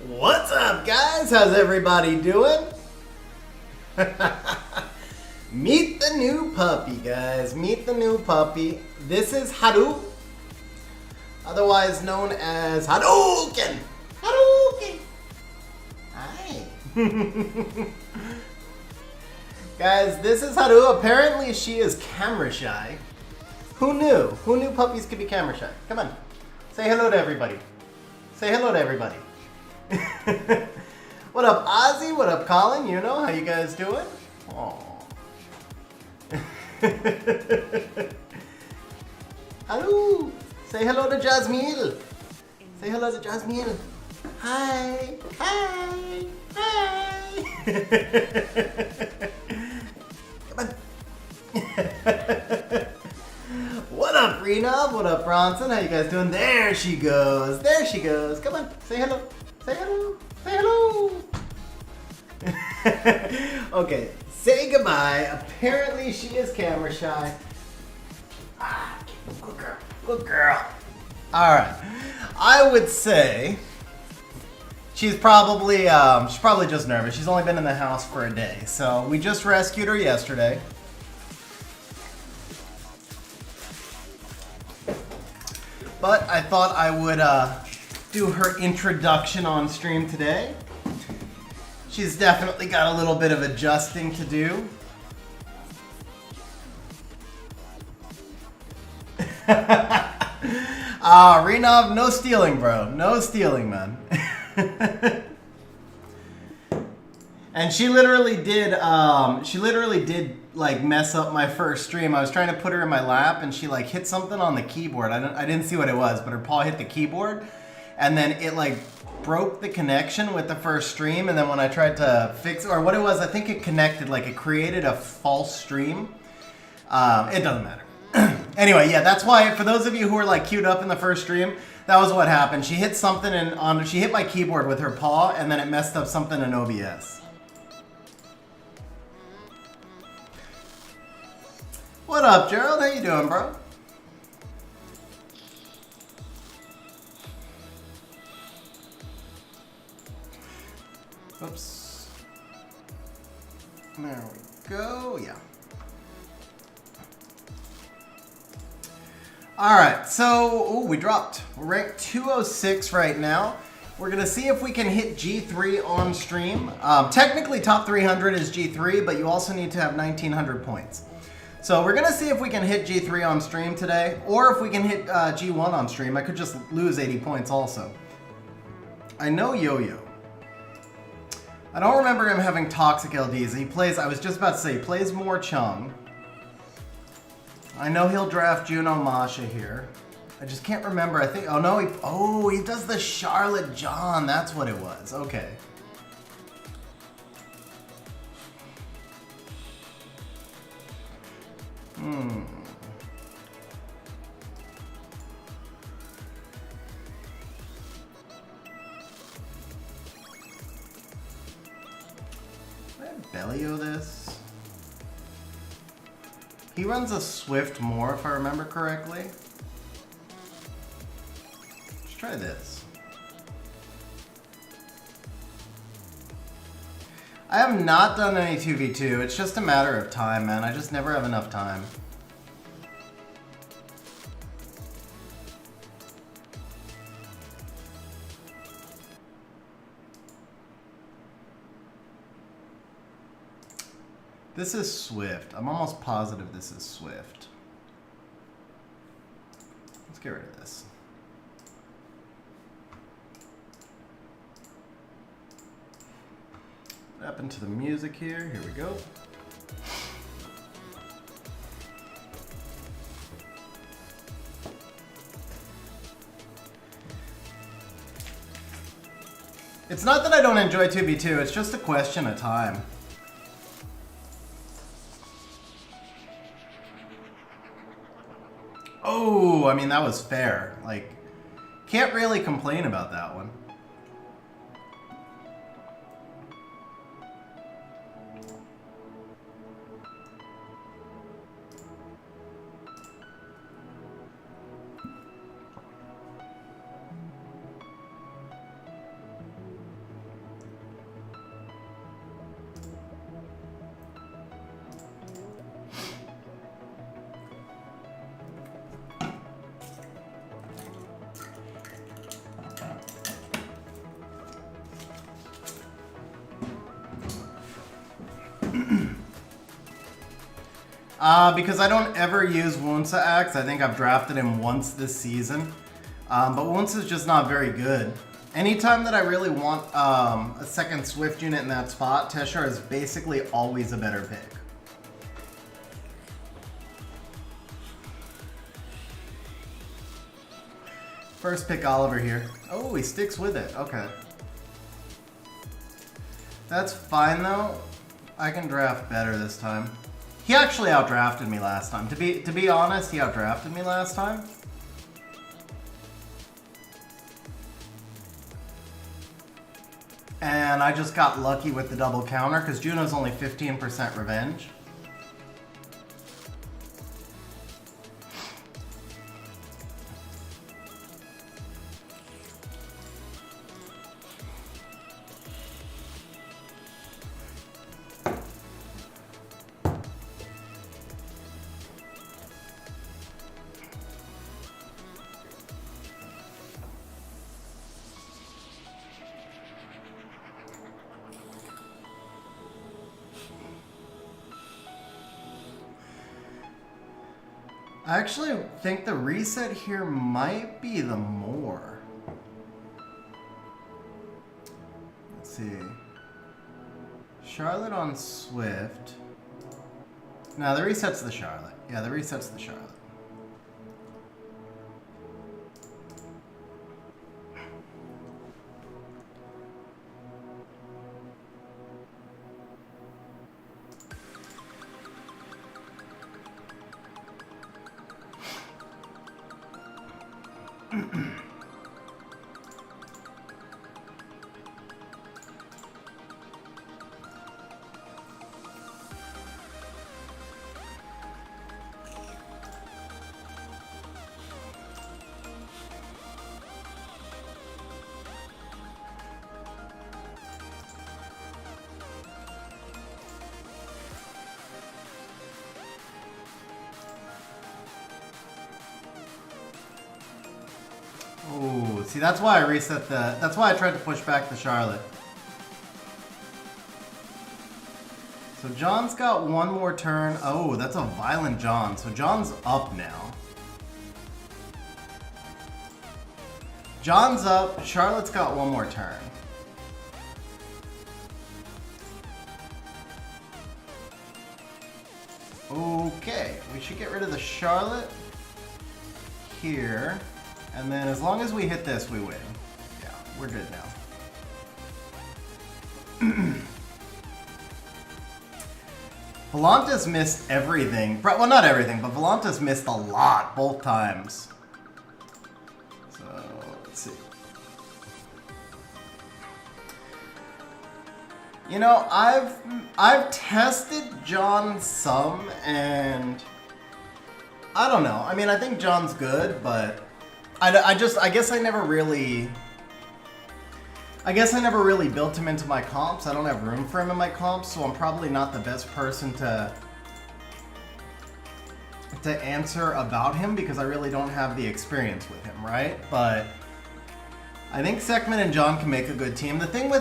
What's up, guys? How's everybody doing? Meet the new puppy, guys. Meet the new puppy. This is Haru, otherwise known as Hadouken. Hadouken. Hi. Guys, this is Haru. Apparently, she is camera shy. Who knew? Who knew puppies could be camera shy? Come on. Say hello to everybody. Say hello to everybody. What up, Ozzy? What up, Colin? You know, how you guys doing? Aww. Hello. Say hello to Jasmine. Say hello to Jasmine. Hi. Hi. Hi. Come on. What up, Rena? What up, Bronson? How you guys doing? There she goes. There she goes. Come on. Say hello. Say hello. Say hello. Okay. Say goodbye. Apparently she is camera shy. Ah, good girl. Good girl. Alright. I would say she's probably just nervous. She's only been in the house for a day. So we just rescued her yesterday. But I thought I would do her introduction on stream today. She's definitely got a little bit of adjusting to do. Renov, no stealing, bro. No stealing, man. And she literally did like mess up my first stream. I was trying to put her in my lap and she like hit something on the keyboard. I didn't see what it was, but her paw hit the keyboard and then it like broke the connection with the first stream. And then when I tried to fix, or what it was, I think it connected, like it created a false stream. It doesn't matter. Anyway, yeah, that's why, for those of you who were like queued up in the first stream, that was what happened. She hit something she hit my keyboard with her paw and then it messed up something in OBS. What up, Gerald? How you doing, bro? Oops. There we go. Yeah. Alright, so we dropped. We're ranked 206 right now. We're going to see if we can hit G3 on stream. Technically, top 300 is G3, but you also need to have 1,900 points. So we're going to see if we can hit G3 on stream today, or if we can hit G1 on stream. I could just lose 80 points also. I know Yo-Yo. I don't remember him having toxic LDs. He plays, I was just about to say, he plays more Chung. I know he'll draft Juno Masha here. I just can't remember. I think, oh no, he does the Charlotte John. That's what it was. Okay. Did I Bellio this? He runs a Swift more, if I remember correctly. Let's try this. I have not done any 2v2. It's just a matter of time, man. I just never have enough time. This is Swift. I'm almost positive this is Swift. Let's get rid of this. Up into the music here. Here we go. It's not that I don't enjoy 2v2, it's just a question of time. Oh, I mean, that was fair. Like, can't really complain about that one. Because I don't ever use Wunsa Axe. I think I've drafted him once this season. But Wunsa's just not very good. Anytime that I really want a second Swift unit in that spot, Teshar is basically always a better pick. First pick Oliver here. Oh, he sticks with it. Okay. That's fine though. I can draft better this time. He actually outdrafted me last time. To be honest, he outdrafted me last time. And I just got lucky with the double counter because Juno's only 15% revenge. I actually think the reset here might be the more. Let's see. Charlotte on Swift. No, the reset's the Charlotte. Yeah, the reset's the Charlotte. Ooh, see, that's why I reset that's why I tried to push back the Charlotte. So John's got one more turn. Oh, that's a violent John. So John's up now. John's up. Charlotte's got one more turn. Okay, we should get rid of the Charlotte here. And then as long as we hit this, we win. Yeah, we're good now. Volantis missed everything. Well, not everything, but Volantis missed a lot both times. So, let's see. You know, I've tested John some, and I don't know. I mean, I think John's good, but I guess I never really built him into my comps. I don't have room for him in my comps, so I'm probably not the best person to answer about him because I really don't have the experience with him, right? But I think Sekhmet and John can make a good team. The thing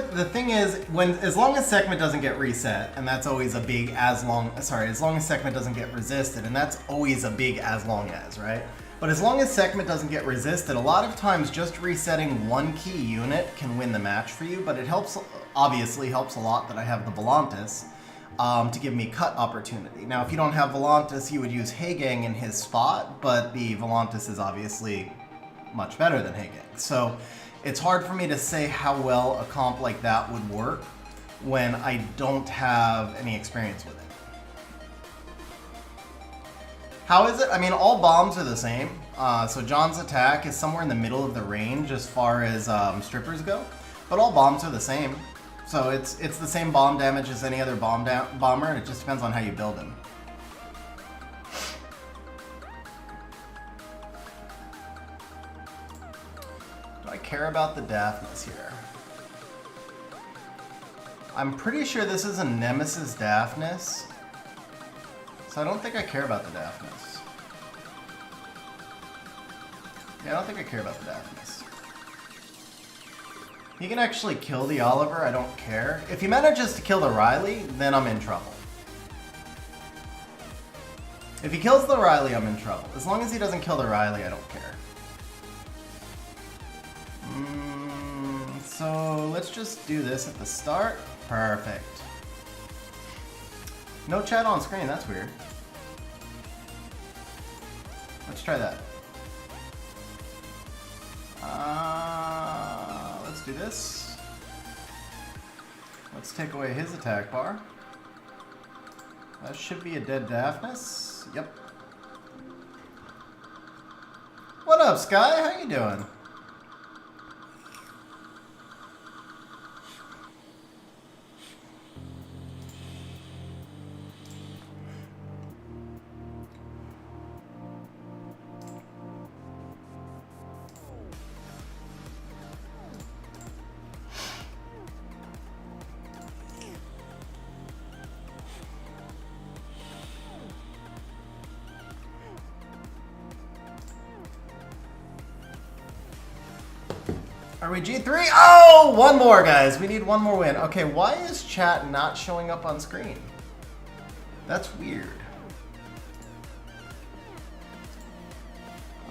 is, as long as Sekhmet doesn't get reset, and that's always a big as long as Sekhmet doesn't get resisted, and that's always a big as long as, right? But as long as Sekhmet doesn't get resisted, a lot of times just resetting one key unit can win the match for you, but it obviously helps a lot that I have the Volantis to give me cut opportunity. Now, if you don't have Volantis, you would use Hagang in his spot, but the Volantis is obviously much better than Hagang. So it's hard for me to say how well a comp like that would work when I don't have any experience with it. How is it? I mean, all bombs are the same. So John's attack is somewhere in the middle of the range as far as strippers go, but all bombs are the same. So it's the same bomb damage as any other bomber, and it just depends on how you build him. Do I care about the Daphnis here? I'm pretty sure this is a Nemesis Daphnis. So I don't think I care about the Daphnis. Yeah, I don't think I care about the Daphnis. He can actually kill the Oliver, I don't care. If he manages to kill the Riley, then I'm in trouble. If he kills the Riley, I'm in trouble. As long as he doesn't kill the Riley, I don't care. So let's just do this at the start. Perfect. No chat on screen, that's weird. Let's try that. Let's do this. Let's take away his attack bar. That should be a dead Daphnis. Yep. What up, Sky? How you doing? Are we G3? Oh, one more, guys. We need one more win. Okay, why is chat not showing up on screen? That's weird.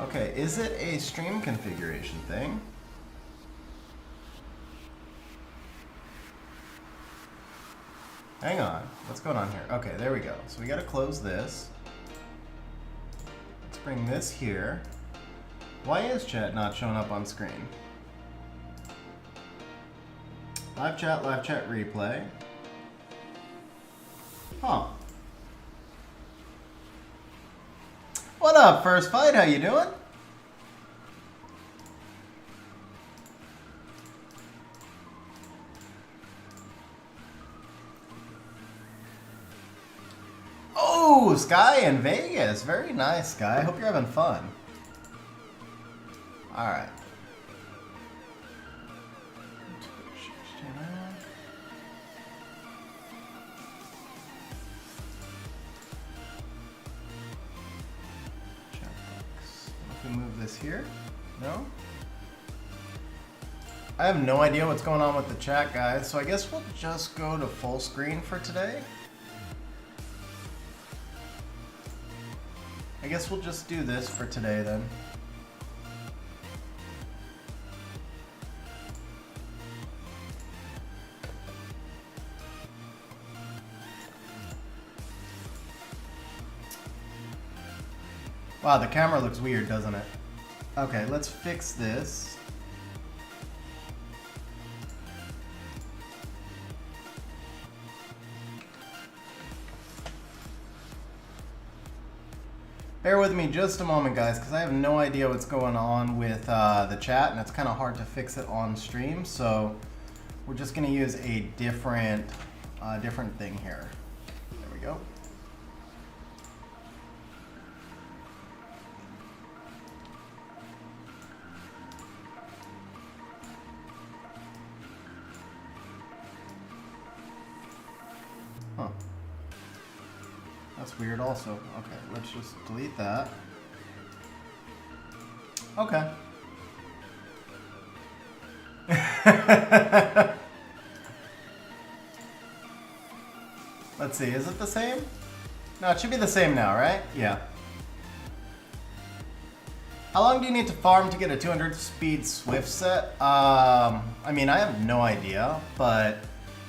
Okay, is it a stream configuration thing? Hang on. What's going on here? Okay, there we go. So we got to close this. Let's bring this here. Why is chat not showing up on screen? Live chat replay. Huh. What up, First Fight? How you doing? Oh, Sky in Vegas. Very nice, Sky. Hope you're having fun. All right. Move this here. No? I have no idea what's going on with the chat, guys, so I guess we'll just go to full screen for today. I guess we'll just do this for today then. Wow, the camera looks weird, doesn't it? Okay, let's fix this. Bear with me just a moment, guys, because I have no idea what's going on with the chat, and it's kind of hard to fix it on stream, so we're just going to use a different thing here. There we go. Huh. That's weird also. Okay, let's just delete that. Okay. Let's see, is it the same? No, it should be the same now, right? Yeah. How long do you need to farm to get a 200 speed Swift set? I mean, I have no idea, but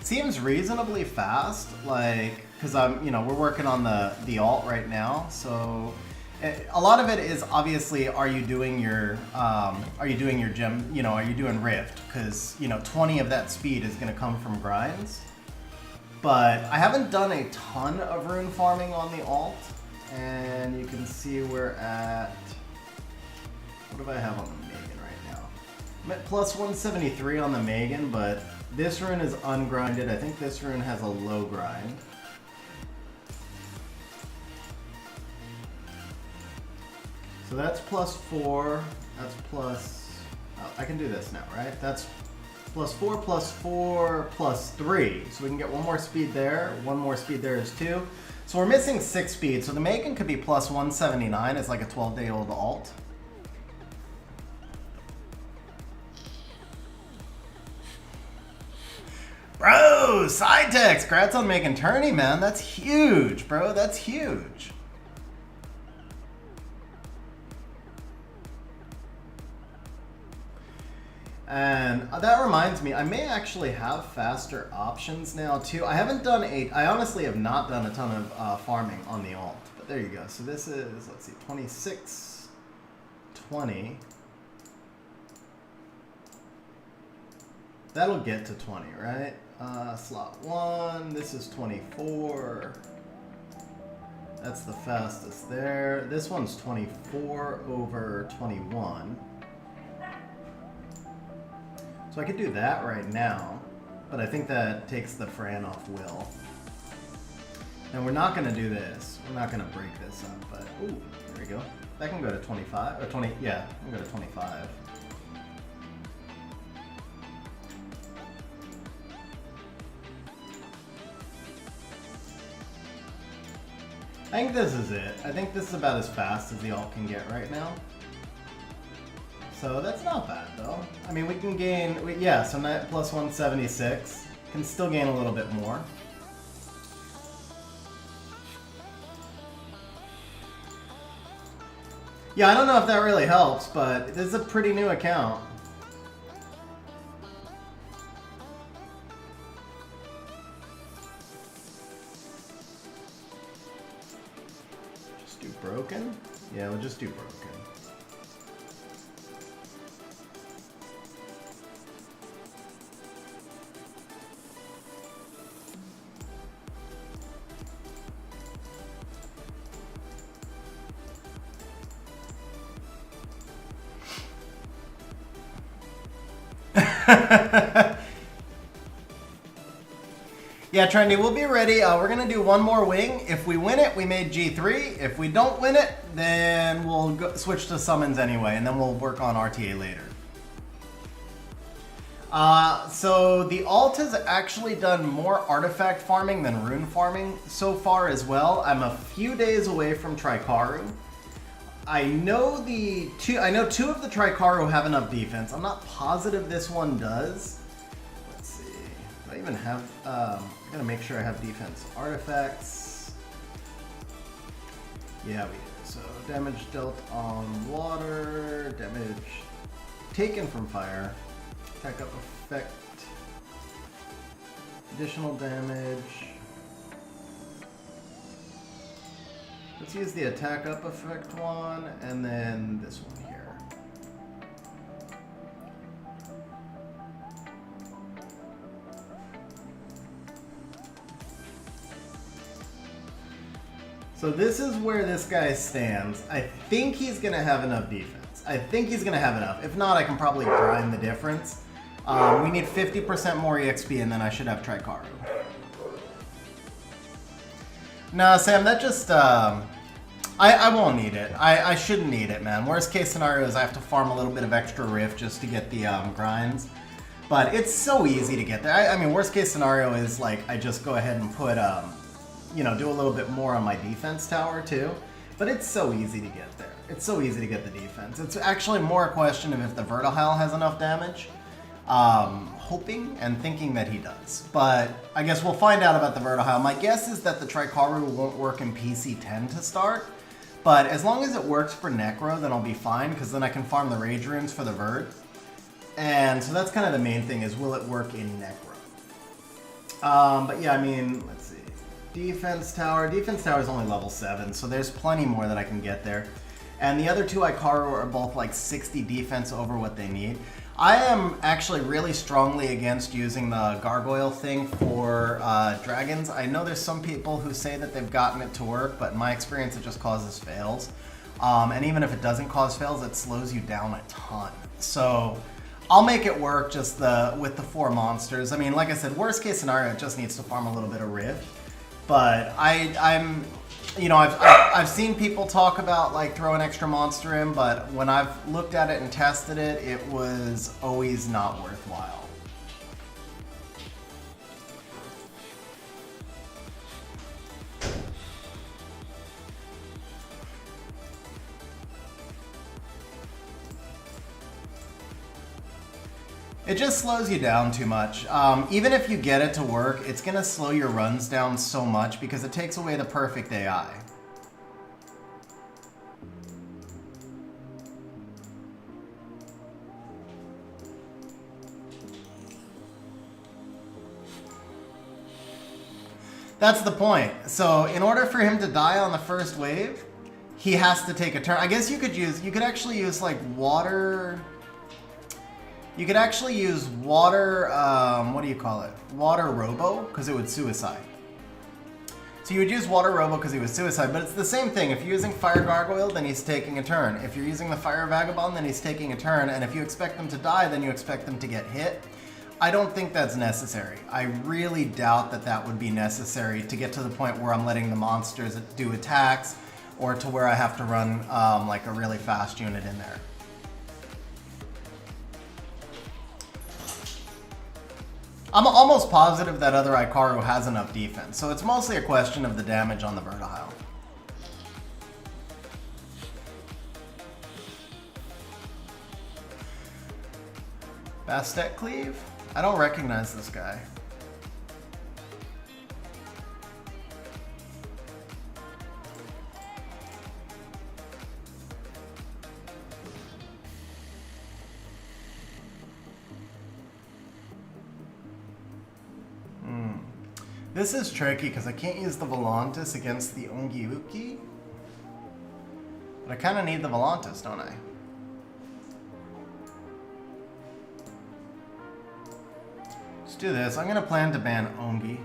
seems reasonably fast, like, because we're working on the alt right now, so a lot of it is obviously, are you doing your gem, are you doing Rift? Because 20 of that speed is going to come from grinds. But I haven't done a ton of rune farming on the alt, and you can see we're at, what do I have on the Megan right now? I'm at plus 173 on the Megan, but this rune is ungrinded. I think this rune has a low grind. So that's plus 4, that's plus, I can do this now, right? That's plus 4 plus 3. So we can get one more speed there, one more speed there is 2. So we're missing 6 speed, so the Megan could be plus 179 as like a 12-day-old alt. Bro, Sidetex, congrats on making tourney, man. That's huge, bro. That's huge. And that reminds me, I may actually have faster options now too. I honestly have not done a ton of farming on the alt, but there you go. So this is, let's see, 26, 20. That'll get to 20, right? Slot 1, this is 24. That's the fastest there. This one's 24 over 21. So I could do that right now, but I think that takes the Fran off Will. And we're not going to do this. We're not going to break this up, but ooh, there we go. That can go to 25, or 20, yeah, I can go to 25. I think this is it. I think this is about as fast as the alt can get right now. So that's not bad though. I mean, we can gain, yeah, so plus 176. Can still gain a little bit more. Yeah, I don't know if that really helps, but this is a pretty new account. Just do broken? Yeah, we'll just do broken. Yeah, Trendy, we'll be ready. We're going to do one more wing. If we win it, we made G3. If we don't win it, then we'll switch to summons anyway, and then we'll work on RTA later. So the alt has actually done more artifact farming than rune farming so far as well. I'm a few days away from Trikaru. I know two of the Trikaru have enough defense. I'm not positive this one does. Let's see. Do I even have, I gotta make sure I have defense artifacts. Yeah, we do. So damage dealt on water, damage taken from fire, attack up effect, additional damage. Let's use the attack up effect one, and then this one here. So this is where this guy stands. I think he's gonna have enough defense. I think he's gonna have enough. If not, I can probably grind the difference. We need 50% more EXP, and then I should have Trikaru. No, Sam, that just, I won't need it. I shouldn't need it, man. Worst case scenario is I have to farm a little bit of extra rift just to get the grinds. But it's so easy to get there. I mean, worst case scenario is like I just go ahead and put, you know, do a little bit more on my defense tower too. But it's so easy to get there. It's so easy to get the defense. It's actually more a question of if the Vertihile has enough damage. Hoping and thinking that he does. But I guess we'll find out about the Vertihile. My guess is that the Trikaru won't work in PC 10 to start. But as long as it works for Necro, then I'll be fine, because then I can farm the Rage Runes for the Vert. And so that's kind of the main thing, is will it work in Necro? But yeah, I mean, let's see. Defense Tower. Defense Tower is only level 7, so there's plenty more that I can get there. And the other two Ikaru are both like 60 defense over what they need. I am actually really strongly against using the gargoyle thing for dragons. I know there's some people who say that they've gotten it to work, but in my experience it just causes fails. And even if it doesn't cause fails, it slows you down a ton. So I'll make it work just with the 4 monsters. I mean, like I said, worst case scenario, it just needs to farm a little bit of Rift. But I'm you know, I've seen people talk about like throwing extra monster in, but when I've looked at it and tested it, it was always not worthwhile. It just slows you down too much. Even if you get it to work, it's gonna slow your runs down so much because it takes away the perfect AI. That's the point. So in order for him to die on the first wave, he has to take a turn. I guess you could actually use like water. You could actually use water, what do you call it? Water Robo, because it would suicide. So you would use Water Robo because he was suicide, but it's the same thing. If you're using Fire Gargoyle, then he's taking a turn. If you're using the Fire Vagabond, then he's taking a turn. And if you expect them to die, then you expect them to get hit. I don't think that's necessary. I really doubt that that would be necessary to get to the point where I'm letting the monsters do attacks, or to where I have to run like a really fast unit in there. I'm almost positive that other Ikaru has enough defense, so it's mostly a question of the damage on the Vertihile. Bastet Cleave? I don't recognize this guy. This is tricky because I can't use the Volantis against the Ongyuki. But I kind of need the Volantis, don't I? Let's do this. I'm going to plan to ban Ongi.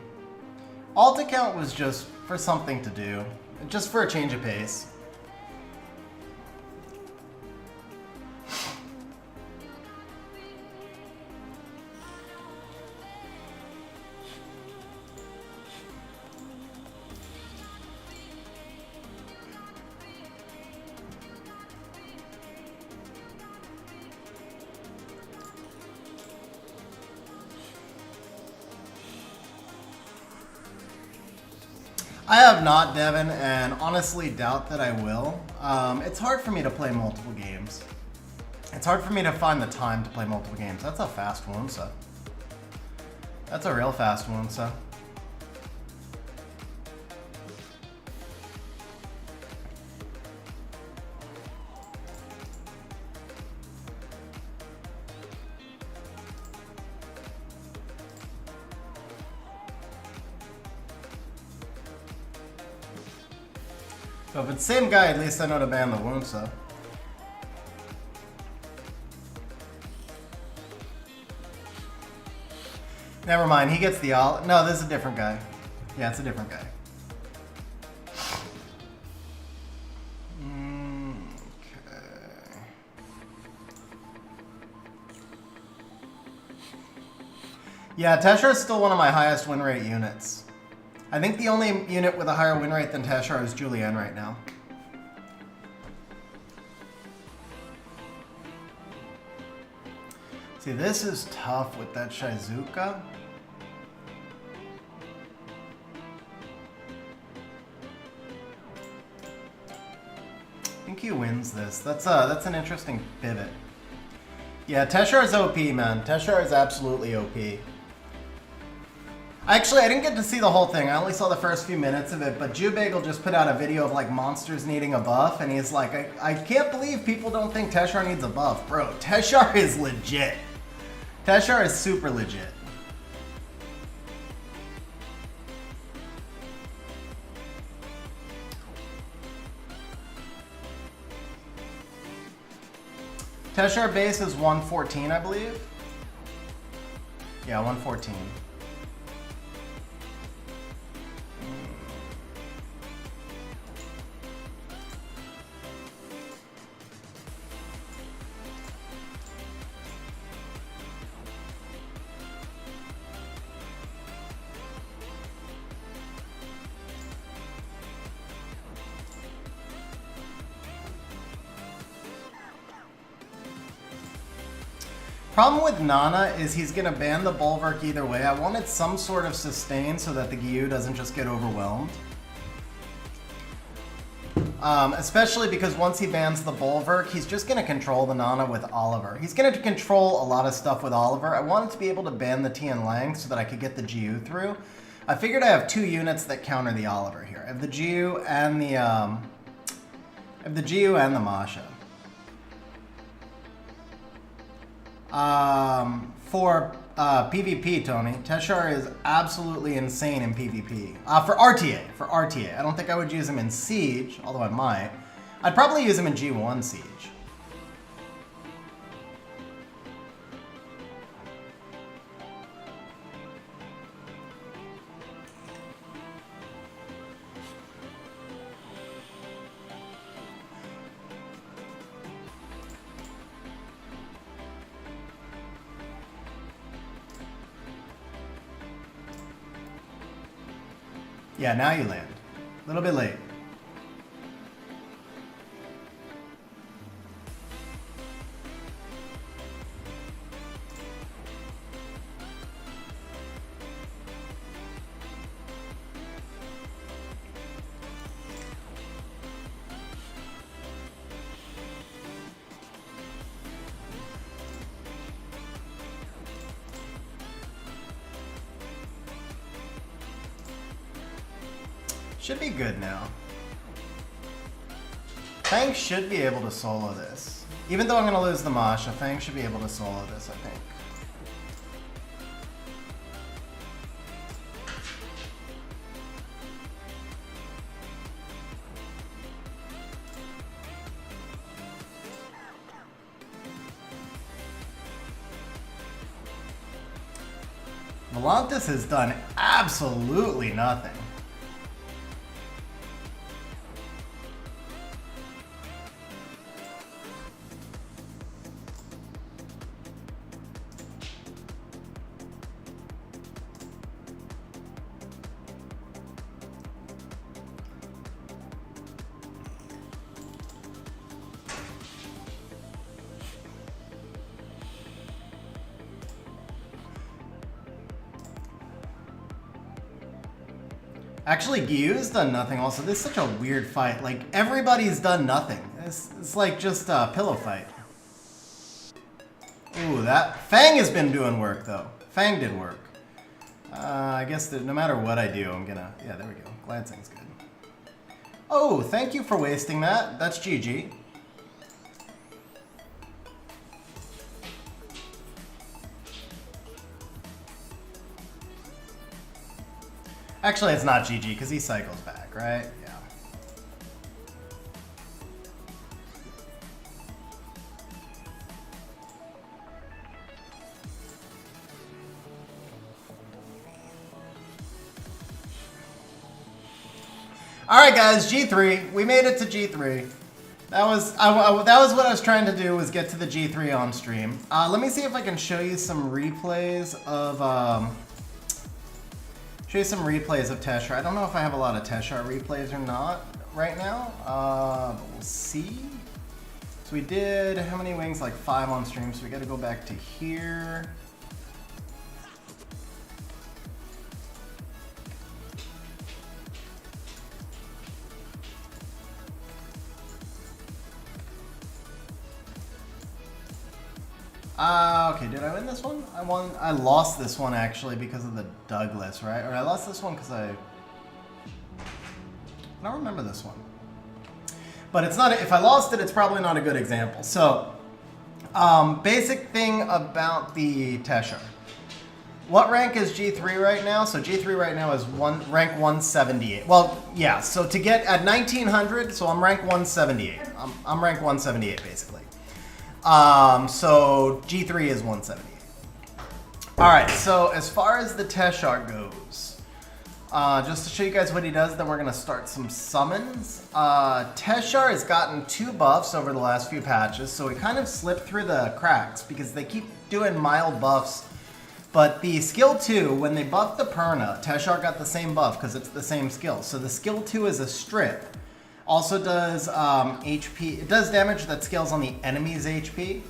Alt account was just for something to do. Just for a change of pace. I have not, Devin, and honestly doubt that I will. It's hard for me to play multiple games. It's hard for me to find the time to play multiple games. That's a fast Wunsa. That's a real fast Wunsa. So if it's the same guy, at least I know to ban the Wunsa. Never mind, he gets the all. No, this is a different guy. Yeah, it's a different guy. Okay. Yeah, Teshar is still one of my highest win rate units. I think the only unit with a higher win rate than Teshar is Julienne right now. See, this is tough with that Shizuka. I think he wins this. That's an interesting pivot. Yeah, Teshar is OP, man. Teshar is absolutely OP. Actually, I didn't get to see the whole thing. I only saw the first few minutes of it, but Jubagel just put out a video of like monsters needing a buff, and he's like, I can't believe people don't think Teshar needs a buff. Bro, Teshar is legit. Teshar is super legit. Teshar base is 114, I believe. Yeah, 114. Problem with Nana is he's going to ban the Bulwark either way. I wanted some sort of sustain so that the Gyu doesn't just get overwhelmed. Especially because once he bans the Bulwark, he's just going to control the Nana with Oliver. He's going to control a lot of stuff with Oliver. I wanted to be able to ban the Tian Lang so that I could get the Gyu through. I figured I have two units that counter the Oliver here. I have the Gyu and the Masha. For PvP, Tony. Teshar is absolutely insane in PvP. For RTA. For RTA. I don't think I would use him in Siege, although I might. I'd probably use him in G1 Siege. Yeah, now you land. A little bit late. Should be good now. Fang should be able to solo this. Even though I'm going to lose the Masha, Fang should be able to solo this, I think. Volantis has done absolutely nothing. Actually, Gyu's done nothing also. This is such a weird fight. Like, everybody's done nothing. It's like just a pillow fight. Ooh, that... Fang has been doing work, though. Fang did work. I guess that no matter what I do, I'm gonna... Yeah, there we go. Glancing's good. Oh, thank you for wasting that. That's GG. Actually, it's not GG because he cycles back, right? Yeah. All right, guys, G3. We made it to G3. That was what I was trying to do, was get to the G3 on stream. Let me see if I can show you some replays of Teshar. I don't know if I have a lot of Teshar replays or not right now, but we'll see. So we did, how many wings? Like 5 on stream, so we gotta go back to here. Okay, did I win this one? I lost this one actually because of the Douglas, right? Or I lost this one because I don't remember this one. But it's not, if I lost it, it's probably not a good example. So, basic thing about the Teshar. What rank is G3 right now? So G3 right now is rank 178. Well, yeah, so to get at 1900, so I'm rank 178. I'm rank 178 basically. So G3 is 178. Alright, so as far as the Teshar goes, just to show you guys what he does, then we're going to start some summons. Teshar has gotten 2 buffs over the last few patches, so he kind of slipped through the cracks because they keep doing mild buffs. But the skill 2, when they buffed the Perna, Teshar got the same buff because it's the same skill. So the skill 2 is a strip. Also does HP, it does damage that scales on the enemy's HP.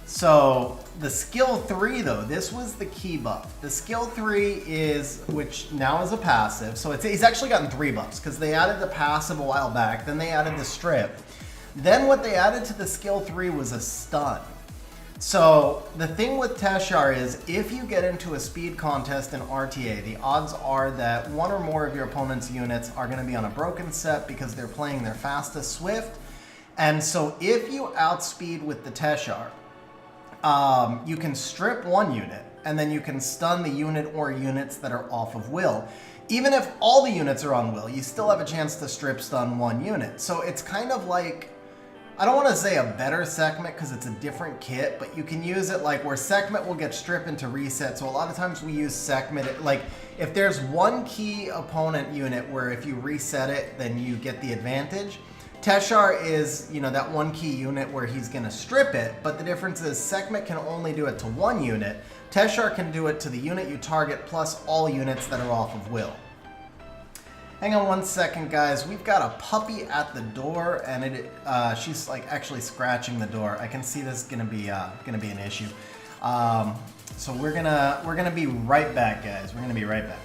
So the skill 3 though, this was the key buff. The skill 3 is, which now is a passive, so he's actually gotten 3 buffs because they added the passive a while back, then they added the strip. Then what they added to the skill 3 was a stun. So the thing with Teshar is, if you get into a speed contest in RTA, the odds are that one or more of your opponent's units are going to be on a broken set because they're playing their fastest Swift. And so if you outspeed with the Teshar, you can strip one unit, and then you can stun the unit or units that are off of will. Even if all the units are on will, you still have a chance to strip stun one unit. So it's kind of like, I don't want to say a better Sekhmet because it's a different kit, but you can use it like where Sekhmet will get stripped into reset. So a lot of times we use Sekhmet, like if there's one key opponent unit where if you reset it, then you get the advantage. Teshar is, you know, that one key unit where he's going to strip it, but the difference is Sekhmet can only do it to one unit. Teshar can do it to the unit you target plus all units that are off of will. Hang on one second, guys. We've got a puppy at the door, and she's like actually scratching the door. I can see this gonna be an issue. So we're gonna be right back, guys. We're gonna be right back.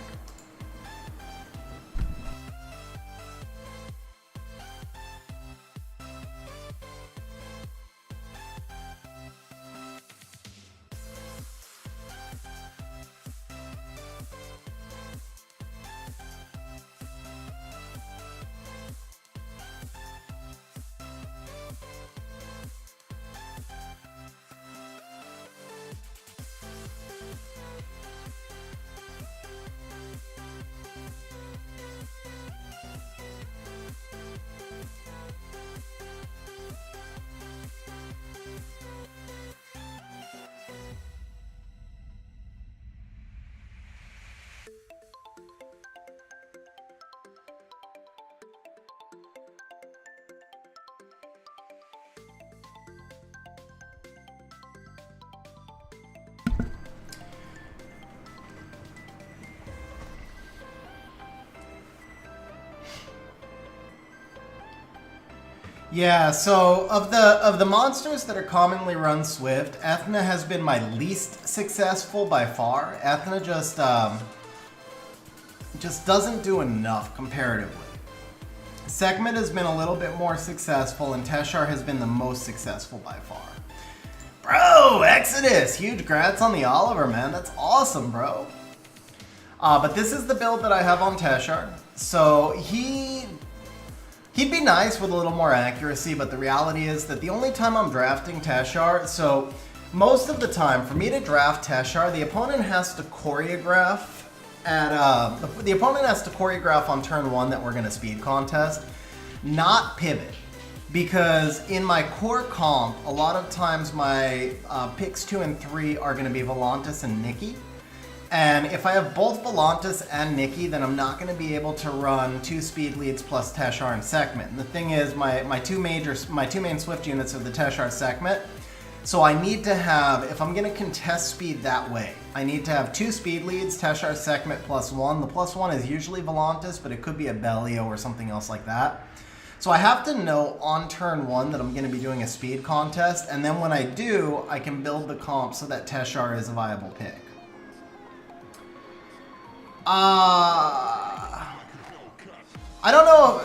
Yeah, so of the monsters that are commonly run Swift, Ethna has been my least successful by far. Ethna just doesn't do enough comparatively. Sekhmet has been a little bit more successful, and Teshar has been the most successful by far. Bro, Exodus! Huge grats on the Oliver, man. That's awesome, bro. But this is the build that I have on Teshar. So He'd be nice with a little more accuracy, but the reality is that the only time I'm drafting Teshar, so most of the time, for me to draft Teshar, the opponent has to choreograph the opponent has to choreograph on turn 1 that we're going to speed contest, not pivot. Because in my core comp, a lot of times my picks 2 and 3 are going to be Volantis and Nikki. And if I have both Volantis and Nikki, then I'm not going to be able to run 2 speed leads plus Teshar and Sekhmet. And the thing is, my two main Swift units are the Teshar Sekhmet. So I need to have, if I'm going to contest speed that way, I need to have 2 speed leads, Teshar Sekhmet +1. The +1 is usually Volantis, but it could be a Bellio or something else like that. So I have to know on turn 1 that I'm going to be doing a speed contest, and then when I do, I can build the comp so that Teshar is a viable pick. I don't know,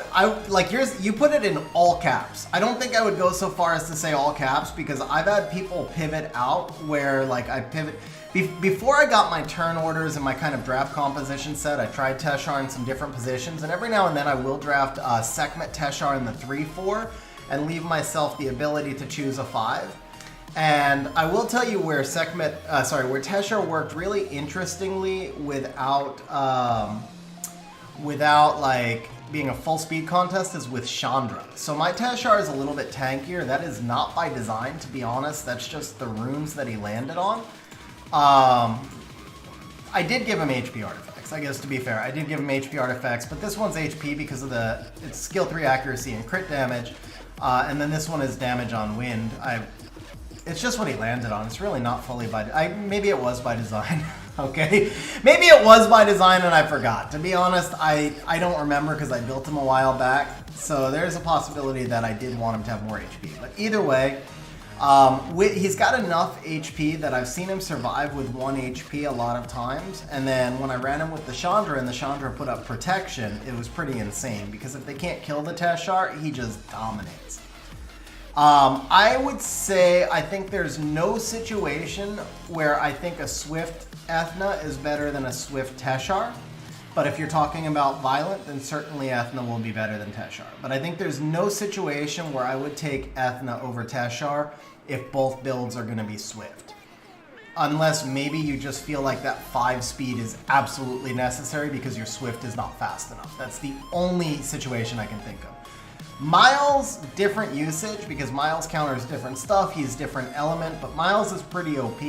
you put it in all caps. I don't think I would go so far as to say all caps, because I've had people pivot out where like I pivot. Before I got my turn orders and my kind of draft composition set, I tried Teshar in some different positions, and every now and then I will draft Sekhmet Teshar in the 3-4 and leave myself the ability to choose a 5. And I will tell you where where Teshar worked really interestingly without like being a full speed contest is with Chandra. So my Teshar is a little bit tankier. That is not by design, to be honest. That's just the runes that he landed on. I did give him HP artifacts, I guess, to be fair. I did give him HP artifacts, but this one's HP because of its skill 3 accuracy and crit damage. And then this one is damage on wind. It's just what he landed on. It's really not fully maybe it was by design. Okay, maybe it was by design and I forgot. To be honest, I don't remember because I built him a while back. So there's a possibility that I did want him to have more HP. But either way, he's got enough HP that I've seen him survive with 1 HP a lot of times. And then when I ran him with the Chandra and the Chandra put up protection, it was pretty insane. Because if they can't kill the Teshar, he just dominates. I would say I think there's no situation where I think a Swift Ethna is better than a Swift Teshar. But if you're talking about Violent, then certainly Ethna will be better than Teshar. But I think there's no situation where I would take Ethna over Teshar if both builds are going to be Swift. unless maybe you just feel like that 5 speed is absolutely necessary because your Swift is not fast enough. That's the only situation I can think of. Miles, different usage because Miles counters different stuff. He's different element, but Miles is pretty OP.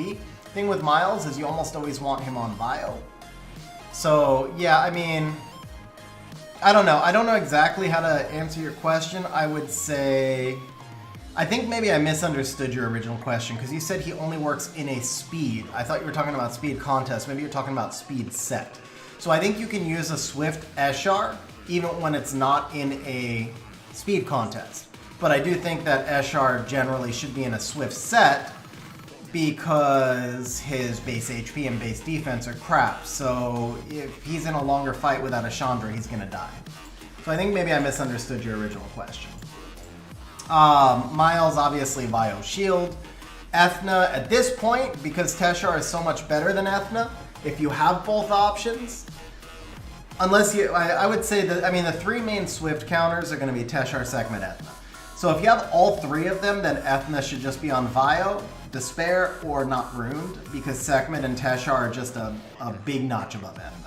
Thing with Miles is you almost always want him on bio. So yeah, I mean, I don't know. I don't know exactly how to answer your question. I would say, I think maybe I misunderstood your original question because you said he only works in a speed. I thought you were talking about speed contest. Maybe you're talking about speed set. So I think you can use a Swift Teshar even when it's not in a speed contest. But I do think that Teshar generally should be in a Swift set because his base HP and base defense are crap. So if he's in a longer fight without a Chandra, he's gonna die. So I think maybe I misunderstood your original question. Miles, obviously Bio Shield. Ethna, at this point, because Teshar is so much better than Ethna, if you have both options, unless you, I would say that, I mean, the 3 main Swift counters are going to be Teshar, Sekhmet, Ethna. So if you have all 3 of them, then Ethna should just be on Vio, Despair, or not ruined, because Sekhmet and Teshar are just a big notch above Ethna.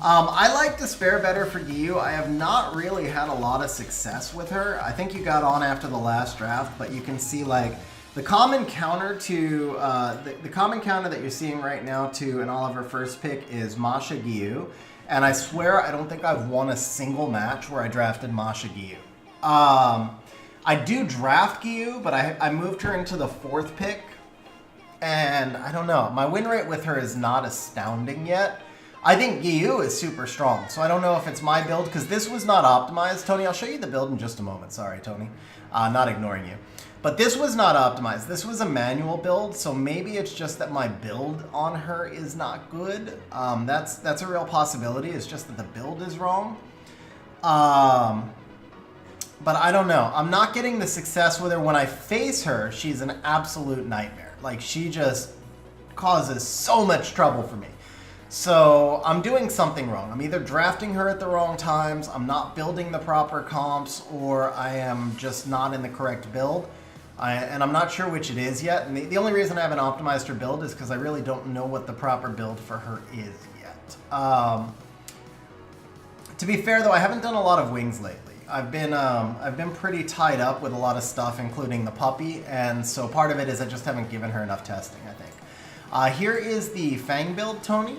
I like Despair better for Gyu. I have not really had a lot of success with her. I think you got on after the last draft, but you can see like the common counter to the common counter that you're seeing right now to an Oliver first pick is Masha Gyu, and I swear I don't think I've won a single match where I drafted Masha Gyu. I do draft Gyu, but I moved her into the 4th pick, and I don't know. My win rate with her is not astounding yet. I think Gyu is super strong, so I don't know if it's my build, because this was not optimized. Tony, I'll show you the build in just a moment. Sorry, Tony. Not ignoring you. But this was not optimized. This was a manual build, so maybe it's just that my build on her is not good. That's a real possibility. It's just that the build is wrong. But I don't know. I'm not getting the success with her. When I face her, she's an absolute nightmare. Like, she just causes so much trouble for me. So I'm doing something wrong. I'm either drafting her at the wrong times, I'm not building the proper comps, or I am just not in the correct build. And I'm not sure which it is yet. And the only reason I haven't optimized her build is because I really don't know what the proper build for her is yet. To be fair though, I haven't done a lot of wings lately. I've been pretty tied up with a lot of stuff, including the puppy, and so part of it is I just haven't given her enough testing, I think. Here is the Fang build, Tony.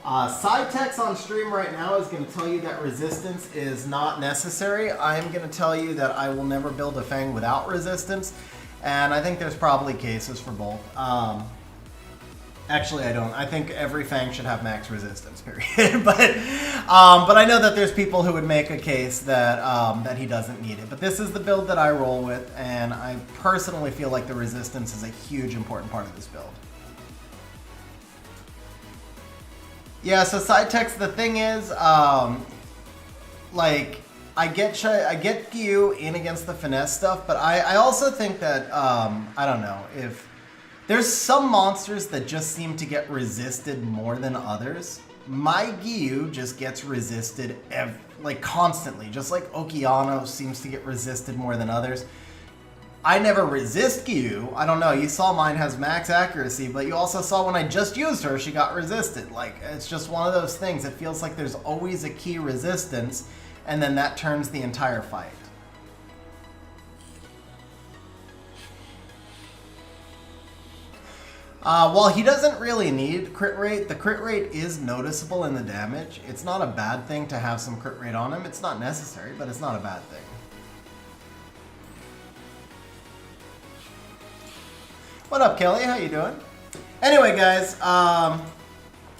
Side text on stream right now is going to tell you that resistance is not necessary. I'm going to tell you that I will never build a Fang without resistance, and I think there's probably cases for both. Actually, I don't. I think every Fang should have max resistance, period. but I know that there's people who would make a case that that he doesn't need it. But this is the build that I roll with, and I personally feel like the resistance is a huge important part of this build. Yeah, so side text, the thing is, like, I get Gyu in against the finesse stuff, but I also think that, I don't know, if there's some monsters that just seem to get resisted more than others. My Gyu just gets resisted, like, constantly, just like Okeanos seems to get resisted more than others. I never resist Gyu. I don't know, you saw mine has max accuracy, but you also saw when I just used her, she got resisted. Like, it's just one of those things. It feels like there's always a key resistance, and then that turns the entire fight. While he doesn't really need crit rate, the crit rate is noticeable in the damage. It's not a bad thing to have some crit rate on him. It's not necessary, but it's not a bad thing. What up, Kelly? How you doing? Anyway, guys,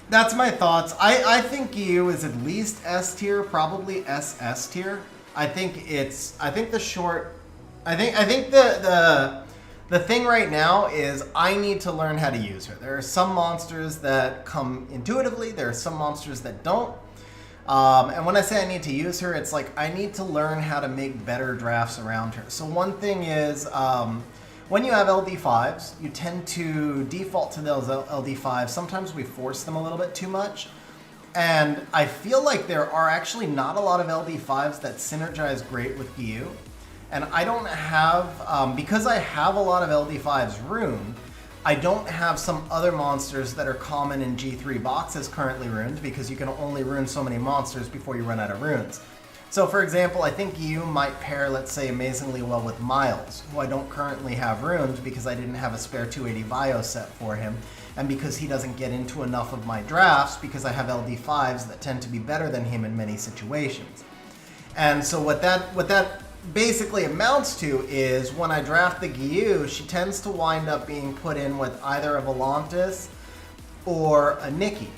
that's my thoughts. I think Gyu is at least S tier, probably SS tier. I think the thing right now is I need to learn how to use her. There are some monsters that come intuitively. There are some monsters that don't. And when I say I need to use her, it's like I need to learn how to make better drafts around her. So one thing is, when you have LD5s, you tend to default to those LD5s. Sometimes we force them a little bit too much. And I feel like there are actually not a lot of LD5s that synergize great with Gyu. And I don't have, because I have a lot of LD5s ruined, I don't have some other monsters that are common in G3 boxes currently ruined, because you can only ruin so many monsters before you run out of runes. So for example, I think you might pair, let's say, amazingly well with Miles, who I don't currently have ruined because I didn't have a spare 280 Bio set for him, and because he doesn't get into enough of my drafts because I have LD5s that tend to be better than him in many situations. And so what that basically amounts to is when I draft the Gyu, she tends to wind up being put in with either a Volantis or a Nikki.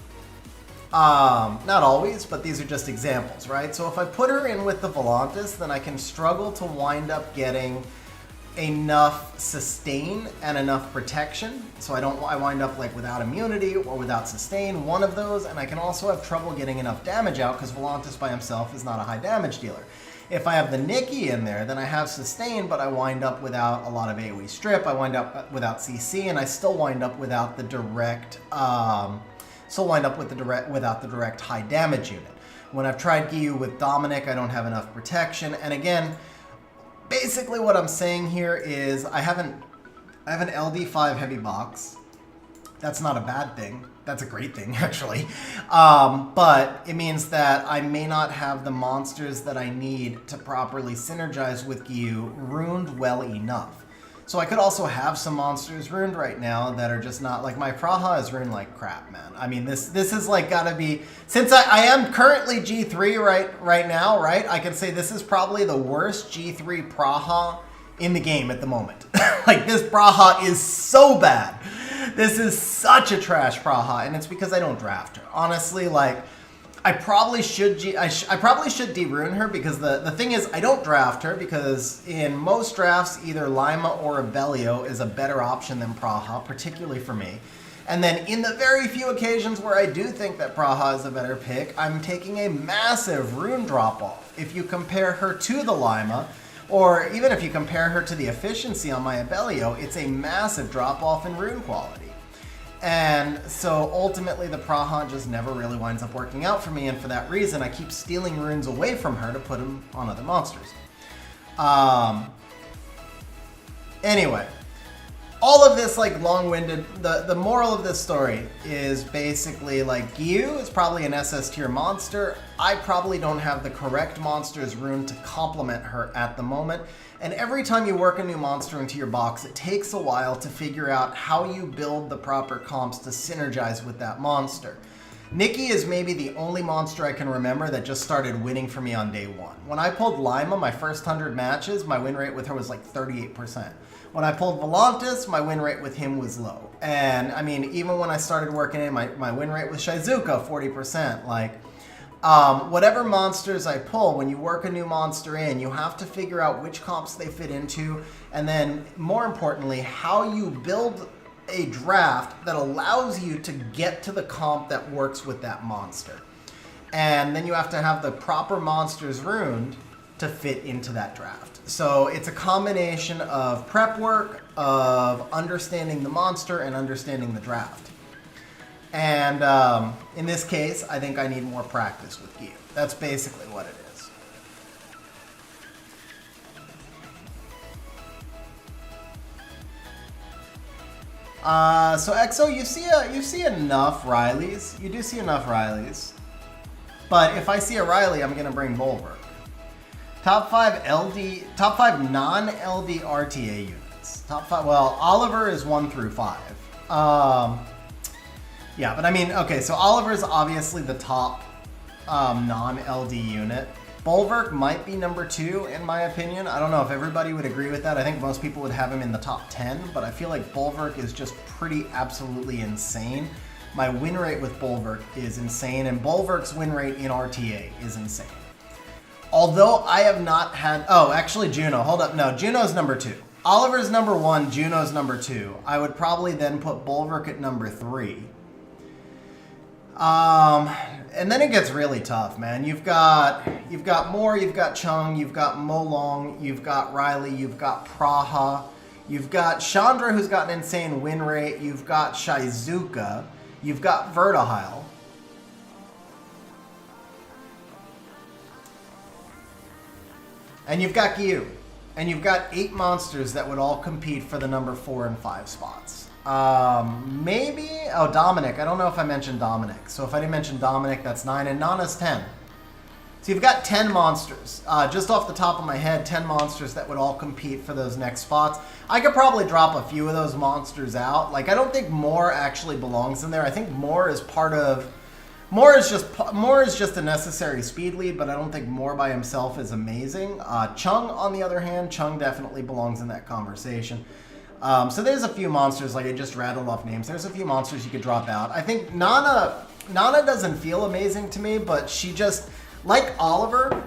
Not always, but these are just examples, right? So if I put her in with the Volantis, then I can struggle to wind up getting enough sustain and enough protection. So I wind up like without immunity or without sustain, one of those, and I can also have trouble getting enough damage out because Volantis by himself is not a high damage dealer. If I have the Nikki in there, then I have sustain, but I wind up without a lot of AoE strip, I wind up without CC, and I still wind up without the direct without the direct high damage unit. When I've tried Gyu with Dominic, I don't have enough protection. And again, basically what I'm saying here is I have an LD5 heavy box. That's not a bad thing. That's a great thing, actually. But it means that I may not have the monsters that I need to properly synergize with Gyu ruined well enough. So I could also have some monsters ruined right now that are just not, like my Praha is ruined like crap, man. I mean, this is like gotta be, since I am currently G3 right now, right? I can say this is probably the worst G3 Praha in the game at the moment. Like this Praha is so bad. This is such a trash Praha, and it's because I don't draft her. Honestly, like, I probably should de-rune her because the thing is I don't draft her because in most drafts either Lima or Abellio is a better option than Praha, particularly for me. And then in the very few occasions where I do think that Praha is a better pick, I'm taking a massive rune drop-off. If you compare her to the Lima, or even if you compare her to the efficiency on my Abellio, it's a massive drop-off in rune quality. And so ultimately the Praha just never really winds up working out for me, and for that reason I keep stealing runes away from her to put them on other monsters. Anyway, all of this like long-winded, the moral of this story is basically like Gyu is probably an SS tier monster. I probably don't have the correct monsters rune to complement her at the moment. And every time you work a new monster into your box, it takes a while to figure out how you build the proper comps to synergize with that monster. Nikki is maybe the only monster I can remember that just started winning for me on day one. When I pulled Lima, my first 100 matches, my win rate with her was like 38%. When I pulled Volantis, my win rate with him was low. And I mean, even when I started working in, my win rate with Shizuka, 40%. Like, whatever monsters I pull, when you work a new monster in, you have to figure out which comps they fit into, and then more importantly, how you build a draft that allows you to get to the comp that works with that monster. And then you have to have the proper monsters ruined to fit into that draft. So it's a combination of prep work, of understanding the monster, and understanding the draft. And in this case, I think I need more practice with Gyu. That's basically what it is. So EXO, you see enough Rileys. You do see enough Rileys. But if I see a Riley, I'm gonna bring Bulwark. Top 5 non-LD RTA units. Top 5. Well, Oliver is 1 through 5. Yeah, but I mean, okay, so Oliver's obviously the top non-LD unit. Bulwark might be number 2 in my opinion. I don't know if everybody would agree with that. I think most people would have him in the top 10, but I feel like Bulwark is just pretty absolutely insane. My win rate with Bulwark is insane, and Bulwark's win rate in RTA is insane. Although I have not had... Oh, actually Juno. Hold up. No, Juno's number 2. Oliver's number 1, Juno's number 2. I would probably then put Bulwark at number 3. And then it gets really tough, man. You've got Moore, you've got Chung, you've got Molong, you've got Riley, you've got Praha, you've got Chandra, who's got an insane win rate, you've got Shizuka, you've got Vertihile. And you've got Gyu. and you've got 8 monsters that would all compete for the number 4 and 5 spots. Maybe, oh, Dominic. I don't know if I mentioned Dominic. So if I didn't mention Dominic, that's 9, and Nana's 10. So you've got 10 monsters. Just off the top of my head, 10 monsters that would all compete for those next spots. I could probably drop a few of those monsters out. Like, I don't think Moore actually belongs in there. I think Moore is part of... Moore is just a necessary speed lead, but I don't think Moore by himself is amazing. Chung, on the other hand, Chung definitely belongs in that conversation. So there's a few monsters, like I just rattled off names. There's a few monsters you could drop out. I think Nana doesn't feel amazing to me, but she just, like Oliver,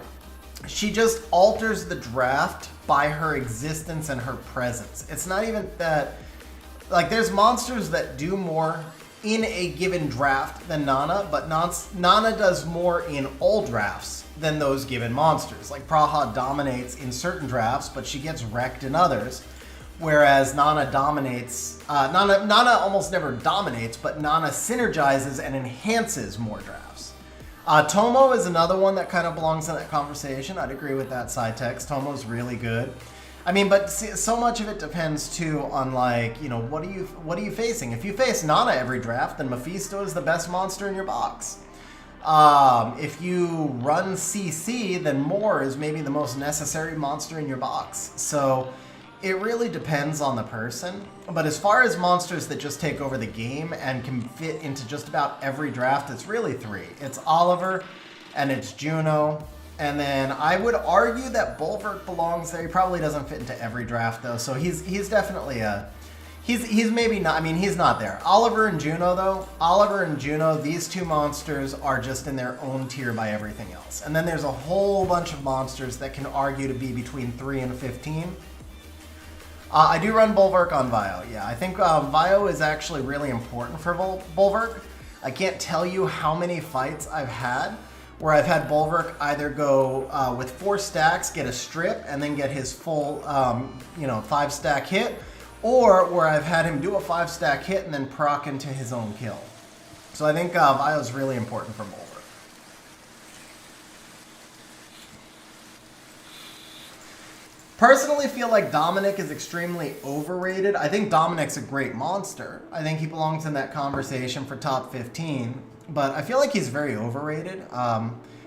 she just alters the draft by her existence and her presence. It's not even that, like, there's monsters that do more in a given draft than Nana, but Nana does more in all drafts than those given monsters. Like, Praha dominates in certain drafts, but she gets wrecked in others. Whereas Nana dominates, Nana almost never dominates, but Nana synergizes and enhances more drafts. Tomo is another one that kind of belongs in that conversation. I'd agree with that side text. Tomo's really good. I mean, but see, so much of it depends too on, like, you know, what are you facing? If you face Nana every draft, then Mephisto is the best monster in your box. If you run CC, then Moore is maybe the most necessary monster in your box. So it really depends on the person. But as far as monsters that just take over the game and can fit into just about every draft, it's really 3. It's Oliver, and it's Juno. And then I would argue that Bulwark belongs there. He probably doesn't fit into every draft, though. So he's definitely a... He's maybe not... I mean, he's not there. Oliver and Juno, though. Oliver and Juno, these 2 monsters are just in their own tier by everything else. And then there's a whole bunch of monsters that can argue to be between 3 and 15. I do run Bulwark on Vio. Yeah, I think Vio is actually really important for Bulwark. I can't tell you how many fights I've had where I've had Bulwark either go with 4 stacks, get a strip, and then get his full 5-stack hit, or where I've had him do a 5-stack hit and then proc into his own kill. So I think Vio is really important for Bulwark. Personally feel like Dominic is extremely overrated. I think Dominic's a great monster. I think he belongs in that conversation for top 15. But I feel like he's very overrated.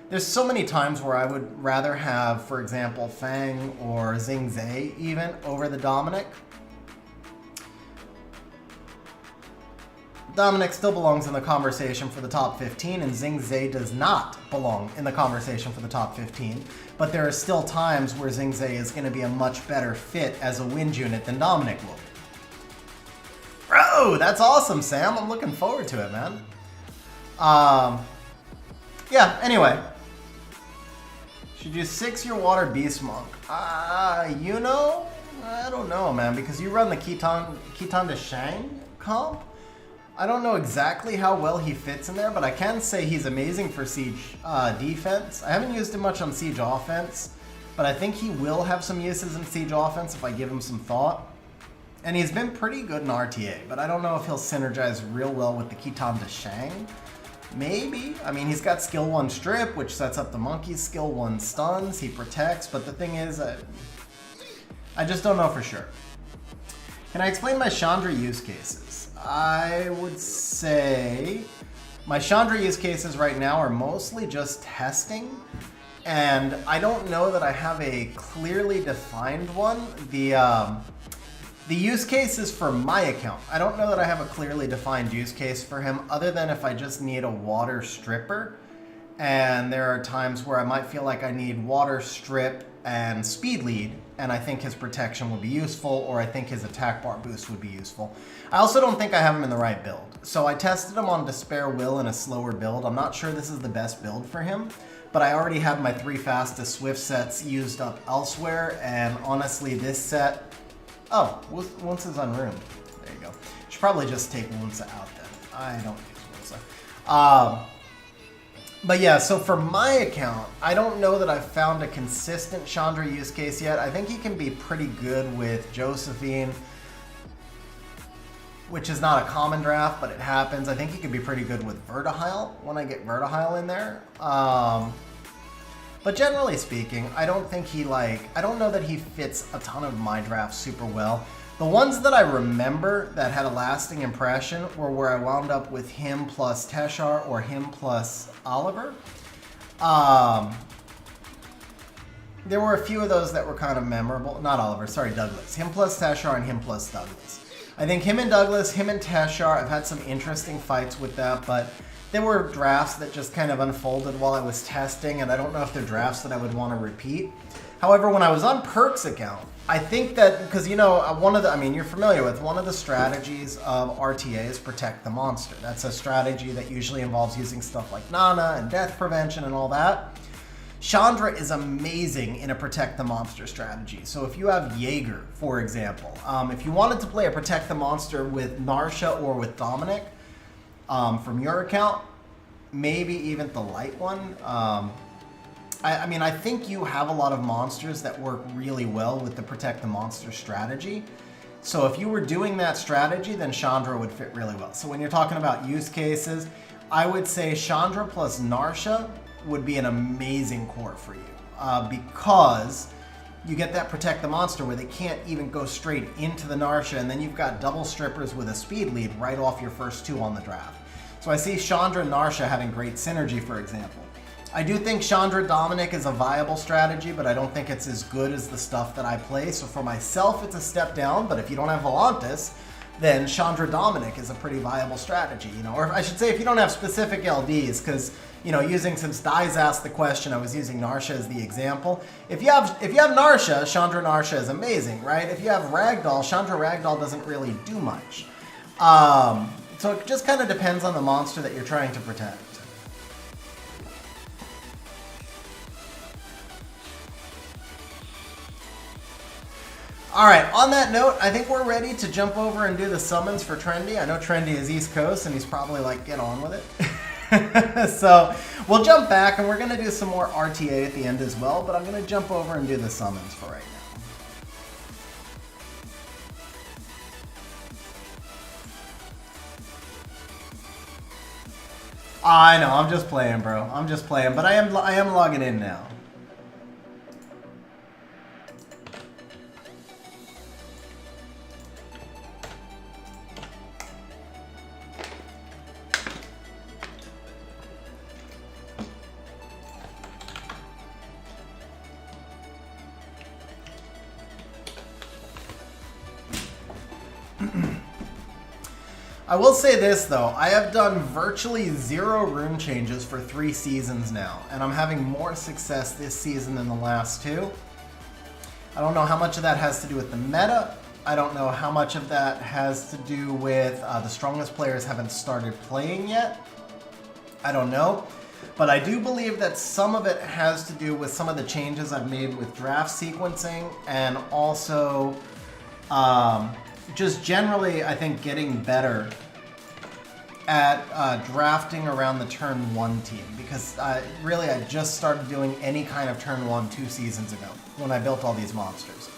There's so many times where I would rather have, for example, Fang or Xing Zhe even over the Dominic. Dominic still belongs in the conversation for the top 15, and Xing Zhe does not belong in the conversation for the top 15. But there are still times where Xing Zhe is going to be a much better fit as a wind unit than Dominic will. Bro, that's awesome, Sam. I'm looking forward to it, man. Yeah, anyway. Should you 6 your water Beast Monk? You know? I don't know, man, because you run the Khitan de Shang comp. I don't know exactly how well he fits in there, but I can say he's amazing for Siege defense. I haven't used him much on Siege offense, but I think he will have some uses in Siege offense if I give him some thought. And he's been pretty good in RTA, but I don't know if he'll synergize real well with the Khitan de Shang. Maybe. I mean, he's got skill 1 strip, which sets up the monkeys. Skill 1 stuns, he protects, but the thing is, I just don't know for sure. Can I explain my Chandra use cases? I would say my Chandra use cases right now are mostly just testing, and I don't know that I have a clearly defined one. The use case is for my account. I don't know that I have a clearly defined use case for him other than if I just need a water stripper. And there are times where I might feel like I need water strip and speed lead, and I think his protection would be useful, or I think his attack bar boost would be useful. I also don't think I have him in the right build. So I tested him on Despair Will in a slower build. I'm not sure this is the best build for him, but I already have my 3 fastest Swift sets used up elsewhere, and honestly this set... Oh, Wunsa is unroomed. There you go. Should probably just take Wunsa out then. I don't use Wunsa. But yeah, so for my account, I don't know that I've found a consistent Chandra use case yet. I think he can be pretty good with Josephine, which is not a common draft, but it happens. I think he could be pretty good with Vertihile when I get Vertihile in there. But generally speaking, I don't think I don't know that he fits a ton of my drafts super well. The ones that I remember that had a lasting impression were where I wound up with him plus Teshar or him plus Oliver. There were a few of those that were kind of memorable. Not Oliver, sorry, Douglas. Him plus Teshar and him plus Douglas. I think him and Douglas, him and Teshar, I've had some interesting fights with that, but there were drafts that just kind of unfolded while I was testing, and I don't know if they're drafts that I would want to repeat. However, when I was on Perk's account, I think that, because, you know, you're familiar with, one of the strategies of RTA is protect the monster. That's a strategy that usually involves using stuff like Nana and death prevention and all that. Chandra is amazing in a protect the monster strategy. So if you have Jaeger, for example, if you wanted to play a protect the monster with Narsha or with Dominic from your account, maybe even the light one, I think you have a lot of monsters that work really well with the protect the monster strategy. So if you were doing that strategy, then Chandra would fit really well. So when you're talking about use cases, I would say Chandra plus Narsha would be an amazing core for you because you get that protect the monster where they can't even go straight into the Narsha, and then you've got double strippers with a speed lead right off your first two on the draft. So I see Chandra and Narsha having great synergy, for example. I do think Chandra Dominic is a viable strategy, but I don't think it's as good as the stuff that I play. So for myself, it's a step down, but if you don't have Volantis, then Chandra Dominic is a pretty viable strategy, you know, or I should say if you don't have specific LDs, because, you know, since Dies asked the question, I was using Narsha as the example. If you have Narsha, Chandra Narsha is amazing, right? If you have Ragdoll, Chandra Ragdoll doesn't really do much. So it just kind of depends on the monster that you're trying to protect. All right, on that note, I think we're ready to jump over and do the summons for Trendy. I know Trendy is East Coast, and he's probably like, get on with it. So we'll jump back, and we're going to do some more RTA at the end as well, but I'm going to jump over and do the summons for right now. I know, I'm just playing, bro. I'm just playing, but I am logging in now. I will say this though, I have done virtually 0 rune changes for 3 seasons now, and I'm having more success this season than the last 2. I don't know how much of that has to do with the meta. I don't know how much of that has to do with the strongest players haven't started playing yet. I don't know. But I do believe that some of it has to do with some of the changes I've made with draft sequencing, and also just generally, I think, getting better at drafting around the turn 1 team, because really I just started doing any kind of turn 1 2 seasons ago when I built all these monsters.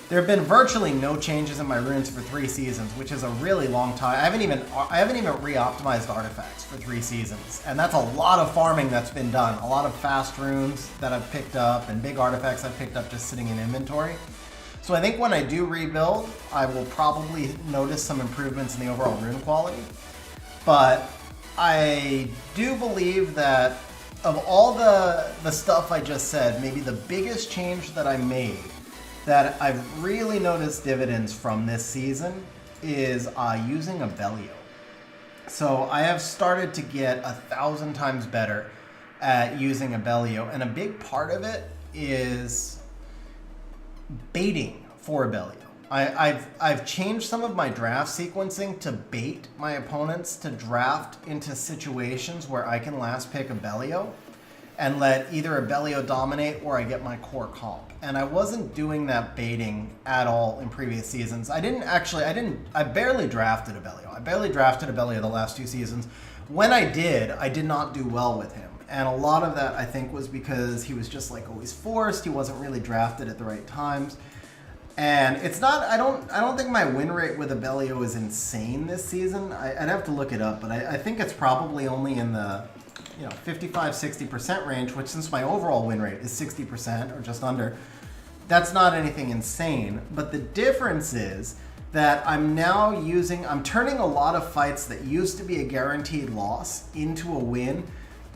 There have been virtually no changes in my runes for 3 seasons, which is a really long time. I haven't even re-optimized artifacts for 3 seasons, and that's a lot of farming that's been done. A lot of fast runes that I've picked up and big artifacts I've picked up just sitting in inventory. So I think when I do rebuild, I will probably notice some improvements in the overall rune quality. But I do believe that of all the stuff I just said, maybe the biggest change that I made that I've really noticed dividends from this season is using a Abellio. So I have started to get 1,000 times better at using a Abellio, and a big part of it is baiting for Abellio. I've changed some of my draft sequencing to bait my opponents to draft into situations where I can last pick Abellio and let either Abellio dominate or I get my core comp. And I wasn't doing that baiting at all in previous seasons. I barely drafted Abellio. I barely drafted Abellio the last 2 seasons. When I did not do well with him. And a lot of that, I think, was because he was just like always forced. He wasn't really drafted at the right times. And it's not, I don't think my win rate with Abellio is insane this season. I'd have to look it up, but I think it's probably only in the you know, 55-60% range, which since my overall win rate is 60% or just under, that's not anything insane. But the difference is that I'm turning a lot of fights that used to be a guaranteed loss into a win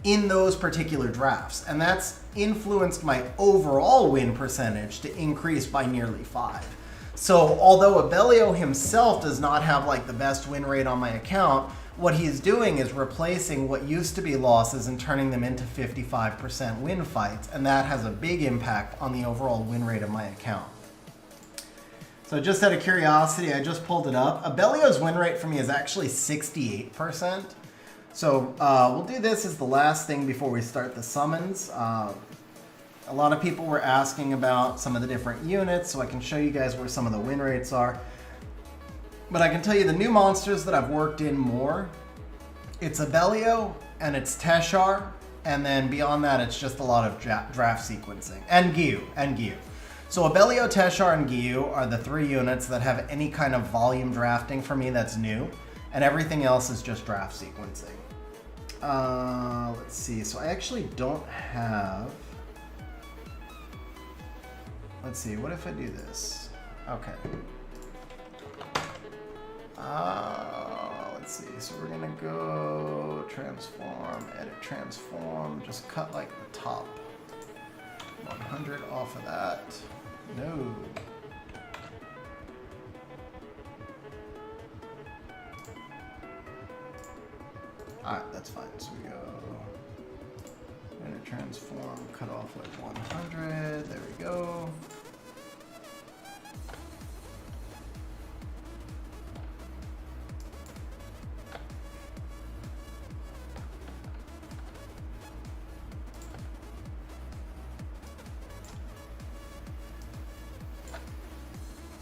in those particular drafts. And that's influenced my overall win percentage to increase by nearly 5. So although Abellio himself does not have like the best win rate on my account, what he's doing is replacing what used to be losses and turning them into 55% win fights. And that has a big impact on the overall win rate of my account. So just out of curiosity, I just pulled it up. Abellio's win rate for me is actually 68%. So we'll do this as the last thing before we start the summons. A lot of people were asking about some of the different units, so I can show you guys where some of the win rates are. But I can tell you the new monsters that I've worked in more, it's Abellio and it's Teshar, and then beyond that it's just a lot of draft sequencing. And Gyu. So Abellio, Teshar, and Gyu are the 3 units that have any kind of volume drafting for me that's new, and everything else is just draft sequencing. Let's see, so I actually don't have... Let's see, what if I do this? Okay. Let's see, so we're gonna go transform, edit transform, just cut like the top 100 off of that. No. Alright, that's fine. So we go edit transform, cut off like 100. There we go.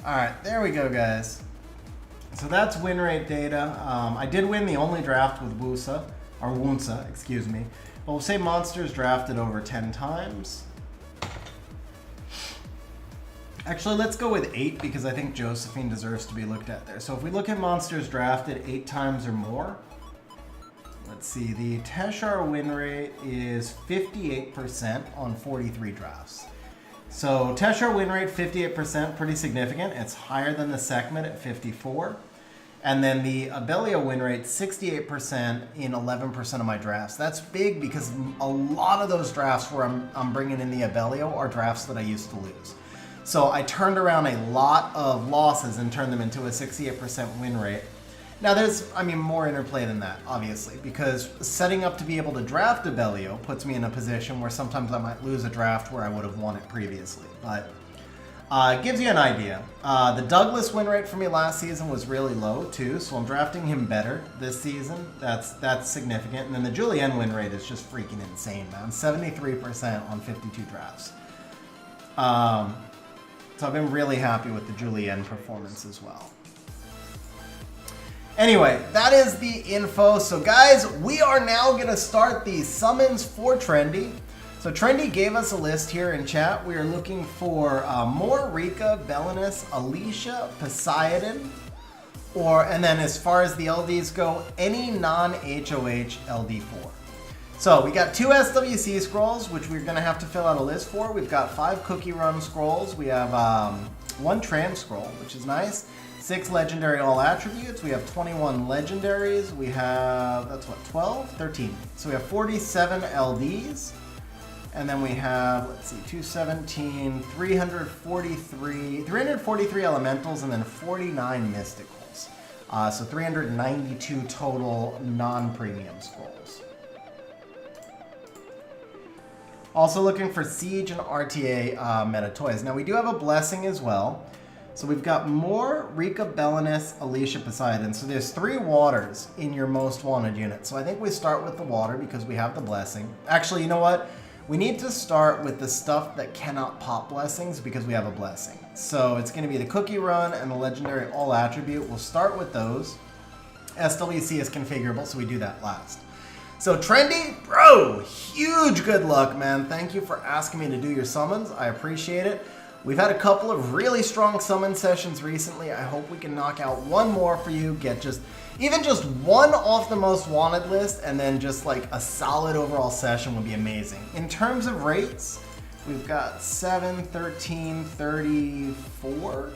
All right, there we go, guys. So that's win rate data. I did win the only draft with Wunsa, excuse me. But we'll say monsters drafted over 10 times. Actually, let's go with 8 because I think Josephine deserves to be looked at there. So if we look at monsters drafted 8 times or more, let's see, the Teshar win rate is 58% on 43 drafts. So Teshar win rate 58%, pretty significant. It's higher than the Sekhmet at 54. And then the Abellio win rate 68% in 11% of my drafts. That's big because a lot of those drafts where I'm bringing in the Abellio are drafts that I used to lose. So I turned around a lot of losses and turned them into a 68% win rate. Now there's, more interplay than that, obviously, because setting up to be able to draft Abellio puts me in a position where sometimes I might lose a draft where I would have won it previously. But it gives you an idea. The Douglas win rate for me last season was really low too, so I'm drafting him better this season. That's significant. And then the Julien win rate is just freaking insane, man. 73% on 52 drafts. So I've been really happy with the Julien performance as well. Anyway, that is the info. So guys, we are now going to start the summons for Trendy. So Trendy gave us a list here in chat. We are looking for more Rika, Belinus, Alicia, Poseidon, and then as far as the LDs go, any non-HOH LD4. So we got 2 SWC scrolls, which we're going to have to fill out a list for. We've got 5 cookie run scrolls. We have 1 trans scroll, which is nice. 6 legendary all attributes. We have 21 legendaries. We have, 13. So we have 47 LDs. And then we have, 217, 343 elementals, and then 49 mysticals. So 392 total non-premium scrolls. Also looking for Siege and RTA meta toys. Now we do have a blessing as well. So we've got more Rika, Belinus, Alicia, Poseidon. So there's 3 waters in your most wanted unit. So I think we start with the water because we have the blessing. Actually, you know what? We need to start with the stuff that cannot pop blessings because we have a blessing. So it's going to be the cookie run and the legendary all attribute. We'll start with those. SWC is configurable, so we do that last. So Trendy, bro, huge good luck, man. Thank you for asking me to do your summons. I appreciate it. We've had a couple of really strong summon sessions recently. I hope we can knock out one more for you, get even just one off the most wanted list, and then just like a solid overall session would be amazing. In terms of rates, we've got 7, 13, 34.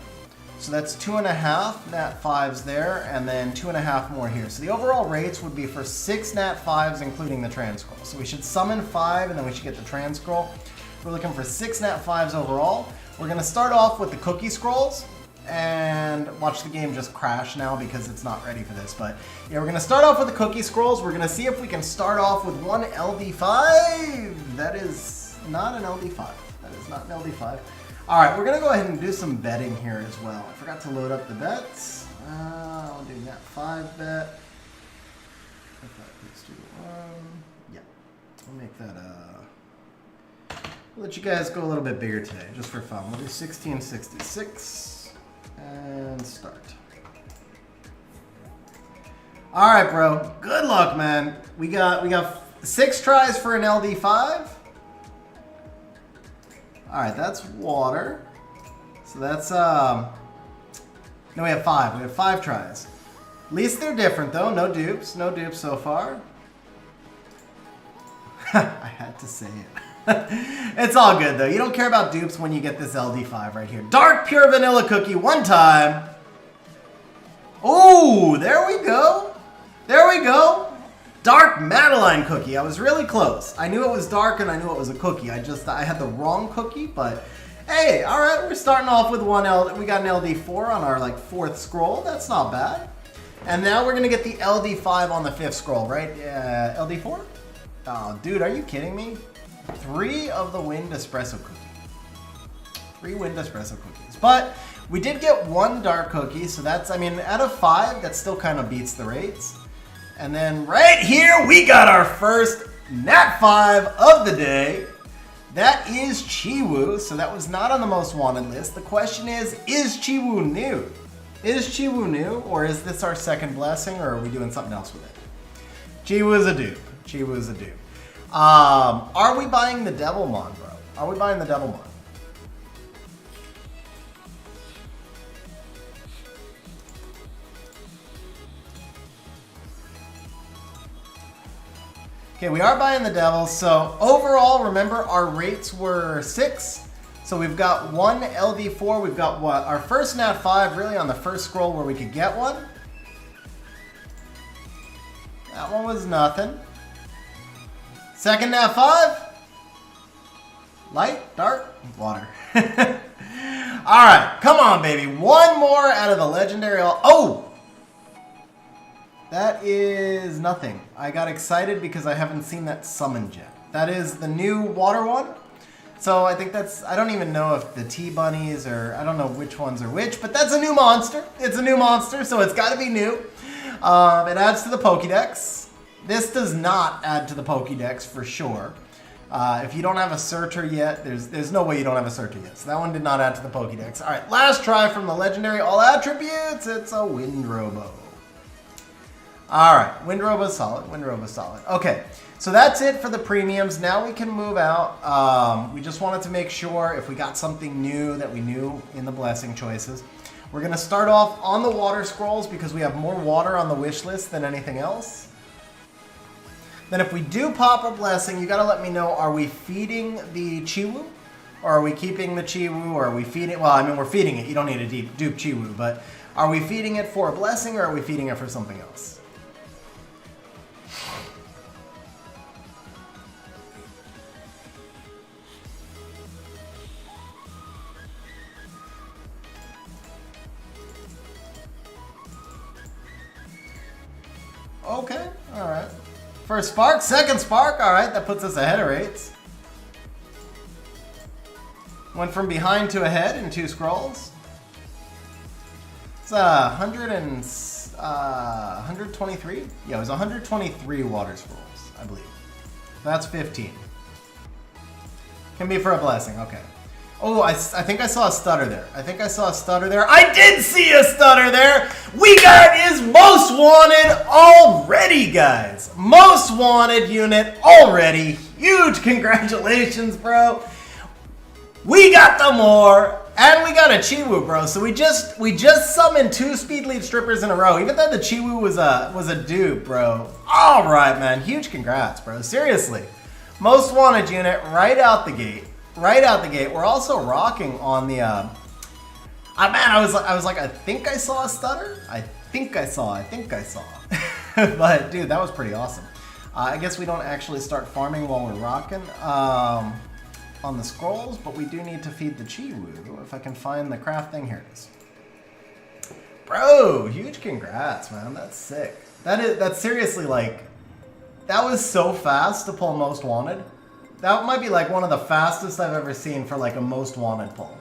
So that's 2.5 Nat 5s there, and then 2.5 more here. So the overall rates would be for 6 Nat 5s, including the Transcroll. So we should summon 5, and then we should get the Transcroll. We're looking for 6 Nat 5s overall. We're going to start off with the Cookie Scrolls, and watch the game just crash now because it's not ready for this. But yeah, we're going to start off with the Cookie Scrolls. We're going to see if we can start off with one LD5. That is not an LD5. That is not an LD5. All right, we're going to go ahead and do some betting here as well. I forgot to load up the bets. I'll do Nat 5 bet. Let's do yeah, I'll make that I'll let you guys go a little bit bigger today, just for fun. We'll do 1666 and start. All right, bro. Good luck, man. We got 6 tries for an LD5. All right, that's water. So that's no, we have 5. We have 5 tries. At least they're different though. No dupes. No dupes so far. I had to say it. It's all good though. You don't care about dupes when you get this LD5 right here. Dark Pure Vanilla Cookie one time. Oh, there we go. There we go. Dark Madeline Cookie. I was really close. I knew it was dark and I knew it was a cookie. I had the wrong cookie, but hey, all right, we're starting off with we got an LD4 on our like 4th scroll. That's not bad. And now we're gonna get the LD5 on the 5th scroll, right? LD4? Oh, dude, are you kidding me? 3 of the Wind Espresso Cookie. 3 Wind Espresso Cookies. But we did get 1 Dark Cookie, so that's, I mean, out of 5, that still kind of beats the rates. And then right here, we got our first Nat 5 of the day. That is Chiwu, so that was not on the most wanted list. The question is Chiwu new? Is Chiwu new, or is this our second blessing, or are we doing something else with it? Chiwu is a dupe. Chiwu is a dupe. Are we buying the Devilmon, bro? Are we buying the Devilmon? Okay, we are buying the Devils. So overall, remember our rates were 6. So we've got 1 LD4. We've got what? Our first Nat 5 really on the first scroll where we could get one. That one was nothing. Second Nat 5. Light, dark, water. Alright, come on, baby. One more out of the legendary. Oh! That is nothing. I got excited because I haven't seen that summoned yet. That is the new water one. So I think that's, I don't even know if the T-Bunnies or, I don't know which ones are which, but that's a new monster. It's a new monster, so it's got to be new. It adds to the Pokédex. This does not add to the Pokédex for sure. If you don't have a Searcher yet, there's no way you don't have a Searcher yet. So that one did not add to the Pokédex. All right, last try from the legendary all attributes. It's a Windrobo. All right, Windrobo's solid. Windrobo's solid. Okay, so that's it for the premiums. Now we can move out. We just wanted to make sure if we got something new that we knew in the blessing choices. We're gonna start off on the water scrolls because we have more water on the wish list than anything else. Then if we do pop a blessing, you gotta let me know, are we feeding the Chiwu? Or are we keeping the Chiwu? Or are we feeding, well, I mean, we're feeding it. You don't need a dupe Chiwu, but are we feeding it for a blessing or are we feeding it for something else? Okay, all right. First spark, second spark, all right, that puts us ahead of rates. Went from behind to ahead in 2 scrolls. It's 123? Yeah, it was 123 water scrolls, I believe. That's 15. Can be for a blessing, okay. Oh, I think I saw a stutter there. I did see a stutter there! We got his most wanted already, guys! Most wanted unit already. Huge congratulations, bro. We got the more, and we got a Chiwu, bro. So we just summoned 2 speed lead strippers in a row, even though the Chiwu was a dupe, bro. All right, man. Huge congrats, bro. Seriously, most wanted unit right out the gate. Right out the gate. We're also rocking on the. Man, I was like, I think I saw a stutter. I think I saw. But dude, that was pretty awesome. I guess we don't actually start farming while we're rocking on the scrolls, but we do need to feed the Chiwu. If I can find the craft thing, here it is. Bro, huge congrats, man. That's sick. That's seriously like, that was so fast to pull most wanted. That might be like one of the fastest I've ever seen for like a most wanted pull.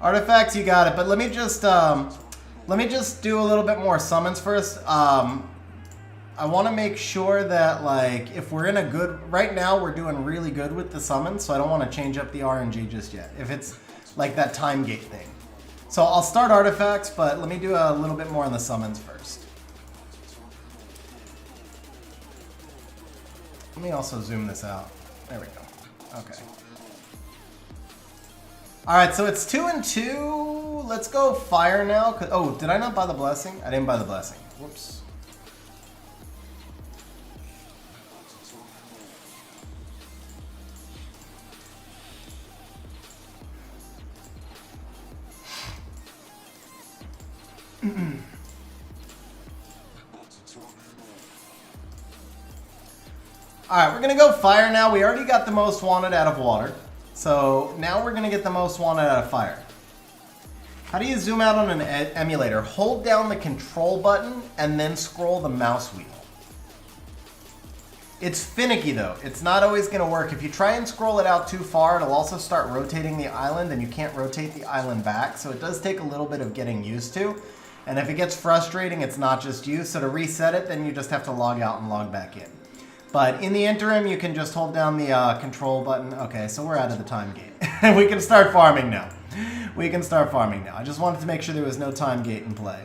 Artifacts, you got it. But let me just do a little bit more summons first. I want to make sure that like if we're in a good right now, we're doing really good with the summons, so I don't want to change up the RNG just yet. If it's like that time gate thing, so I'll start artifacts, but let me do a little bit more on the summons first. Let me also zoom this out. There we go. Okay. Alright, so it's 2 and 2. Let's go fire now. Oh, did I not buy the blessing? I didn't buy the blessing. Whoops. Alright, we're going to go fire now. We already got the most wanted out of water. So now we're going to get the most wanted out of fire. How do you zoom out on an emulator? Hold down the control button and then scroll the mouse wheel. It's finicky though. It's not always going to work. If you try and scroll it out too far, it'll also start rotating the island and you can't rotate the island back. So it does take a little bit of getting used to. And if it gets frustrating, it's not just you. So to reset it, then you just have to log out and log back in. But in the interim, you can just hold down the control button. Okay, so we're out of the time gate. We can start farming now. We can start farming now. I just wanted to make sure there was no time gate in play.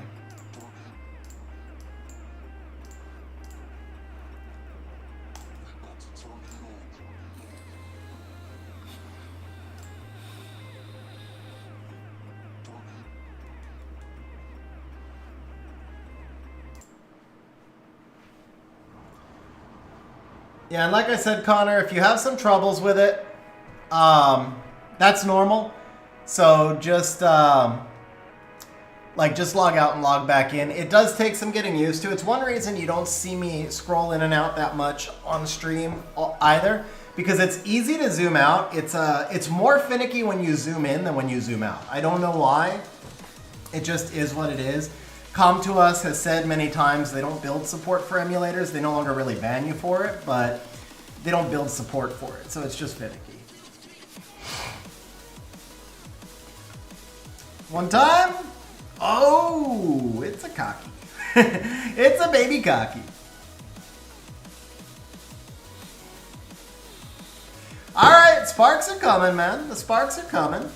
Yeah, and like I said, Connor, if you have some troubles with it, that's normal. So just just log out and log back in. It does take some getting used to. It's one reason you don't see me scroll in and out that much on stream either, because it's easy to zoom out. It's more finicky when you zoom in than when you zoom out. I don't know why. It just is what it is. Com2Us has said many times they don't build support for emulators. They no longer really ban you for it, but they don't build support for it. So it's just finicky. One time. Oh, it's a cocky. It's a baby cocky. All right, sparks are coming, man. The sparks are coming.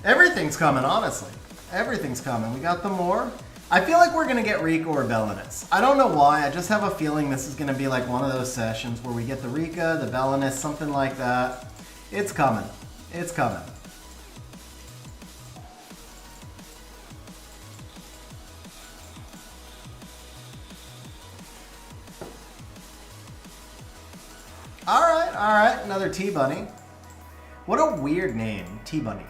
Everything's coming, honestly. Everything's coming. We got the more. I feel like we're going to get Rika or Belinus. I don't know why. I just have a feeling this is going to be like one of those sessions where we get the Rika, the Belinus, something like that. It's coming. It's coming. All right. Another T-Bunny. What a weird name, T-Bunny.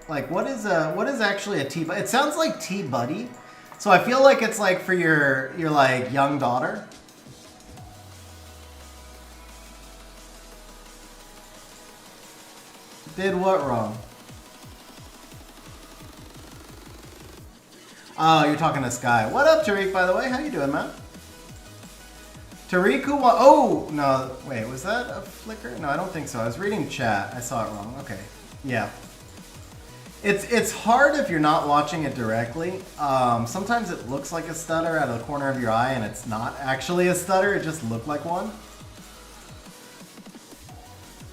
Like, what is actually a T-Buddy? It sounds like T-Buddy. So I feel like it's like for your like young daughter. Did what wrong? Oh, you're talking to Sky. What up, Tariq, by the way? How you doing, man? Tariq, oh, no, wait, was that a flicker? No, I don't think so. I was reading chat. I saw it wrong. Okay, yeah. It's hard if you're not watching it directly. Sometimes it looks like a stutter out of the corner of your eye, and it's not actually a stutter. It just looked like one.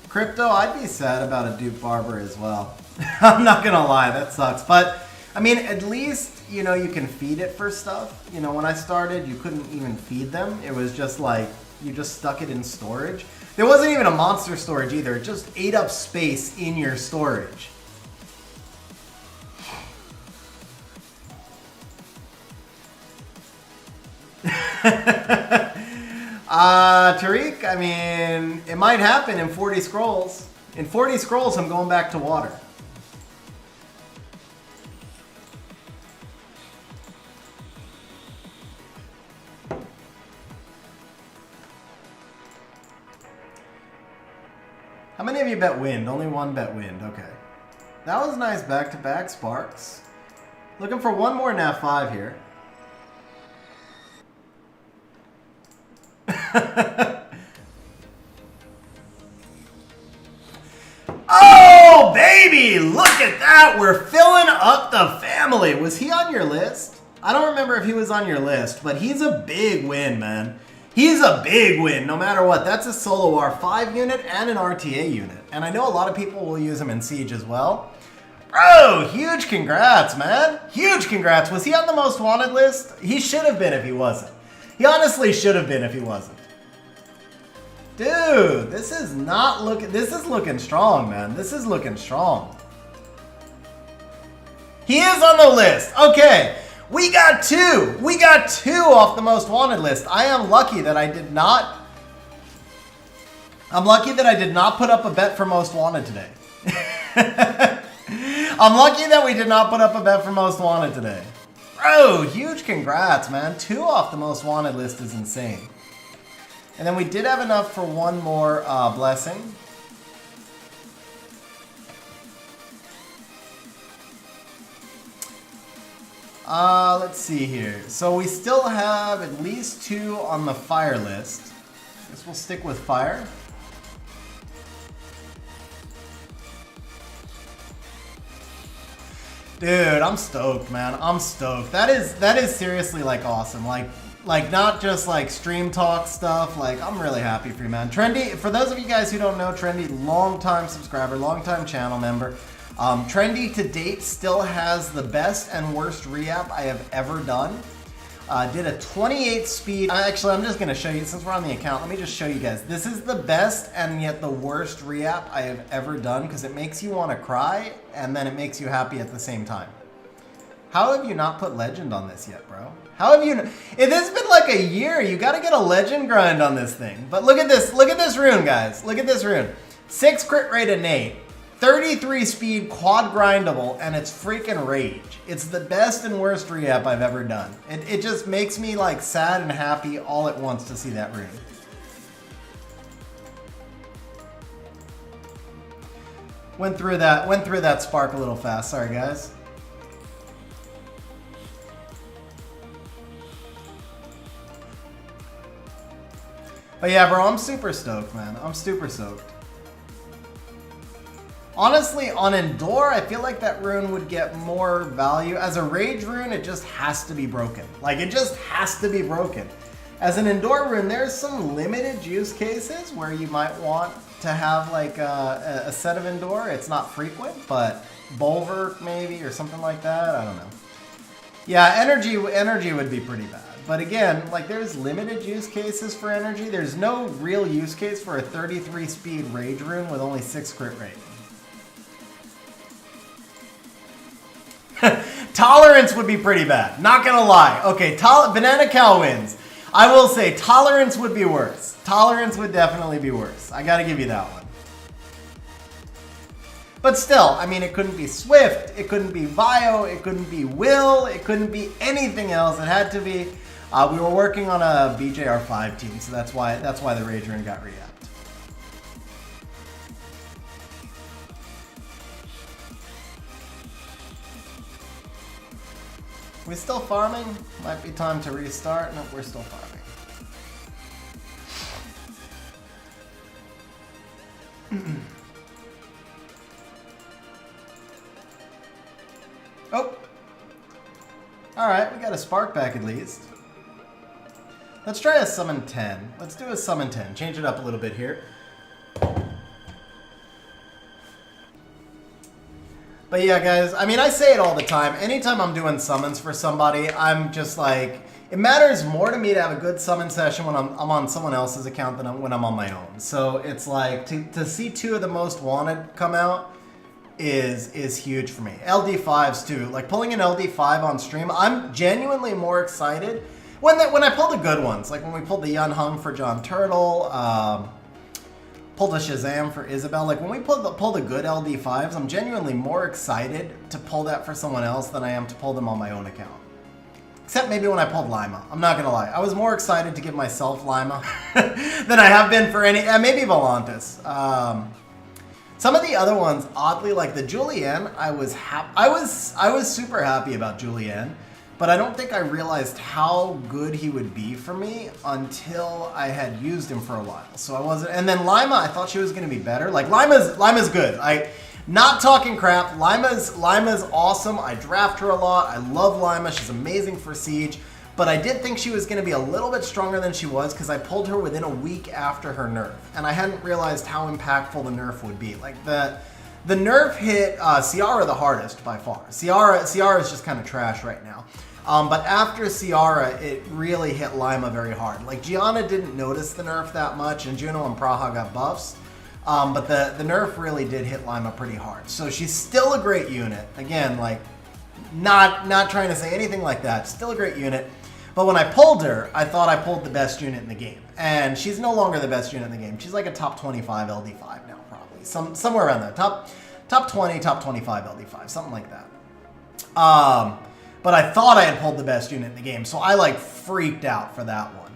Crypto, I'd be sad about a Duke Barber as well. I'm not gonna lie, that sucks. But, I mean, at least, you know, you can feed it for stuff. You know, when I started, you couldn't even feed them. It was just like, you just stuck it in storage. There wasn't even a monster storage either. It just ate up space in your storage. Tariq, I mean, it might happen in 40 scrolls. In 40 scrolls, I'm going back to water. How many of you bet wind? Only one bet wind. Okay. That was nice back-to-back sparks. Looking for one more nat 5 here. Oh, baby! Look at that! We're filling up the family. Was he on your list? I don't remember if he was on your list, but he's a big win, man. He's a big win, no matter what. That's a solo R5 unit and an RTA unit. And I know a lot of people will use him in Siege as well. Bro, huge congrats, man. Huge congrats. Was he on the most wanted list? He should have been if he wasn't. He honestly should have been if he wasn't. Dude, this is not looking... This is looking strong, man. This is looking strong. He is on the list. Okay. We got two. We got two off the most wanted list. I am lucky that I did not... I'm lucky that I did not put up a bet for most wanted today. I'm lucky that we did not put up a bet for most wanted today. Bro, huge congrats, man. Two off the most wanted list is insane. And then we did have enough for one more blessing. Let's see here. So we still have at least two on the fire list. I guess we'll stick with fire. Dude, I'm stoked, man. I'm stoked. That is seriously like awesome. Like not just like stream talk stuff. Like I'm really happy for you, man. Trendy, for those of you guys who don't know, Trendy, long-time subscriber, long-time channel member. Trendy to date still has the best and worst re-app I have ever done. Did a 28 speed. Actually, I'm just going to show you, since we're on the account, let me just show you guys. This is the best and yet the worst re-app I have ever done because it makes you want to cry and then it makes you happy at the same time. How have you not put legend on this yet, bro? How have you... If this has been like a year, you got to get a legend grind on this thing. But look at this rune, guys. Look at this rune. 6 crit rate innate. 33 speed quad grindable, and it's freaking rage. It's the best and worst re-app I've ever done. It just makes me like sad and happy all at once to see that rune. Went through that spark a little fast. Sorry, guys. But yeah, bro, I'm super stoked, man. I'm super stoked. Honestly, on Endure, I feel like that rune would get more value. As a rage rune, it just has to be broken. Like, it just has to be broken. As an Endure rune, there's some limited use cases where you might want to have like a set of Endure. It's not frequent, but Bulwark maybe or something like that. I don't know. Yeah, energy would be pretty bad. But again, like there's limited use cases for energy. There's no real use case for a 33 speed rage rune with only 6 crit rate. Tolerance would be pretty bad. Not gonna lie. Okay, Banana Cow wins. I will say Tolerance would be worse. Tolerance would definitely be worse. I gotta give you that one. But still, I mean, it couldn't be Swift, it couldn't be Vio, it couldn't be Will, it couldn't be anything else. It had to be. We were working on a BJR5 team, so that's why the Rage Rune got re-upped. We still farming? Might be time to restart. Nope, we're still farming. Oh! Alright, we got a spark back at least. Let's try a summon 10. Let's do a summon 10. Change it up a little bit here. But yeah, guys, I mean, I say it all the time. Anytime I'm doing summons for somebody, I'm just like, it matters more to me to have a good summon session when I'm on someone else's account than when I'm on my own. So it's like, to see 2 of the most wanted come out is huge for me. LD5s too. Like pulling an LD5 on stream, I'm genuinely more excited when I pull the good ones. Like when we pulled the Yun Hung for John Turtle, pulled a Shazam for Isabel. Like when we pull the good LD5s, I'm genuinely more excited to pull that for someone else than I am to pull them on my own account. Except maybe when I pulled Lima. I'm not gonna lie. I was more excited to give myself Lima than I have been for any, maybe Volantis. Some of the other ones, oddly, like the Julienne, I was super happy about Julienne, but I don't think I realized how good he would be for me until I had used him for a while. So I wasn't, and then Lima, I thought she was gonna be better. Like Lima's good. Not talking crap. Lima's awesome. I draft her a lot. I love Lima. She's amazing for Siege. But I did think she was going to be a little bit stronger than she was because I pulled her within a week after her nerf. And I hadn't realized how impactful the nerf would be. Like the nerf hit Ciara the hardest by far. Ciara is just kind of trash right now. But after Ciara, it really hit Lima very hard. Like Gianna didn't notice the nerf that much, and Juno and Praha got buffs. But the nerf really did hit Lima pretty hard. So she's still a great unit. Again, like, not trying to say anything like that. Still a great unit. But when I pulled her, I thought I pulled the best unit in the game. And she's no longer the best unit in the game. She's like a top 25 LD5 now, probably. Somewhere around there. Top 20, top 25 LD5. Something like that. But I thought I had pulled the best unit in the game. So I, like, freaked out for that one.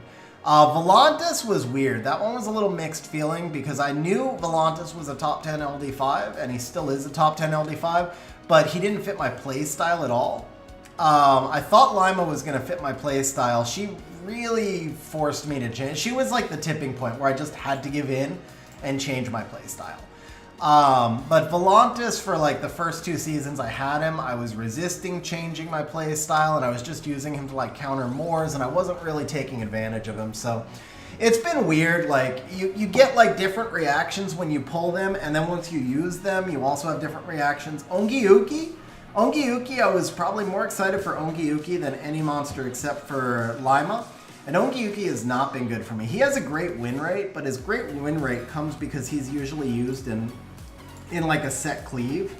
Volantis was weird. That one was a little mixed feeling because I knew Volantis was a top 10 LD5 and he still is a top 10 LD5, but he didn't fit my play style at all. I thought Lima was going to fit my play style. She really forced me to change. She was like the tipping point where I just had to give in and change my play style. But Volantis, for like the first 2 seasons I had him, I was resisting changing my play style and I was just using him to like counter Moors and I wasn't really taking advantage of him. So it's been weird. Like you get like different reactions when you pull them, and then once you use them, you also have different reactions. Ongyuki, I was probably more excited for Ongyuki than any monster except for Lima. And Ongyuki has not been good for me. He has a great win rate, but his great win rate comes because he's usually used in like a set cleave.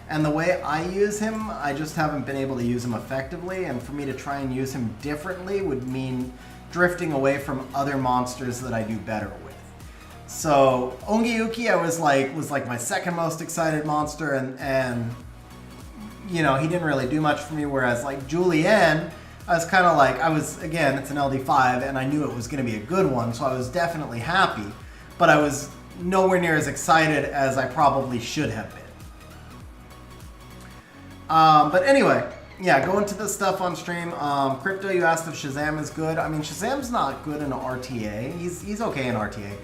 And the way I use him, I just haven't been able to use him effectively. And for me to try and use him differently would mean drifting away from other monsters that I do better with. So Ongyuki, was like my second most excited monster, and you know, he didn't really do much for me. Whereas like Julienne, I was kind of like, again, it's an LD5 and I knew it was going to be a good one. So I was definitely happy, but I was nowhere near as excited as I probably should have been. But anyway, yeah, going to the stuff on stream. Crypto, you asked if Shazam is good. I mean, Shazam's not good in RTA. He's okay in RTA.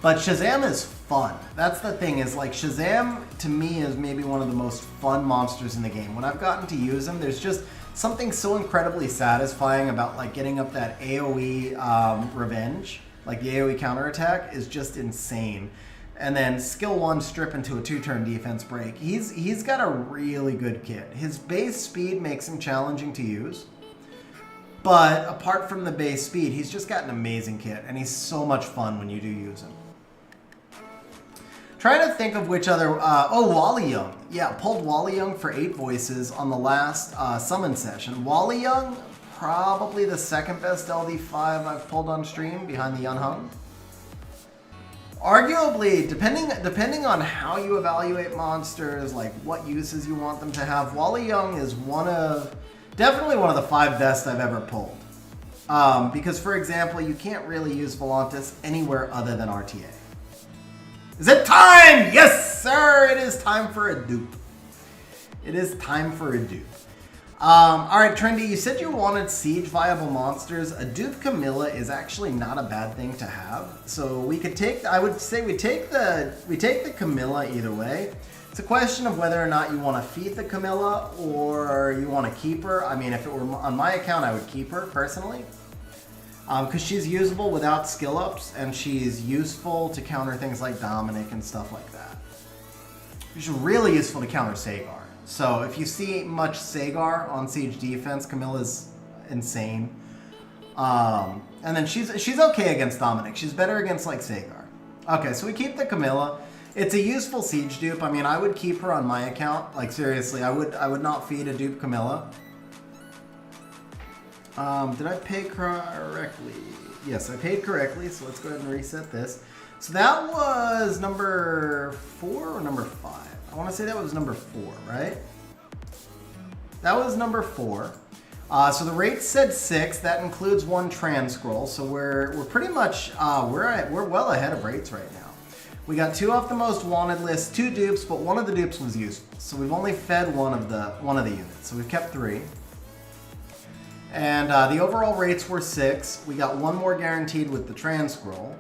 But Shazam is fun. That's the thing, is like Shazam to me is maybe one of the most fun monsters in the game. When I've gotten to use him, there's just something so incredibly satisfying about like getting up that AoE revenge. Like the AoE counterattack is just insane. And then skill 1 strip into a 2-turn defense break. He's got a really good kit. His base speed makes him challenging to use. But apart from the base speed, he's just got an amazing kit. And he's so much fun when you do use him. Trying to think of which other... Wally Young. Yeah, pulled Wally Young for 8 voices on the last summon session. Wally Young, probably the second best LD5 I've pulled on stream behind the Yun Hung. Arguably, depending on how you evaluate monsters, like what uses you want them to have, Wally Young is definitely one of the 5 best I've ever pulled. Because, for example, you can't really use Volantis anywhere other than RTA. Is it time? Yes, sir! It is time for a dupe. It is time for a dupe. Alright, Trendy, you said you wanted siege viable monsters. A dupe Camilla is actually not a bad thing to have. So we could take, I would say we take the Camilla either way. It's a question of whether or not you want to feed the Camilla or you want to keep her. I mean, if it were on my account, I would keep her personally. Because she's usable without skill ups, and she's useful to counter things like Dominic and stuff like that. She's really useful to counter Sagar. So if you see much Sagar on Siege defense, Camilla's insane. And then she's okay against Dominic. She's better against like Sagar. Okay, so we keep the Camilla. It's a useful Siege dupe. I mean, I would keep her on my account. Like seriously, I would not feed a dupe Camilla. Did I pay correctly? Yes, I paid correctly. So let's go ahead and reset this. So that was number 4 or number 5? I want to say that was number 4, right? That was number 4. So the rate said 6. That includes 1 trans scroll. So we're pretty much we're well ahead of rates right now. We got 2 off the most wanted list, 2 dupes, but one of the dupes was useful. So we've only fed one of the units. So we've kept 3. And the overall rates were 6. We got 1 more guaranteed with the trans scroll.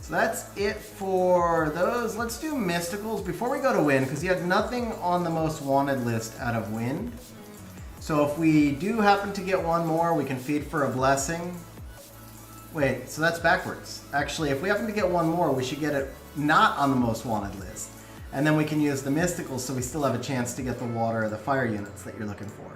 So that's it for those. Let's do mysticals before we go to wind, because you had nothing on the most wanted list out of wind. So if we do happen to get 1 more, we can feed for a blessing. Wait, so that's backwards. Actually, if we happen to get 1 more, we should get it not on the most wanted list. And then we can use the mysticals so we still have a chance to get the water or the fire units that you're looking for.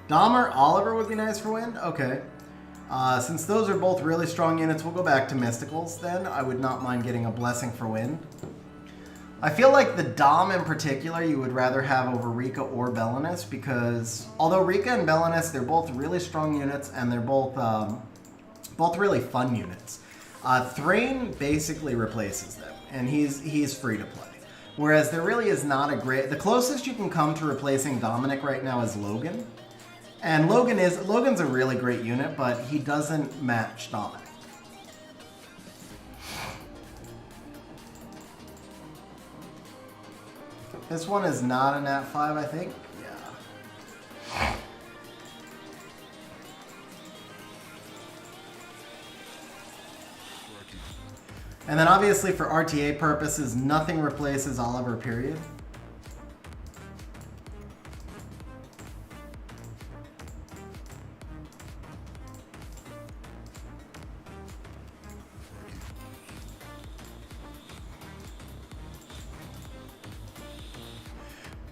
Dahmer, Oliver would be nice for wind? Okay. Since those are both really strong units, we'll go back to mysticals then. I would not mind getting a blessing for wind. I feel like the Dom in particular you would rather have over Rika or Belenus, because although Rika and Belenus, they're both really strong units and they're both really fun units. Thrain basically replaces them, and he's free to play. Whereas there really is not a great... The closest you can come to replacing Dominic right now is Logan. And Logan's a really great unit, but he doesn't match Dominic. This one is not a Nat 5, I think. Yeah. And then obviously for RTA purposes, nothing replaces Oliver, period.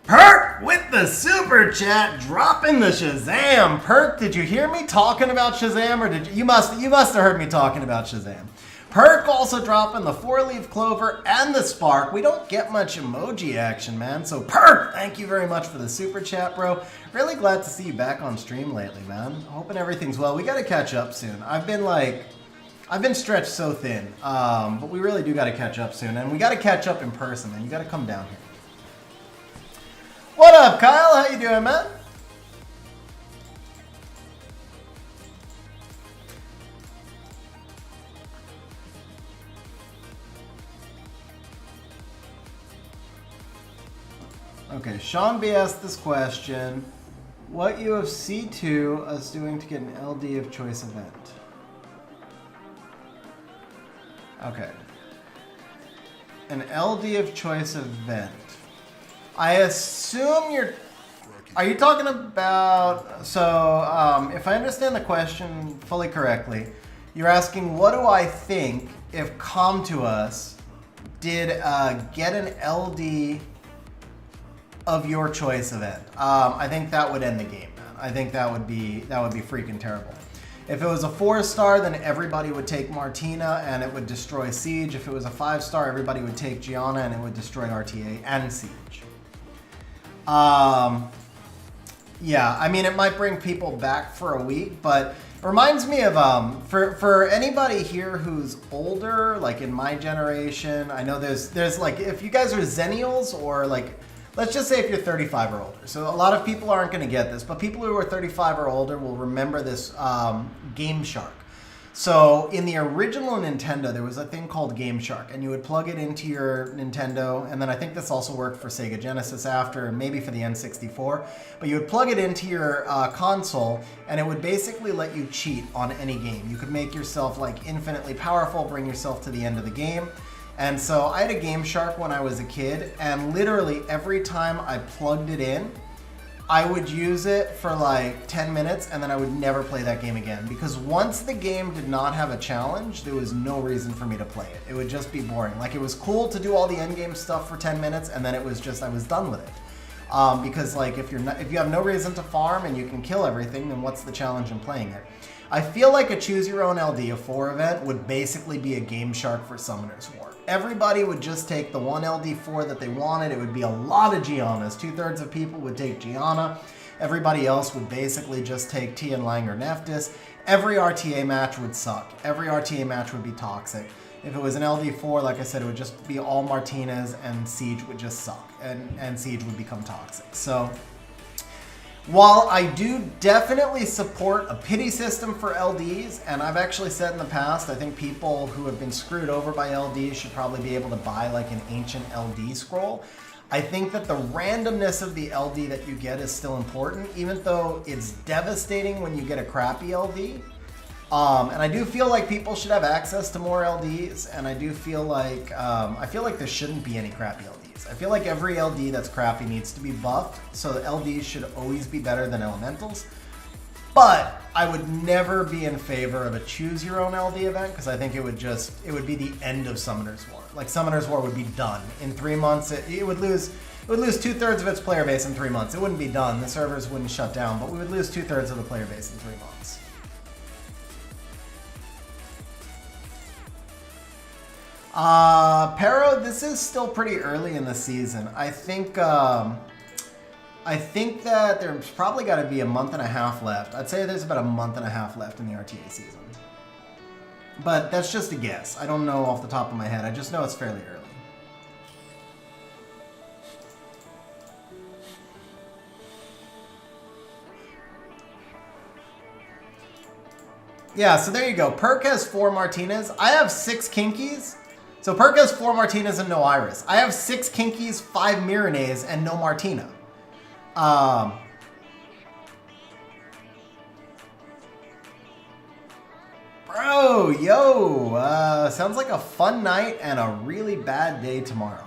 Perk with the super chat, dropping the Shazam. Perk, did you hear me talking about Shazam, or did you must have heard me talking about Shazam. Perk also dropping the 4-leaf clover and the spark. We don't get much emoji action, man. So Perk, thank you very much for the super chat, bro. Really glad to see you back on stream lately, man. Hoping everything's well. We got to catch up soon. I've been stretched so thin, but we really do got to catch up soon, and we got to catch up in person, man. You got to come down here. What up, Kyle? How you doing, man? Okay, Sean B asked this question. What UFC 2 is doing to get an LD of choice event? Okay. An LD of choice event. I assume are you talking about, so if I understand the question fully correctly, you're asking what do I think if Come To Us did get an LD of your choice event. I think that would end the game, man. I think that would be freaking terrible. If it was a 4-star, then everybody would take Martina and it would destroy Siege. If it was a 5-star, everybody would take Gianna and it would destroy RTA and Siege. Yeah, I mean, it might bring people back for a week, but it reminds me of, for anybody here who's older, like in my generation, I know there's like, if you guys are Zennials or like, let's just say if you're 35 or older. So a lot of people aren't going to get this, but people who are 35 or older will remember this Game Shark. So in the original Nintendo, there was a thing called Game Shark, and you would plug it into your Nintendo, and then I think this also worked for Sega Genesis after, and maybe for the N64, but you would plug it into your console, and it would basically let you cheat on any game. You could make yourself like infinitely powerful, bring yourself to the end of the game. And so I had a Game Shark when I was a kid, and literally every time I plugged it in, I would use it for like 10 minutes and then I would never play that game again, because once the game did not have a challenge, there was no reason for me to play it. It would just be boring. Like, it was cool to do all the endgame stuff for 10 minutes and then it was just, I was done with it. Because like, if you have no reason to farm and you can kill everything, then what's the challenge in playing it? I feel like a Choose Your Own LD4 event would basically be a Game Shark for Summoner's War. Everybody would just take the one LD4 that they wanted. It would be a lot of Giannas. 2/3 of people would take Gianna. Everybody else would basically just take Tian Lang or Nephthys. Every RTA match would suck. Every RTA match would be toxic. If it was an LD4, like I said, it would just be all Martinez, and Siege would just suck, and Siege would become toxic. So, while I do definitely support a pity system for LDs, and I've actually said in the past, I think people who have been screwed over by LDs should probably be able to buy like an ancient LD scroll. I think that the randomness of the LD that you get is still important, even though it's devastating when you get a crappy LD. And I do feel like people should have access to more LDs, and I do feel like there shouldn't be any crappy LDs. I feel like every LD that's crappy needs to be buffed, so the LDs should always be better than Elementals. But I would never be in favor of a Choose Your Own LD event, because I think it would be the end of Summoner's War. Like, Summoner's War would be done. In 3 months, it would lose 2/3 of its player base in 3 months. It wouldn't be done. The servers wouldn't shut down, but we would lose 2/3 of the player base in 3 months. Pero, this is still pretty early in the season. I think that there's probably got to be a month and a half left. I'd say there's about a month and a half left in the RTA season. But that's just a guess. I don't know off the top of my head. I just know it's fairly early. Yeah, so there you go. Perk has 4 Martinez. I have 6 Kinkies. So Perk has 4 Martinez and no Iris. I have 6 Kinkies, 5 Mirenes, and no Martina. Bro, yo, sounds like a fun night and a really bad day tomorrow.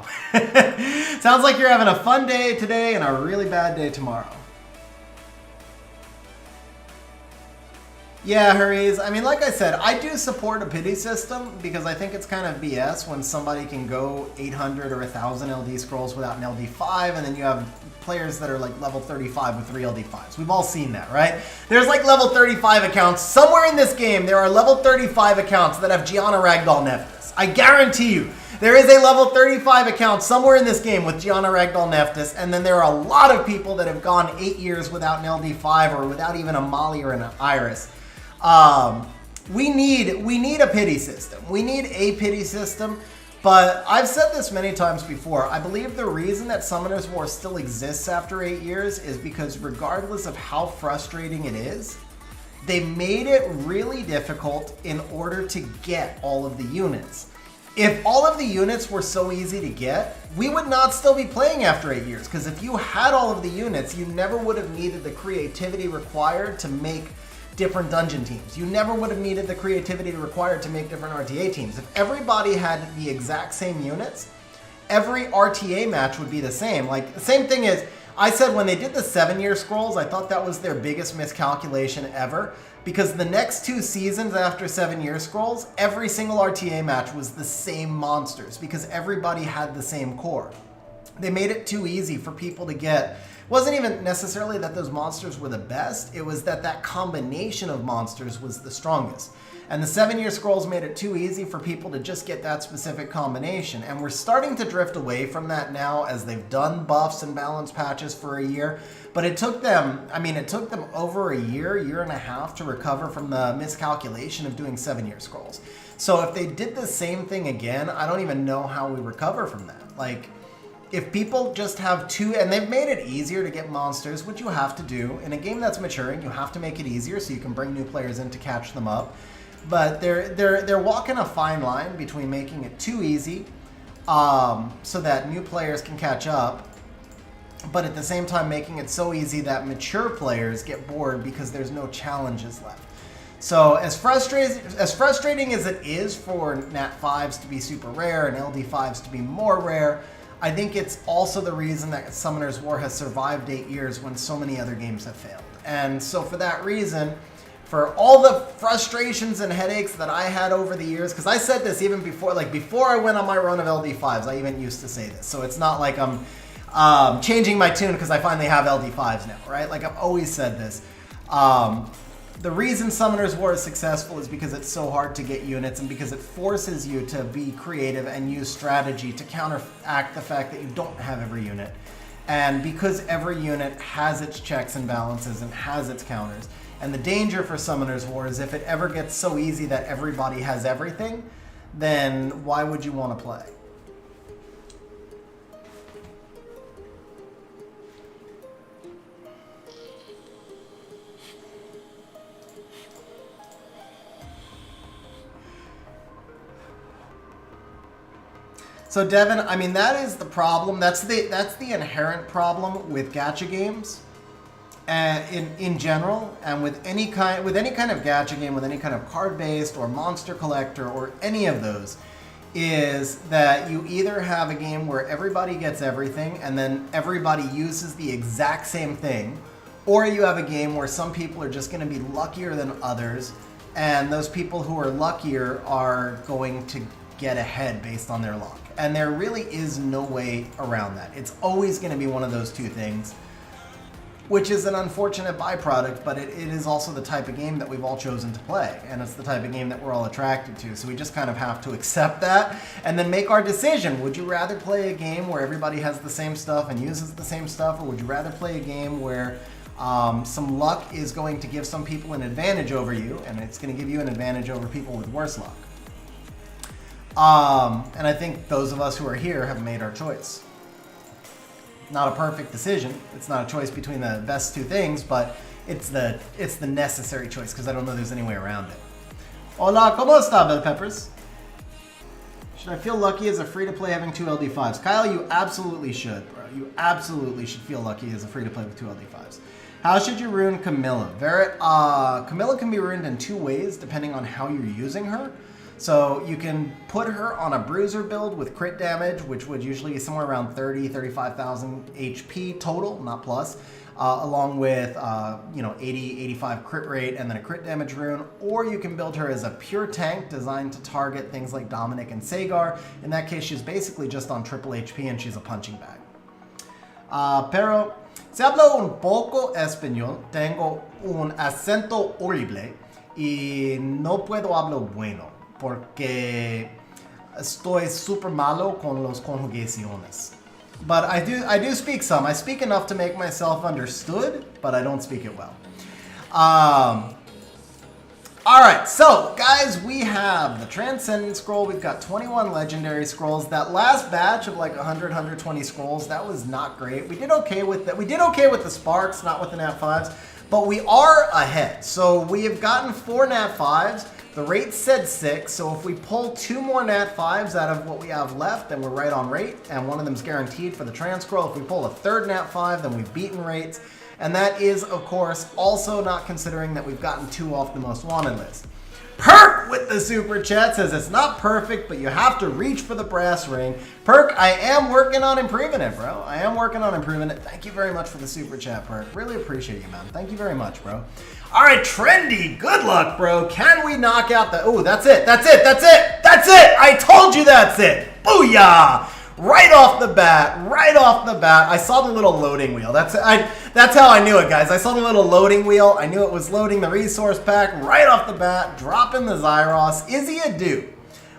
Sounds like you're having a fun day today and a really bad day tomorrow. Yeah, Hurries. I mean, like I said, I do support a pity system because I think it's kind of BS when somebody can go 800 or 1,000 LD scrolls without an LD5, and then you have players that are like level 35 with 3 LD5s. We've all seen that, right? There's like level 35 accounts. Somewhere in this game, there are level 35 accounts that have Gianna Ragdoll Nephthys. I guarantee you. There is a level 35 account somewhere in this game with Gianna Ragdoll Nephthys, and then there are a lot of people that have gone 8 years without an LD5 or without even a Molly or an Iris. We need a pity system. We need a pity system, but I've said this many times before. I believe the reason that Summoner's War still exists after 8 years is because regardless of how frustrating it is, they made it really difficult in order to get all of the units. If all of the units were so easy to get, we would not still be playing after 8 years, because if you had all of the units, you never would have needed the creativity required to make different dungeon teams. You never would have needed the creativity required to make different RTA teams. If everybody had the exact same units, every RTA match would be the same. Like, the same thing is, I said when they did the 7-year scrolls, I thought that was their biggest miscalculation ever, because the next 2 seasons after 7-year scrolls, every single RTA match was the same monsters, because everybody had the same core. They made it too easy for people to get. It wasn't even necessarily that those monsters were the best, it was that that combination of monsters was the strongest. And the 7-year scrolls made it too easy for people to just get that specific combination. And we're starting to drift away from that now as they've done buffs and balance patches for a year. But it took them, it took them over a year and a half to recover from the miscalculation of doing 7-year scrolls. So if they did the same thing again, I don't even know how we recover from that. Like, if people just have 2, and they've made it easier to get monsters, which you have to do. In a game that's maturing, you have to make it easier so you can bring new players in to catch them up. But they're walking a fine line between making it too easy so that new players can catch up, but at the same time making it so easy that mature players get bored because there's no challenges left. So as frustrating as it is for Nat 5s to be super rare and LD 5s to be more rare, I think it's also the reason that Summoner's War has survived 8 years when so many other games have failed. And so for that reason, for all the frustrations and headaches that I had over the years, because I said this even before, like before I went on my run of LD5s, I even used to say this. So it's not like I'm changing my tune because I finally have LD5s now, right? Like I've always said this. The reason Summoner's War is successful is because it's so hard to get units and because it forces you to be creative and use strategy to counteract the fact that you don't have every unit. And because every unit has its checks and balances and has its counters. And the danger for Summoner's War is if it ever gets so easy that everybody has everything, then why would you want to play? So Devin, I mean, that is the problem. That's the inherent problem with gacha games, in general, and with any kind of gacha game, with any kind of card-based or monster collector or any of those, is that you either have a game where everybody gets everything and then everybody uses the exact same thing, or you have a game where some people are just going to be luckier than others, and those people who are luckier are going to get ahead based on their luck. And there really is no way around that. It's always going to be one of those two things, which is an unfortunate byproduct, but it is also the type of game that we've all chosen to play, and it's the type of game that we're all attracted to. So we just kind of have to accept that and then make our decision. Would you rather play a game where everybody has the same stuff and uses the same stuff, or would you rather play a game where some luck is going to give some people an advantage over you, and it's going to give you an advantage over people with worse luck? And I think those of us who are here have made our choice. Not a perfect decision. It's not a choice between the best two things, but it's the necessary choice because I don't know there's any way around it. Hola, ¿cómo está, Bell Peppers? Should I feel lucky as a free-to-play having 2 LD5s? Kyle, you absolutely should, bro. You absolutely should feel lucky as a free-to-play with 2 LD5s. How should you ruin Camilla? Camilla can be ruined in 2 ways depending on how you're using her. So you can put her on a bruiser build with crit damage, which would usually be somewhere around 35,000 HP total, not plus, along with 80-85 crit rate and then a crit damage rune. Or you can build her as a pure tank designed to target things like Dominic and Sagar. In that case, she's basically just on triple HP and she's a punching bag. Pero si hablo un poco español, tengo un acento horrible y no puedo hablar bueno, porque estoy super malo con los conjugaciones. But I do speak some. I speak enough to make myself understood, but I don't speak it well. Alright, so guys, we have the Transcendent Scroll. We've got 21 Legendary Scrolls. That last batch of like 100, 120 scrolls, that was not great. We did okay with that. We did okay with the Sparks, not with the Nat 5s, but we are ahead. So we have gotten 4 Nat 5s. The rate said 6, so if we pull 2 more Nat 5s out of what we have left, then we're right on rate, and one of them's guaranteed for the Trans Scroll. If we pull a 3rd Nat 5, then we've beaten rates. And that is, of course, also not considering that we've gotten 2 off the most wanted list. Perk with the super chat says it's not perfect, but you have to reach for the brass ring. Perk, I am working on improving it, bro. I am working on improving it. Thank you very much for the super chat, Perk. Really appreciate you, man. Thank you very much, bro. All right, Trendy, good luck, bro. Can we knock out the... Oh, that's it. That's it. That's it. That's it. I told you that's it. Booyah. Right off the bat. Right off the bat. I saw the little loading wheel. That's how I knew it, guys. I saw the little loading wheel. I knew it was loading the resource pack right off the bat. Dropping the Zyros. Is he a dupe?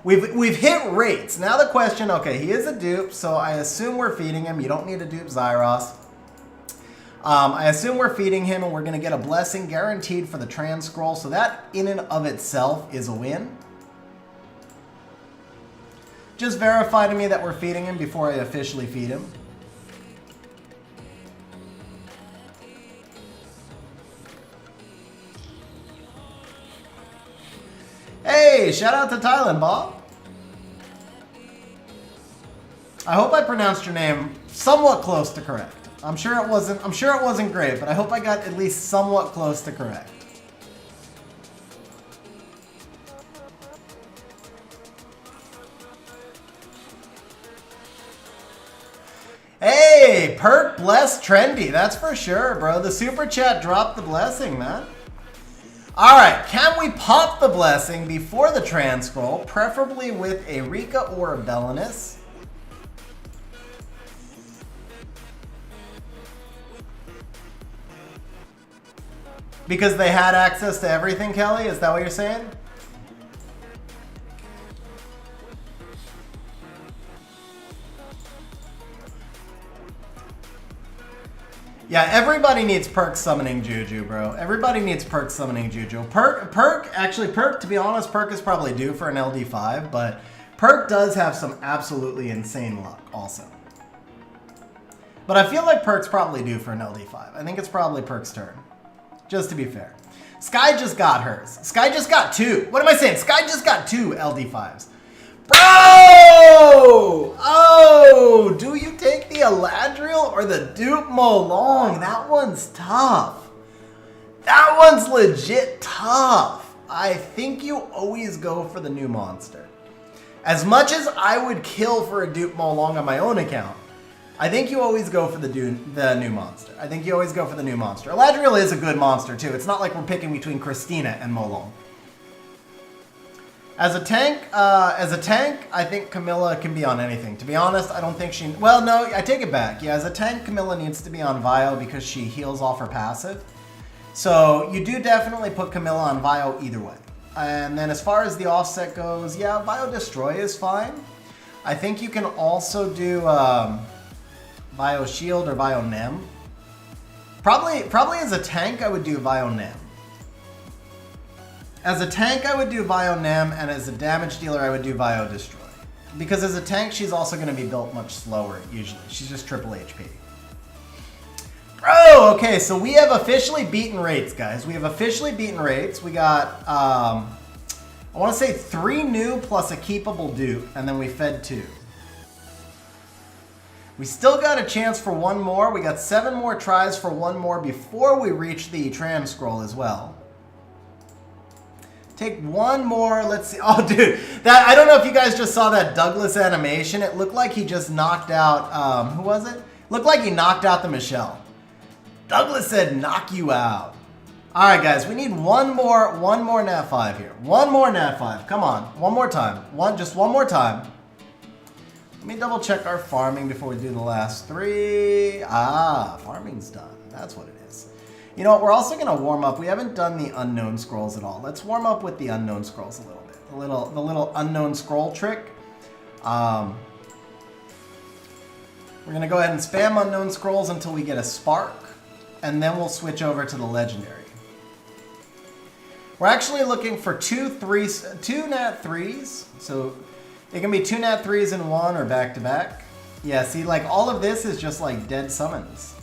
We've hit rates. Now the question, okay, he is a dupe, so I assume we're feeding him. You don't need to dupe Zyros. I assume we're feeding him, and we're going to get a blessing guaranteed for the Trans Scroll, so that in and of itself is a win. Just verify to me that we're feeding him before I officially feed him. Hey, shout out to Thailand, Bob. I hope I pronounced your name somewhat close to correct. I'm sure it wasn't great, but I hope I got at least somewhat close to correct. Hey, perk, bless, trendy. That's for sure, bro. The super chat dropped the blessing, man. All right, can we pop the blessing before the trans scroll, preferably with a Rika or a Belinus? Because they had access to everything, Kelly? Is that what you're saying? Yeah, everybody needs perk summoning Juju, bro. Everybody needs perk summoning Juju. Actually, to be honest, perk is probably due for an LD5, but perk does have some absolutely insane luck also. But I feel like perk's probably due for an LD5. I think it's probably perk's turn, just to be fair. Sky just got hers. Sky just got 2. What am I saying? Sky just got 2 LD5s. Bro! Oh, do you take the Eladriel or the Dupe Molong? That one's tough. That one's legit tough. I think you always go for the new monster. As much as I would kill for a Dupe Molong on my own account, I think you always go for the new monster. I think you always go for the new monster. Eladriel is a good monster too. It's not like we're picking between Christina and Molong. As a tank, I think Camilla can be on anything. To be honest, I don't think she... Well, no, I take it back. Yeah, as a tank, Camilla needs to be on Vio because she heals off her passive. So you do definitely put Camilla on Vio either way. And then as far as the offset goes, yeah, Vio Destroy is fine. I think you can also do Vio Shield or Vio Nem. Probably as a tank, I would do Vio Nem. As a tank, I would do Vio Nem, and as a damage dealer, I would do Vio Destroy. Because as a tank, she's also going to be built much slower, usually. She's just triple HP. Bro, okay, so we have officially beaten rates, guys. We have officially beaten rates. We got, I want to say 3 new plus a keepable dupe, and then we fed 2. We still got a chance for 1 more. We got 7 more tries for 1 more before we reach the trans scroll as well. Take 1 more. Let's see. Oh, dude. I don't know if you guys just saw that Douglas animation. It looked like he just knocked out, who was it? Looked like he knocked out the Michelle. Douglas said, knock you out. All right, guys. We need one more Nat 5 here. 1 more Nat 5. Come on. 1 more time. Just one more time. Let me double check our farming before we do the last 3. Ah, farming's done. That's what it is. You know what, we're also going to warm up. We haven't done the unknown scrolls at all. Let's warm up with the unknown scrolls a little bit. The little unknown scroll trick. We're going to go ahead and spam unknown scrolls until we get a spark. And then we'll switch over to the legendary. We're actually looking for 2 Nat 3s. So it can be 2 Nat 3s in 1 or back to back. Yeah, see, like all of this is just like dead summons.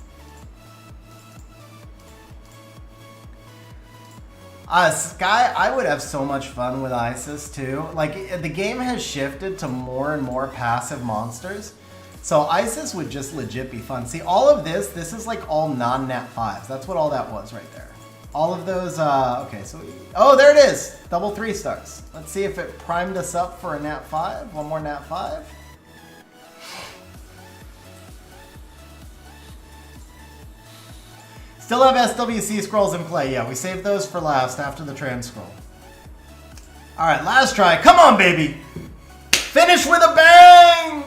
Sky, I would have so much fun with Isis too. Like, the game has shifted to more and more passive monsters. So Isis would just legit be fun. See, all of this is like all non-Nat 5s. That's what all that was right there. All of those, okay, so, oh, there it is. Double 3 stars. Let's see if it primed us up for a Nat 5. 1 more Nat 5. Still have SWC scrolls in play. Yeah, we saved those for last after the trans scroll. All right, last try. Come on, baby. Finish with a bang.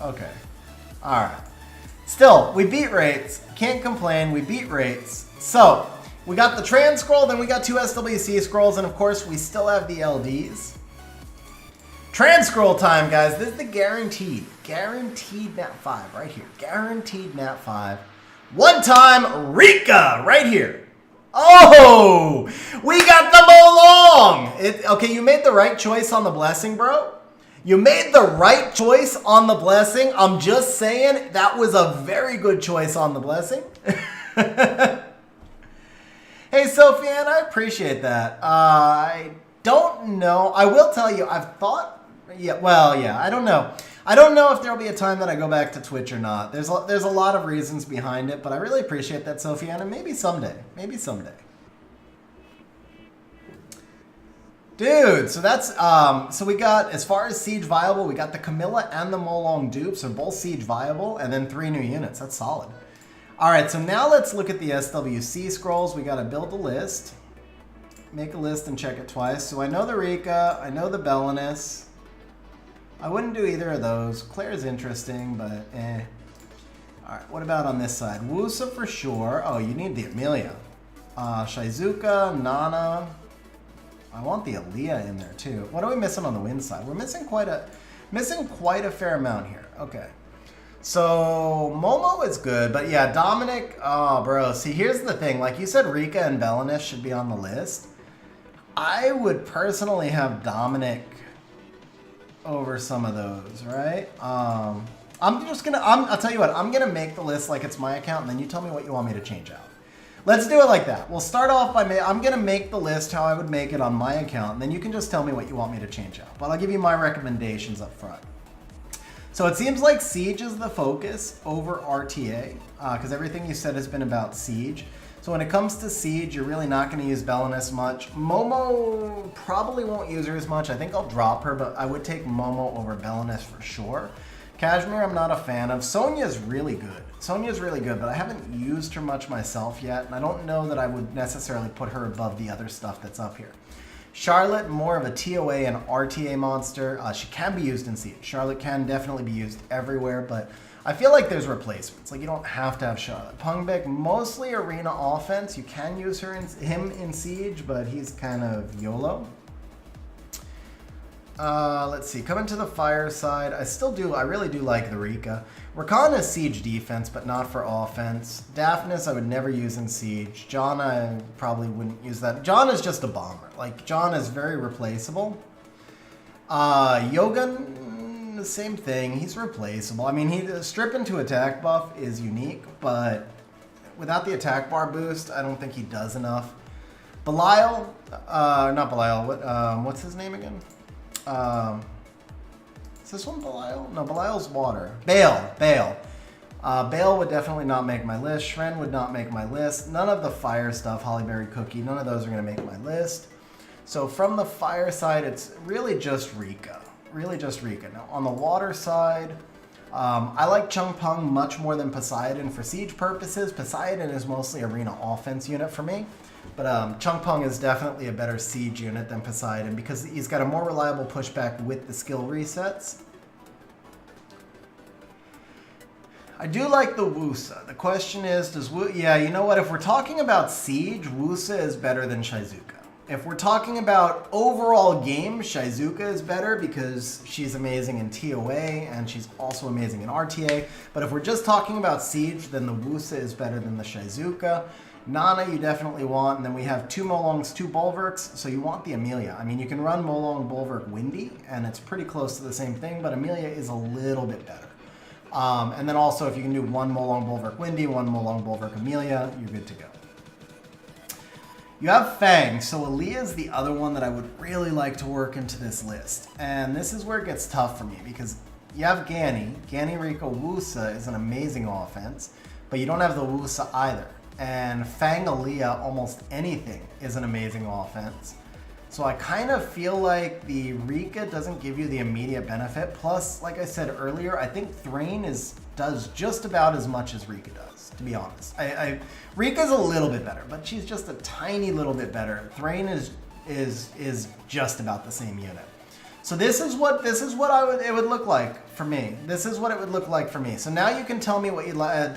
Okay. All right. Still, we beat rates. Can't complain. We beat rates. So, we got the trans scroll, then we got 2 SWC scrolls, and of course, we still have the LDs. Trans scroll time, guys. This is the guaranteed Nat 5 right here. Guaranteed Nat 5. 1 time, Rika, right here. Oh, we got the Molong. Okay, you made the right choice on the blessing, bro. You made the right choice on the blessing. I'm just saying that was a very good choice on the blessing. Hey, Sophianne, I appreciate that. I don't know. I will tell you, I've thought, yeah, well, yeah, I don't know. I don't know if there'll be a time that I go back to Twitch or not. There's a lot of reasons behind it, but I really appreciate that, Sophianna. Maybe someday. Maybe someday. Dude, so that's, so we got, as far as siege viable, we got the Camilla and the Molong dupes are both siege viable, and then 3 new units. That's solid. All right, so now let's look at the SWC scrolls. We got to build a list, make a list and check it twice. So I know the Rika, I know the Belinus. I wouldn't do either of those. Claire's interesting, but eh. All right, what about on this side? Wusa for sure. Oh, you need the Amelia. Shizuka, Nana. I want the Aaliyah in there too. What are we missing on the win side? We're missing quite a fair amount here. Okay. So Momo is good, but yeah, Dominic, oh bro. See, here's the thing. Like you said, Rika and Belinus should be on the list. I would personally have Dominic over some of those, right? I'll tell you what, I'm gonna make the list like it's my account, and then you tell me what you want me to change out. Let's do it like that. We'll start off by, I'm going to make the list how I would make it on my account, and then you can just tell me what you want me to change out. But I'll give you my recommendations up front. So it seems like Siege is the focus over RTA, because everything you said has been about Siege. So when it comes to Siege, you're really not going to use Belinus much. Momo probably won't use her as much. I think I'll drop her, but I would take Momo over Belinus for sure. Kashmir, I'm not a fan of. Sonya's really good. Sonya's really good, but I haven't used her much myself yet, and I don't know that I would necessarily put her above the other stuff that's up here. Charlotte, more of a TOA and RTA monster. She can be used in Siege. Charlotte can definitely be used everywhere, but I feel like there's replacements. Like, you don't have to have Charlotte. Pungbek, mostly arena offense. You can use him in Siege, but he's kind of YOLO. Let's see, coming to the fire side, I really do like the Rika. Rakan is Siege defense, but not for offense. Daphnis I would never use in Siege. John, I probably wouldn't use that. John is just a bomber. Like, John is very replaceable. Yogan, the same thing. He's replaceable. I mean, the strip into attack buff is unique, but without the attack bar boost, I don't think he does enough. Belial, not Belial, what's his name again? Is this one Belial? No, Belial's water. Bale. Bale would definitely not make my list. Shren would not make my list. None of the fire stuff, Hollyberry Cookie, none of those are going to make my list. So from the fire side, it's really just Rika. Now on the water side, I like Chung Peng much more than Poseidon for Siege purposes. Poseidon is mostly arena offense unit for me. But Chung Peng is definitely a better Siege unit than Poseidon because he's got a more reliable pushback with the skill resets. I do like the Wusa. The question is, yeah, you know what? If we're talking about Siege, Wusa is better than Shizuka. If we're talking about overall game, Shizuka is better because she's amazing in TOA and she's also amazing in RTA. But if we're just talking about Siege, then the Wusa is better than the Shizuka. Nana you definitely want, and then we have 2 Molongs, 2 Bulwarks, so you want the Amelia. I mean, you can run Molong, Bulwark, Windy, and it's pretty close to the same thing, but Amelia is a little bit better. And then also, if you can do 1 Molong, Bulwark, Windy, 1 Molong, Bulwark, Amelia, you're good to go. You have Fang, so Aaliyah is the other one that I would really like to work into this list. And this is where it gets tough for me, because you have Gani. Gani Rico Wusa is an amazing offense, but you don't have the Wusa either. And Fang Aaliyah, almost anything, is an amazing offense. So I kind of feel like the Rika doesn't give you the immediate benefit. Plus, like I said earlier, I think Thrain does just about as much as Rika does, to be honest. Rika's a little bit better, but she's just a tiny little bit better. Thrain is just about the same unit. So this is what it would look like for me. This is what it would look like for me. So now you can tell me what you'd like.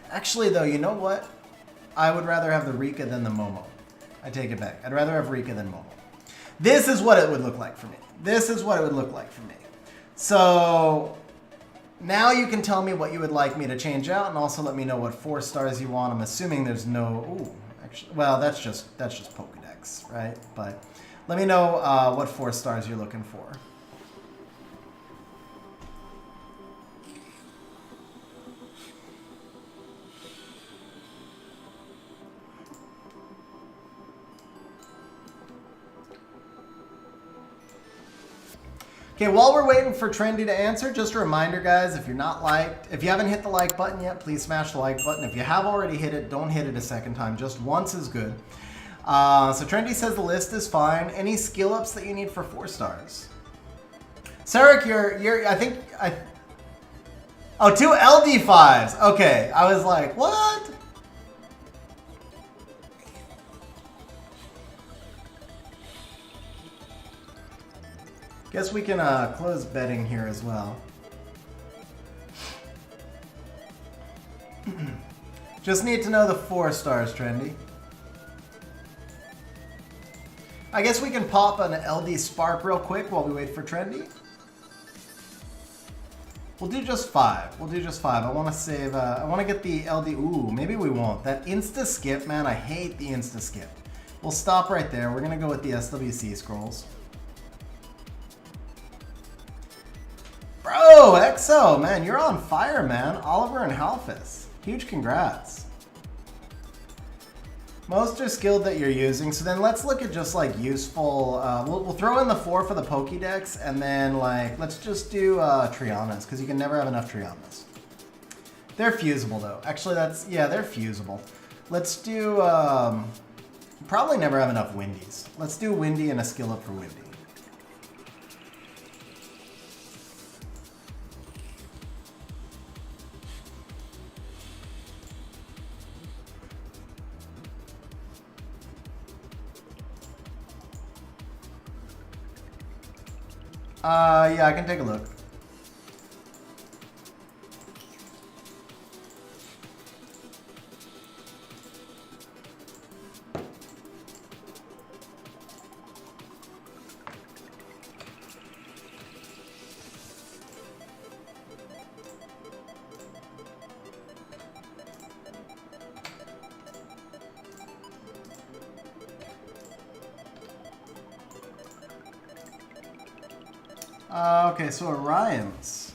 Actually, though, you know what? I would rather have the Rika than the Momo. I take it back. I'd rather have Rika than Momo. This is what it would look like for me. So now you can tell me what you would like me to change out, and also let me know what 4 stars you want. I'm assuming there's no. Ooh, actually, well, that's just Pokedex, right? But let me know what 4 stars you're looking for. Okay, while we're waiting for Trendy to answer, just a reminder, guys, if you haven't hit the like button yet, please smash the like button. If you have already hit it, don't hit it a second time. Just once is good. So Trendy says the list is fine. Any skill ups that you need for 4 stars? Sarek, oh, 2 LD5s. Okay, I was like, what? Guess we can close betting here as well. Just need to know the 4 stars, Trendy. I guess we can pop an LD Spark real quick while we wait for Trendy. We'll do just 5. We'll do just 5. I want to save, I want to get the LD, ooh, maybe we won't. That insta-skip, man, I hate the insta-skip. We'll stop right there. We're going to go with the SWC scrolls. Bro, XO, man, you're on fire, man. Oliver and Halfus. Huge congrats. Most are skilled that you're using, so then let's look at just like useful, we'll throw in the 4 for the Pokédex, and then like, let's just do Trianas, because you can never have enough Trianas. They're fusible though. Actually yeah, they're fusible. Let's do, probably never have enough Windies. Let's do Windy and a skill up for Windy. Yeah, I can take a look. Okay, so Orions.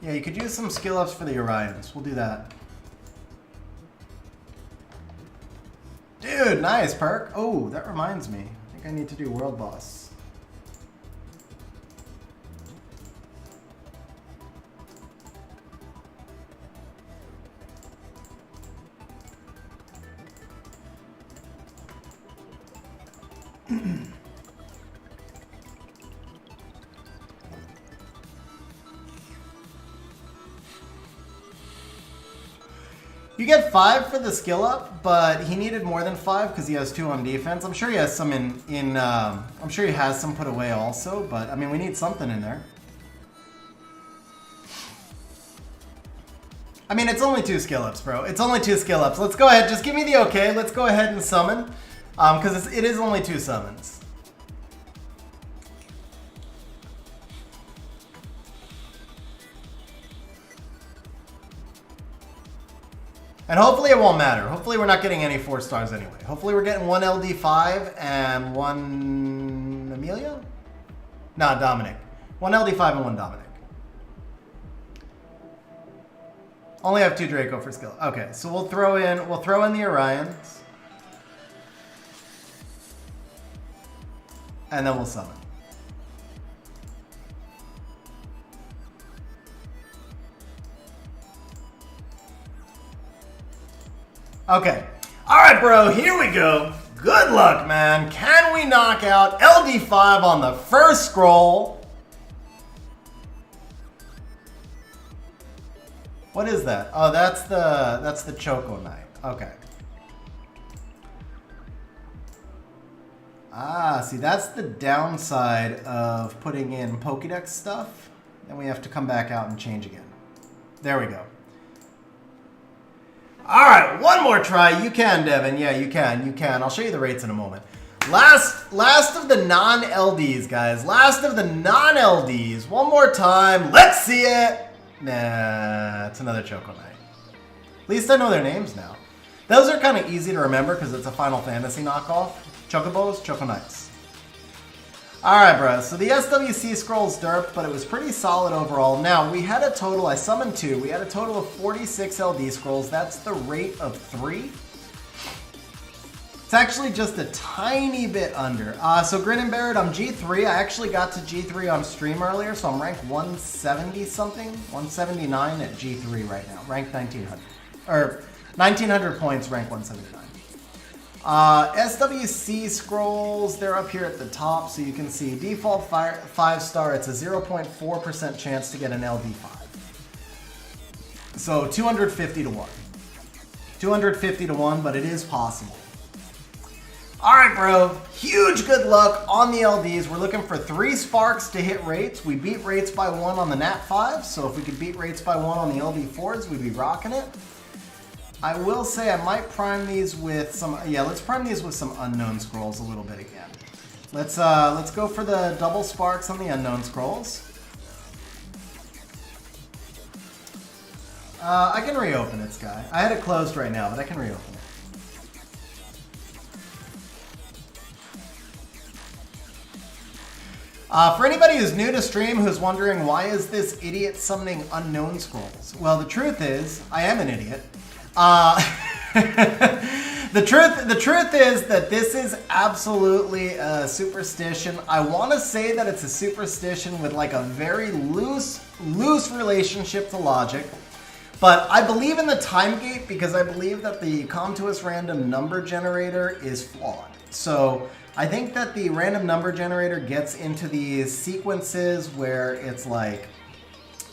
Yeah, you could use some skill ups for the Orions. We'll do that. Dude, nice perk. Oh, that reminds me. I think I need to do World Boss. You get 5 for the skill up, but he needed more than 5 because he has 2 on defense. I'm sure he has some I'm sure he has some put away also, but I mean, we need something in there. I mean, it's only 2 skill ups, bro. It's only 2 skill ups. Let's go ahead. Just give me the okay. Let's go ahead and summon, because it is only 2 summons. And hopefully it won't matter. Hopefully we're not getting any 4 stars anyway. Hopefully we're getting 1 LD5 and 1 Amelia? No, Dominic. 1 LD5 and 1 Dominic. Only have 2 Draco for skill. Okay, so we'll throw in the Orions. And then we'll summon. Okay. All right, bro. Here we go. Good luck, man. Can we knock out LD5 on the first scroll? What is that? Oh, that's the Choco Knight. Okay. Ah, see, that's the downside of putting in Pokédex stuff. Then we have to come back out and change again. There we go. All right, one more try. You can, Devin. Yeah, you can. You can. I'll show you the rates in a moment. Last of the non-LDs, guys. Last of the non-LDs. One more time. Let's see it. Nah, it's another Choco Knight. At least I know their names now. Those are kind of easy to remember because it's a Final Fantasy knockoff. Chocobos, Choco Knights. Alright, bro. So the SWC scrolls derped, but it was pretty solid overall. Now, we had a total, I summoned 2. We had a total of 46 LD scrolls. That's the rate of 3. It's actually just a tiny bit under. So Grin and Barrett, I'm G3. I actually got to G3 on stream earlier, so I'm ranked 170 something. 179 at G3 right now. Ranked 1900. Or 1900 points, rank 179. SWC scrolls, they're up here at the top, so you can see default 5-star, it's a 0.4% chance to get an LD5. So 250 to 1. 250 to 1, but it is possible. Alright, bro. Huge good luck on the LDs. We're looking for 3 sparks to hit rates. We beat rates by 1 on the Nat 5, so if we could beat rates by 1 on the LD4s, we'd be rocking it. I will say I might prime these with some, yeah, let's prime these with some unknown scrolls a little bit again. Let's go for the double sparks on the unknown scrolls. I can reopen it, Sky. I had it closed right now, but I can reopen it. For anybody who's new to stream who's wondering why is this idiot summoning unknown scrolls? Well, the truth is, I am an idiot. The truth is that this is absolutely a superstition. I want to say that it's a superstition with like a very loose relationship to logic. But I believe in the time gate because I believe that the Comtuous random number generator is flawed. So I think that the random number generator gets into these sequences where it's like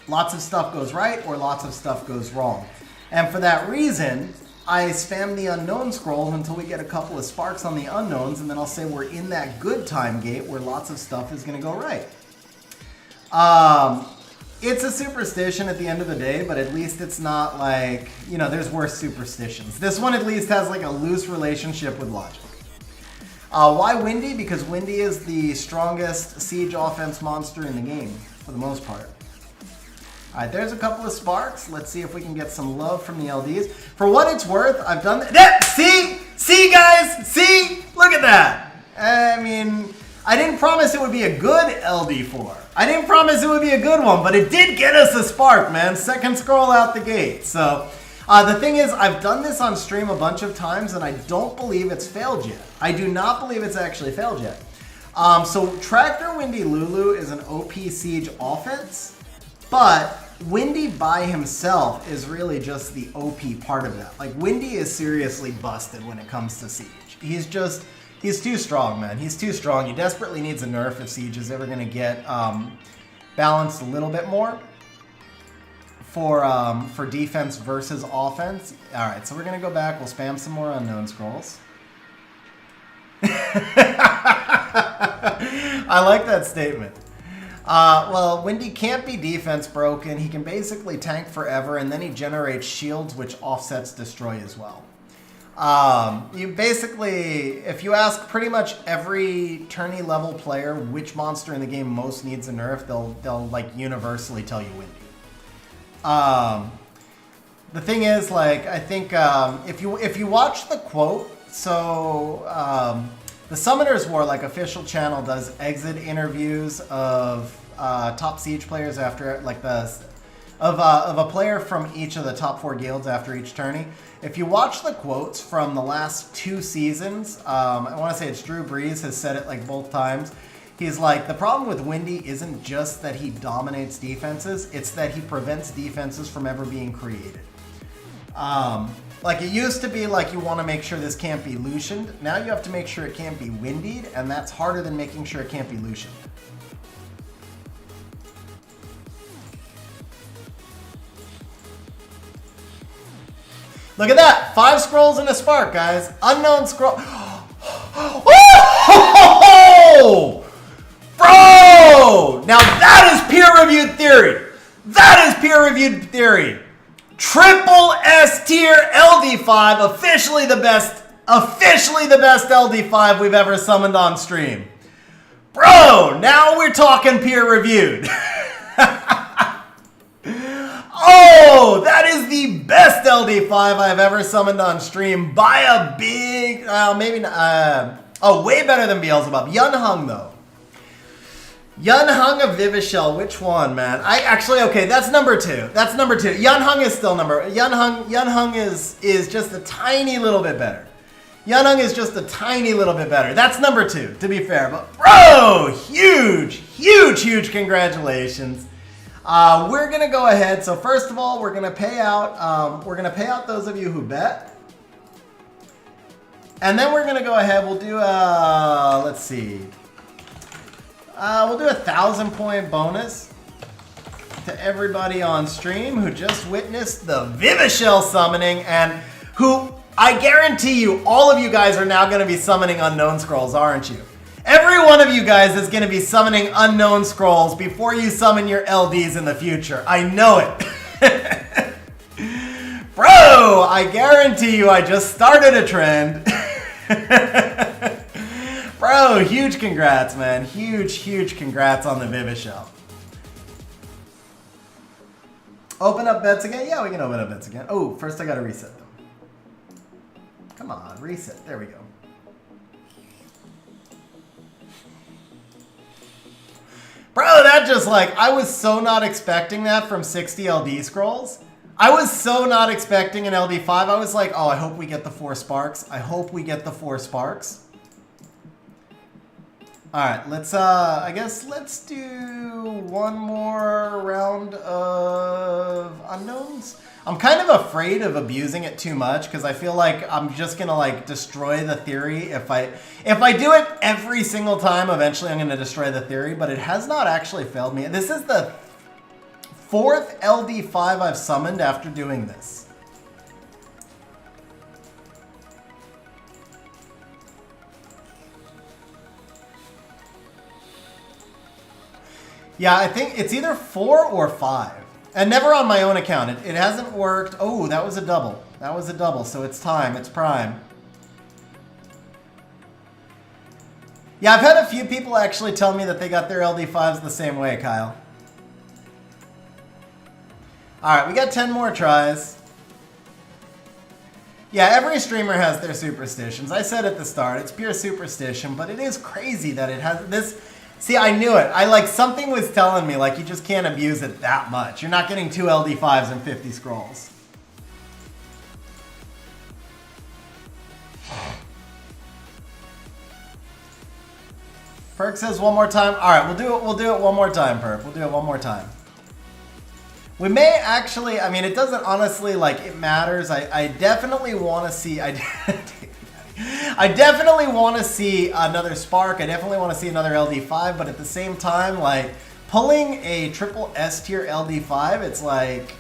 lots of stuff goes right or lots of stuff goes wrong. And for that reason, I spam the unknown scrolls until we get a couple of sparks on the unknowns, and then I'll say we're in that good time gate where lots of stuff is going to go right. It's a superstition at the end of the day, but at least it's not like, you know, there's worse superstitions. This one at least has like a loose relationship with logic. Why Windy? Because Windy is the strongest siege offense monster in the game, for the most part. Alright, there's a couple of sparks. Let's see if we can get some love from the LDs. For what it's worth, I've done that. See? See, guys? See? Look at that. I mean, I didn't promise it would be a good LD4. I didn't promise it would be a good one, but it did get us a spark, man. Second scroll out the gate. So, the thing is, I've done this on stream a bunch of times, and I don't believe it's failed yet. I do not believe it's actually failed yet. So, Tractor Windy Lulu is an OP siege offense, but Windy by himself is really just the OP part of that. Like, Windy is seriously busted when it comes to siege. He's too strong, man. He's too strong. He desperately needs a nerf if siege is ever going to get balanced a little bit more for defense versus offense. All right, so we're going to go back. We'll spam some more unknown scrolls. I like that statement. Well, Windy can't be defense broken. He can basically tank forever, and then he generates shields, which offsets destroy as well. You basically, if you ask pretty much every tourney level player which monster in the game most needs a nerf, they'll like universally tell you Windy. The thing is, like, I think if you watch the quote, so the Summoners War, like, official channel does exit interviews of top siege players after like of a player from each of the top 4 guilds after each tourney. If you watch the quotes from the last 2 seasons, I want to say it's Drew Brees has said it like both times. He's like, the problem with Windy isn't just that he dominates defenses, it's that he prevents defenses from ever being created. Like, it used to be like you want to make sure this can't be Lucianed. Now you have to make sure it can't be Windied, and that's harder than making sure it can't be Lucianed. Look at that! 5 scrolls and a spark, guys. Unknown scroll. Oh! Bro! Now that is peer-reviewed theory. That is peer-reviewed theory. Triple S tier LD5, officially the best LD5 we've ever summoned on stream. Bro, now we're talking peer-reviewed. Oh, that is the best LD5 I've ever summoned on stream by a big, maybe not, way better than Beelzebub. Yunhung, though. Yunhung of Vivishell, which one, man? Okay, that's number 2. That's number 2. Yunhung is still Yunhung is just a tiny little bit better. Yunhung is just a tiny little bit better. That's number 2, to be fair. But bro, huge congratulations. We're gonna go ahead. So first of all, we're gonna pay out those of you who bet. And then we're going to go ahead. We'll do let's see. We'll do a 1,000-point bonus to everybody on stream who just witnessed the Vivishell summoning and who, I guarantee you, all of you guys are now going to be summoning Unknown Scrolls, aren't you? Every one of you guys is going to be summoning Unknown Scrolls before you summon your LDs in the future. I know it. Bro, I guarantee you I just started a trend. Bro, huge congrats, man. Huge congrats on the Vivishell. Open up bets again? Yeah, we can open up bets again. Oh, first I gotta reset them. Come on, reset. There we go. Bro, that just like, I was so not expecting that from 60 LD scrolls. I was so not expecting an LD5. I was like, oh, I hope we get the 4 sparks. I hope we get the 4 sparks. All right, let's, I guess let's do one more round of unknowns. I'm kind of afraid of abusing it too much because I feel like I'm just gonna like destroy the theory. If I do it every single time, eventually I'm gonna destroy the theory, but it has not actually failed me. This is the 4th LD5 I've summoned after doing this. Yeah, I think it's either 4 or 5. And never on my own account. It hasn't worked. Oh, that was a double. That was a double, so it's time. It's prime. Yeah, I've had a few people actually tell me that they got their LD5s the same way, Kyle. Alright, we got 10 more tries. Yeah, every streamer has their superstitions. I said at the start, it's pure superstition, but it is crazy that it has this... See, I knew it. Something was telling me, like, you just can't abuse it that much. You're not getting 2 LD5s and 50 scrolls. Perk says one more time. All right, we'll do it one more time, Perk. We'll do it one more time. We may actually, I mean, it doesn't honestly, like, it matters. I definitely want to see... I definitely want to see another Spark. I definitely want to see another LD5, but at the same time, like, pulling a triple S tier LD5, it's like,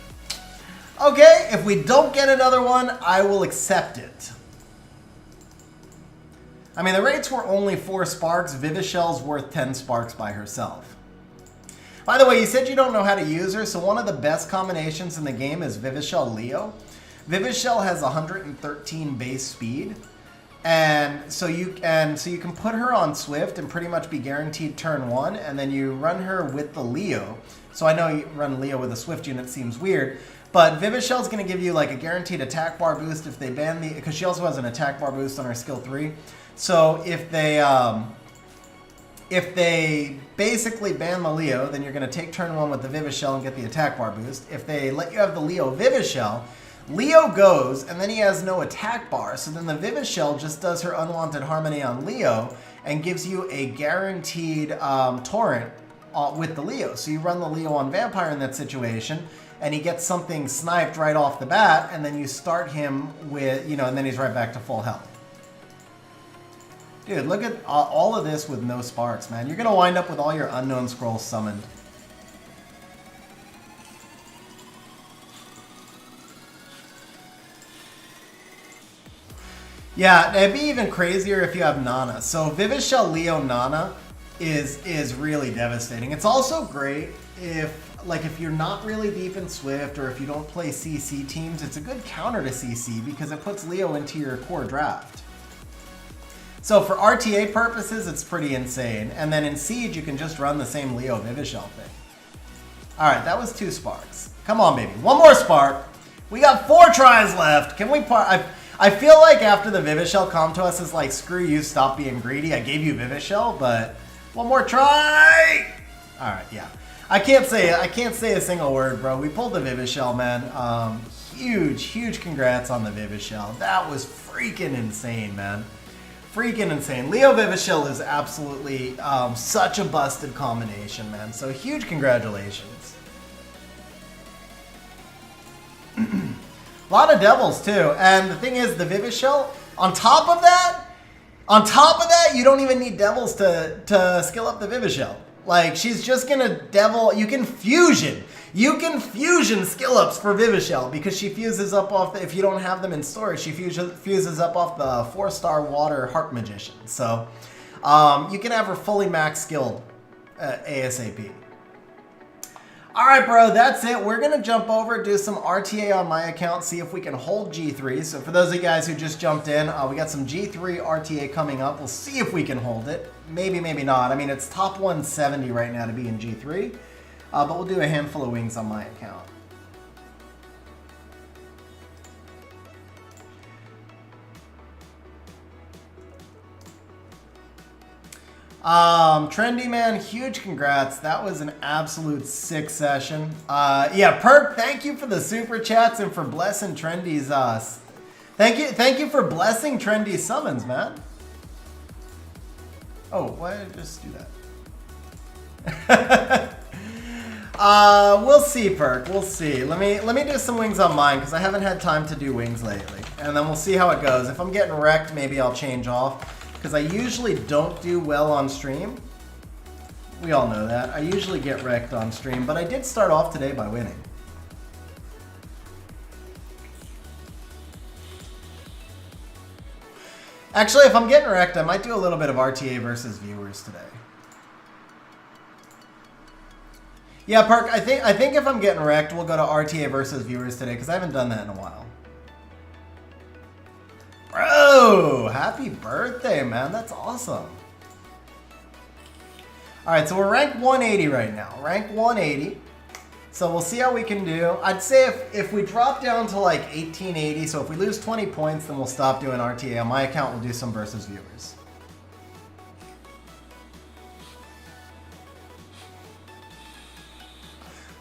okay, if we don't get another one, I will accept it. I mean, the rates were only 4 Sparks. Vivishell's worth 10 Sparks by herself. By the way, you said you don't know how to use her, so one of the best combinations in the game is Vivishell Leo. Vivishell has 113 base speed. And so you can put her on Swift and pretty much be guaranteed turn 1, and then you run her with the Leo. So I know you run Leo with a Swift unit seems weird, but Vivishell's going to give you like a guaranteed attack bar boost if they ban the, because she also has an attack bar boost on her skill 3. So if they basically ban the Leo, then you're going to take turn 1 with the Vivishell and get the attack bar boost. If they let you have the Leo Vivishell, Leo goes, and then he has no attack bar, so then the Vivishell just does her Unwanted Harmony on Leo and gives you a guaranteed torrent with the Leo. So you run the Leo on Vampire in that situation, and he gets something sniped right off the bat, and then you start him with, you know, and then he's right back to full health. Dude, look at all of this with no sparks, man. You're going to wind up with all your Unknown Scrolls summoned. Yeah, it'd be even crazier if you have Nana. So Vivishell Leo Nana is really devastating. It's also great if you're not really deep in Swift or if you don't play CC teams, it's a good counter to CC because it puts Leo into your core draft. So for RTA purposes, it's pretty insane. And then in Siege, you can just run the same Leo Vivishell thing. All right, that was 2 sparks. Come on, baby. One more spark. We got 4 tries left. Can we I feel like after the Vivishell come to us is like, screw you, stop being greedy. I gave you Vivishell, but one more try. All right, yeah. I can't say a single word, bro. We pulled the Vivishell, man. Huge congrats on the Vivishell. That was freaking insane, man. Freaking insane. Leo Vivishell is absolutely such a busted combination, man. So huge congratulations. A lot of devils too, and the thing is, the Vivishell, On top of that, you don't even need devils to skill up the Vivishell. Like, she's just gonna devil. You can fusion skill ups for Vivishell because she fuses up off the, if you don't have them in storage, she fuses up off the 4-star water Heart Magician. So you can have her fully max skilled ASAP. All right, bro, that's it. We're gonna jump over, do some RTA on my account, see if we can hold G3. So for those of you guys who just jumped in, we got some G3 RTA coming up. We'll see if we can hold it. Maybe, maybe not. I mean, it's top 170 right now to be in G3, but we'll do a handful of wings on my account. Trendy man, huge congrats. That was an absolute sick session. Yeah, Perk, thank you for the super chats and for blessing Trendy's thank you for blessing Trendy's summons, man. Oh, why did I just do that? We'll see, Perk. We'll see. Let me do some wings on mine because I haven't had time to do wings lately. And then we'll see how it goes. If I'm getting wrecked, maybe I'll change off. Because I usually don't do well on stream. We all know that. I usually get wrecked on stream, but I did start off today by winning. Actually, if I'm getting wrecked, I might do a little bit of RTA versus viewers today. Yeah, Perk, I think if I'm getting wrecked, we'll go to RTA versus viewers today, because I haven't done that in a while. Bro, happy birthday, man. That's awesome. All right, so we're ranked 180 right now. Rank 180. So we'll see how we can do. I'd say if we drop down to like 1880, so if we lose 20 points, then we'll stop doing RTA. On my account, we'll do some versus viewers.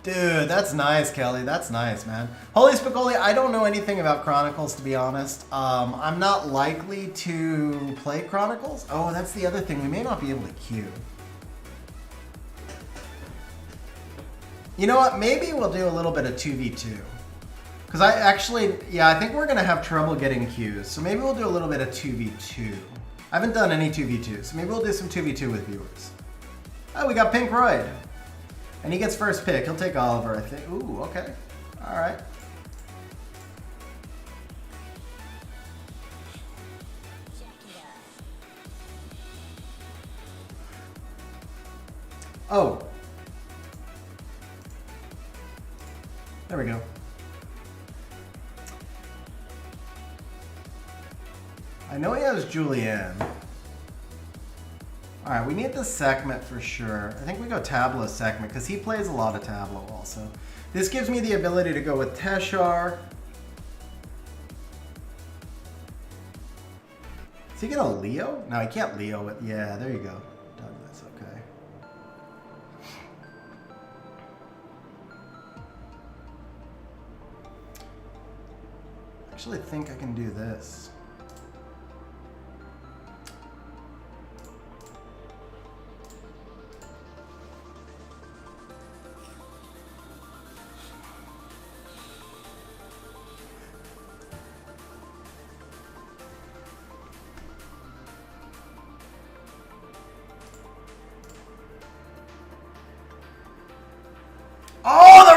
Dude, that's nice, Kelly. That's nice, man. Holy Spicoli, I don't know anything about Chronicles, to be honest. I'm not likely to play Chronicles. Oh, that's the other thing. We may not be able to queue. You know what? Maybe we'll do a little bit of 2v2. Because I think we're going to have trouble getting queues. So maybe we'll do a little bit of 2v2. I haven't done any 2v2, so maybe we'll do some 2v2 with viewers. Oh, we got Pink Royd. And he gets first pick. He'll take Oliver, I think. Ooh, okay. All right. Oh. There we go. I know he has Julianne. All right, we need the Sekhmet for sure. I think we go Tableau Sekhmet because he plays a lot of Tableau also. This gives me the ability to go with Teshar. Is he gonna Leo? No, he can't Leo it. Yeah, there you go. Douglas, okay. Actually, I think I can do this.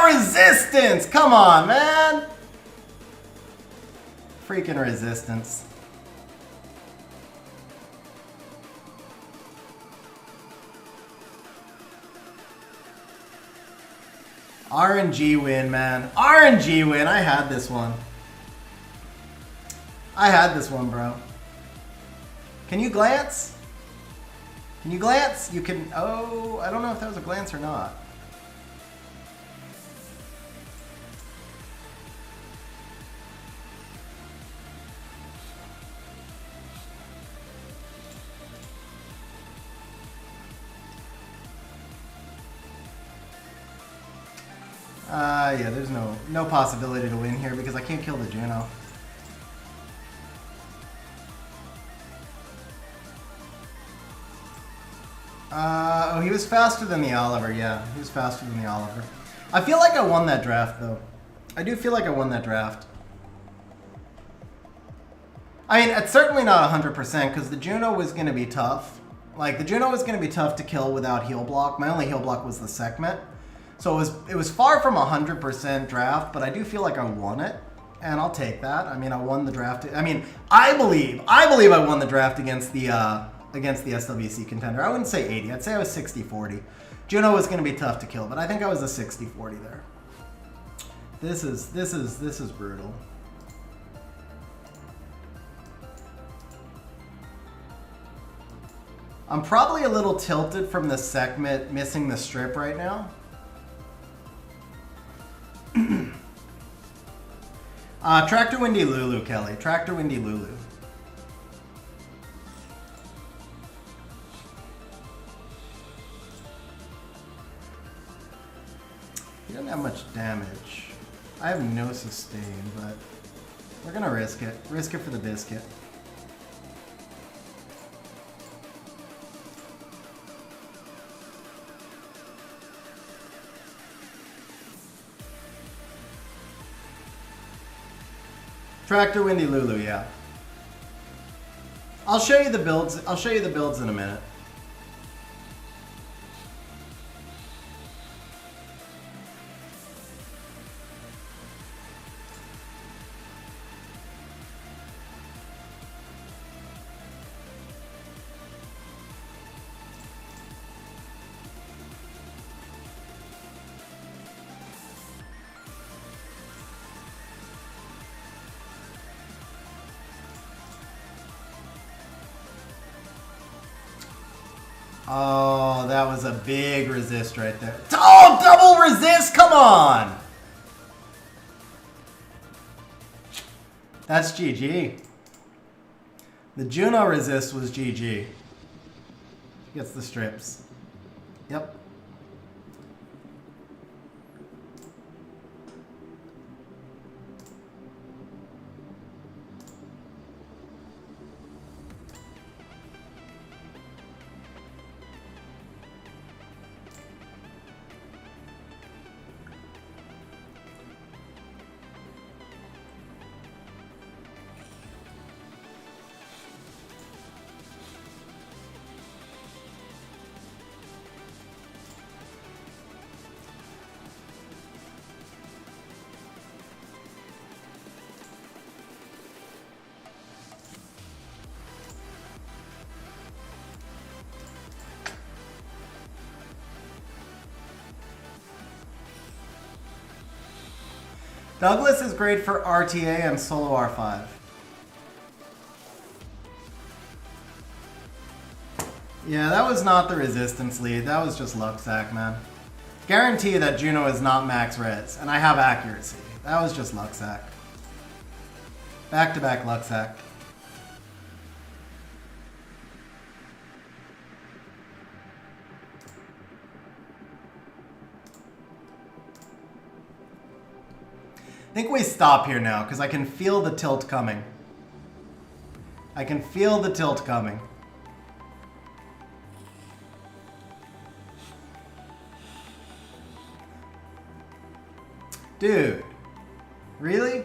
Resistance! Come on, man! Freaking resistance. RNG win, man. RNG win. I had this one. I had this one, bro. Can you glance? Can you glance? You can... Oh, I don't know if that was a glance or not. Yeah, there's no possibility to win here because I can't kill the Juno. Oh, he was faster than the Oliver, yeah. He was faster than the Oliver. I feel like I won that draft, though. I do feel like I won that draft. I mean, it's certainly not 100% because the Juno was going to be tough. Like, the Juno was going to be tough to kill without heal block. My only heal block was the Sekhmet. So it was far from 100% draft, but I do feel like I won it. And I'll take that. I mean, I won the draft. I mean, I believe I won the draft against the SWC contender. I wouldn't say 80. I'd say I was 60-40. Juno was going to be tough to kill, but I think I was a 60-40 there. This is brutal. I'm probably a little tilted from the Sekhmet missing the strip right now. Tractor Windy Lulu, Kelly. Tractor Windy Lulu. He doesn't have much damage. I have no sustain, but we're gonna risk it. Risk it for the biscuit. Tractor Windy Lulu, yeah. I'll show you the builds. I'll show you the builds in a minute. Oh, that was a big resist right there. Oh, double resist! Come on! That's GG. The Juno resist was GG. Gets the strips. Yep. Douglas is great for RTA and solo R5. Yeah, that was not the resistance lead. That was just luck sack, man. Guarantee that Juno is not max res, and I have accuracy. That was just luck sack. Back-to-back luck sack. I think we stop here now, because I can feel the tilt coming. I can feel the tilt coming. Dude, really?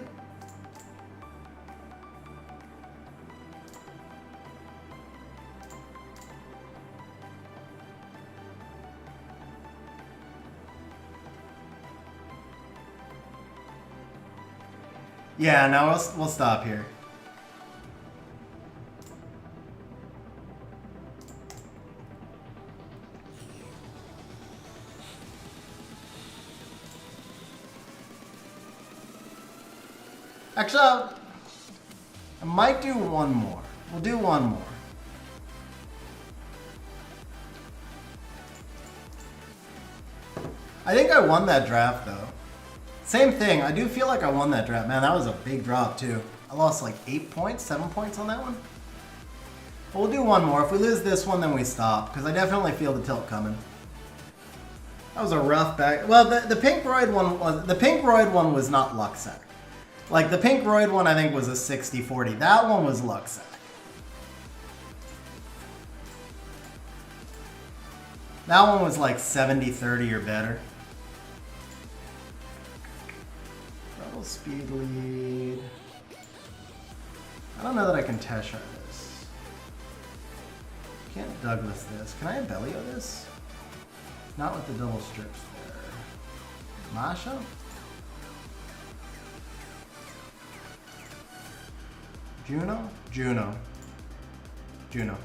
Yeah, no, we'll stop here. Actually, I might do one more. We'll do one more. I think I won that draft, though. Same thing. I do feel like I won that draft. Man, that was a big drop, too. I lost like 8 points, 7 points on that one. But we'll do one more. If we lose this one, then we stop. Because I definitely feel the tilt coming. That was a rough back. Well, the pink roid one was not luck sack. Like, the pink roid one, I think, was a 60-40. That one was luck sack. That one was like 70-30 or better. Double speed lead. I don't know that I can Teshar this. Can't Douglas this. Can I Abellio this? Not with the double strips there. Masha? Juno? Juno. Juno.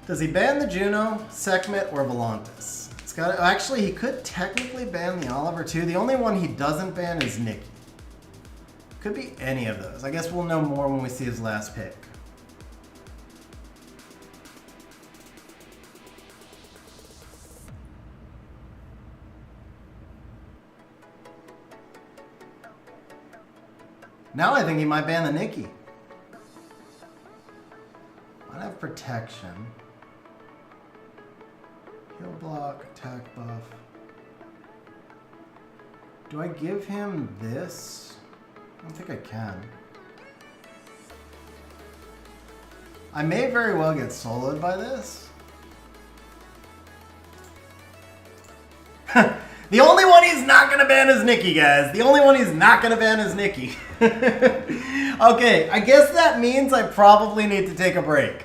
Does he ban the Juno, Sekhmet, or Volantis? It's got. Actually, he could technically ban the Oliver too. The only one he doesn't ban is Nikki. Could be any of those. I guess we'll know more when we see his last pick. Now I think he might ban the Nikki. Might have protection. Heal block, attack buff. Do I give him this? I don't think I can. I may very well get soloed by this. The only one he's not going to ban is Nikki, guys. The only one he's not going to ban is Nikki. Okay, I guess that means I probably need to take a break.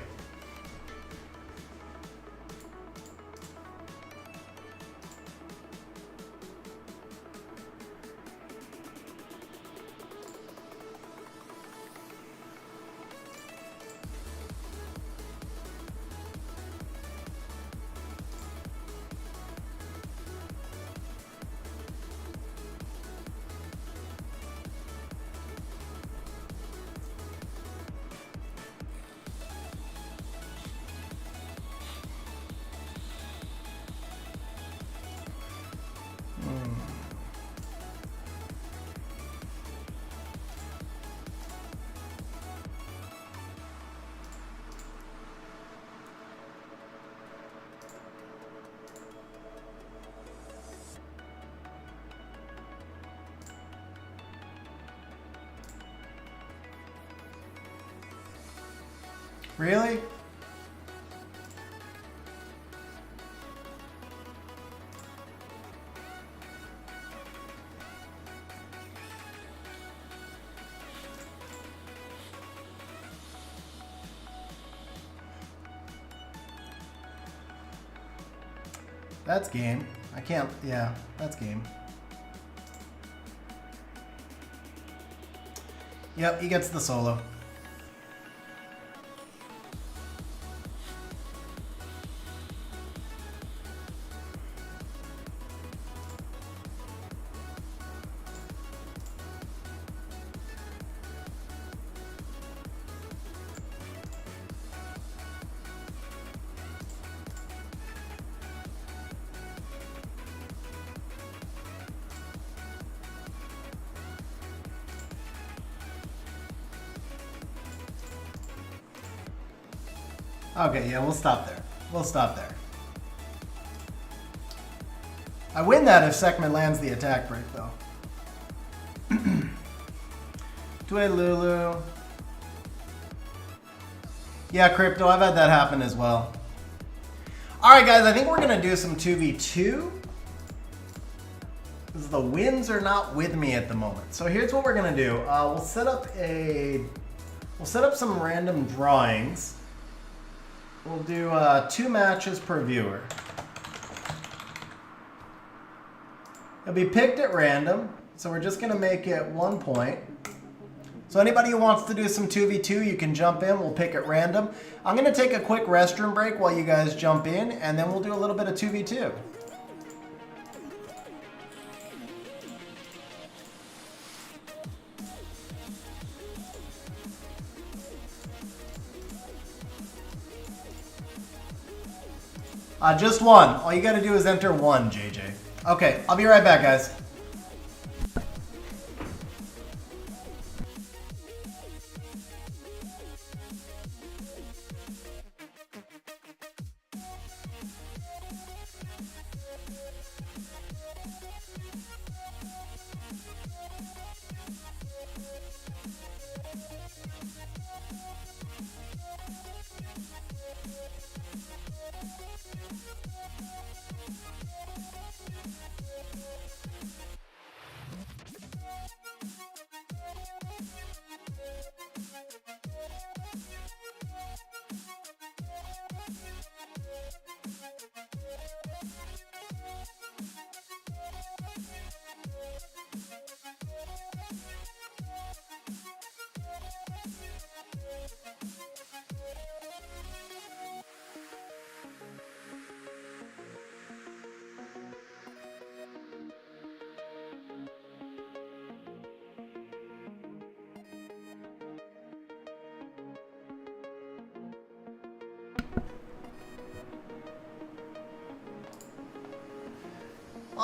Really? That's game. I can't, yeah, that's game. Yep, he gets the solo. Okay, yeah, we'll stop there. We'll stop there. I win that if Sekhmet lands the attack break, though. Dway Lulu. Yeah, Crypto, I've had that happen as well. Alright, guys, I think we're going to do some 2v2. Because the wins are not with me at the moment. So here's what we're going to do. We'll set up some random drawings. We'll do 2 matches per viewer. It'll be picked at random, so we're just going to make it 1 point. So anybody who wants to do some 2v2, you can jump in. We'll pick at random. I'm going to take a quick restroom break while you guys jump in, and then we'll do a little bit of 2v2. Just 1. All you gotta do is enter 1, JJ. Okay, I'll be right back, guys.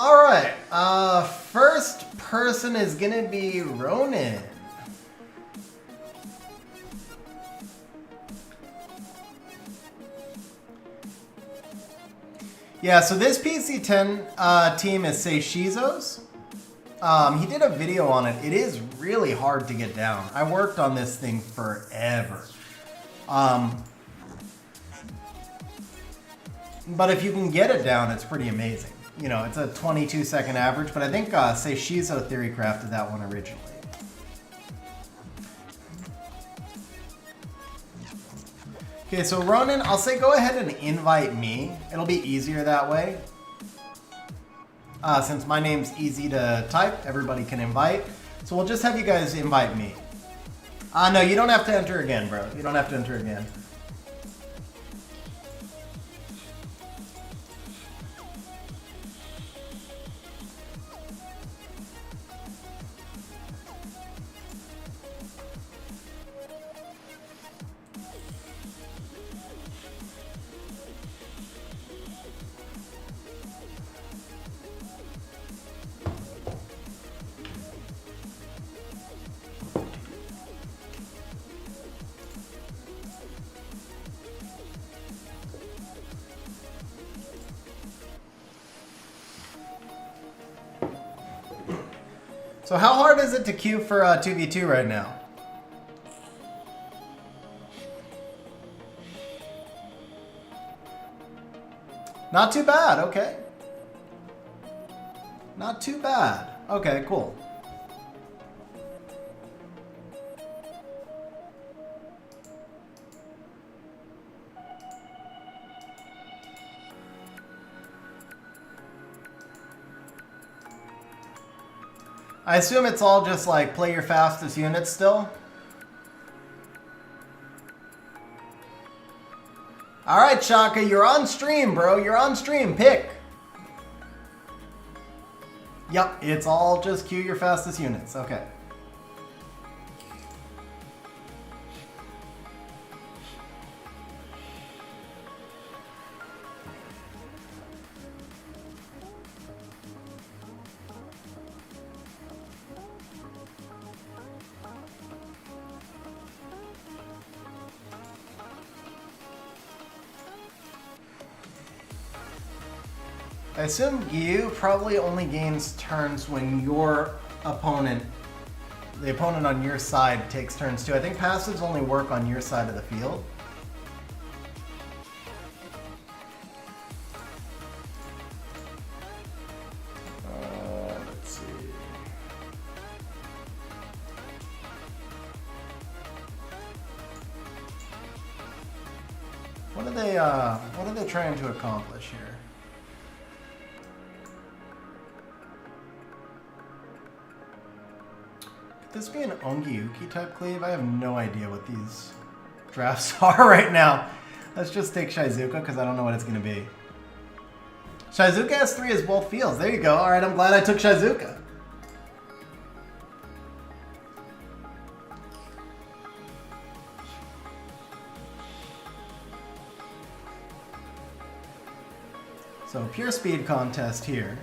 All right. First person is gonna be Ronan. Yeah, so this PC10 team is Seishizo's. He did a video on it. It is really hard to get down. I worked on this thing forever. But if you can get it down, it's pretty amazing. You know, it's a 22-second average, but I think Seishizo Theory crafted that one originally. Okay, so Ronan, I'll say go ahead and invite me. It'll be easier that way. Since my name's easy to type, everybody can invite. So we'll just have you guys invite me. No, you don't have to enter again, bro. You don't have to enter again. So how hard is it to queue for 2v2 right now? Not too bad, okay. Not too bad. Okay, cool. I assume it's all just like play your fastest units still. All right, Shaka, you're on stream, bro. You're on stream. Pick. Yep, it's all just queue your fastest units. Okay. I assume Gyu probably only gains turns when your opponent, the opponent on your side, takes turns too. I think passives only work on your side of the field. Let's see. What are they trying to accomplish here? Could this be an Ongyuki type cleave? I have no idea what these drafts are right now. Let's just take Shizuka because I don't know what it's going to be. Shizuka S3 has both fields. There you go. All right, I'm glad I took Shizuka. So pure speed contest here.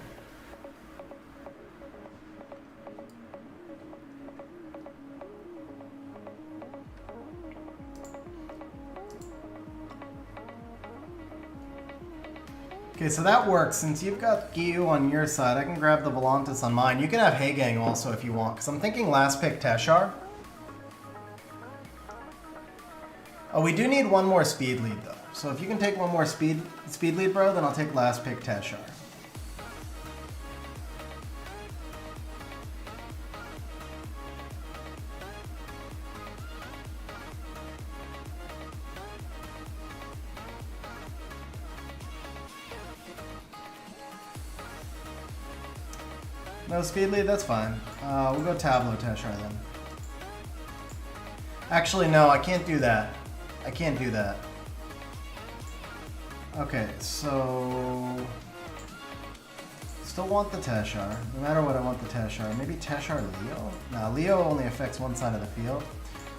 Okay, so that works. Since you've got Gyu on your side, I can grab the Volantis on mine. You can have Heigang also if you want, because I'm thinking last pick Teshar. Oh, we do need one more speed lead though. So if you can take one more speed lead, bro, then I'll take last pick Teshar. No speed lead, that's fine. We'll go Tableau Teshar then. Actually, no, I can't do that. I can't do that. Okay, so... Still want the Teshar. No matter what, I want the Teshar. Maybe Teshar Leo? Nah, Leo only affects one side of the field.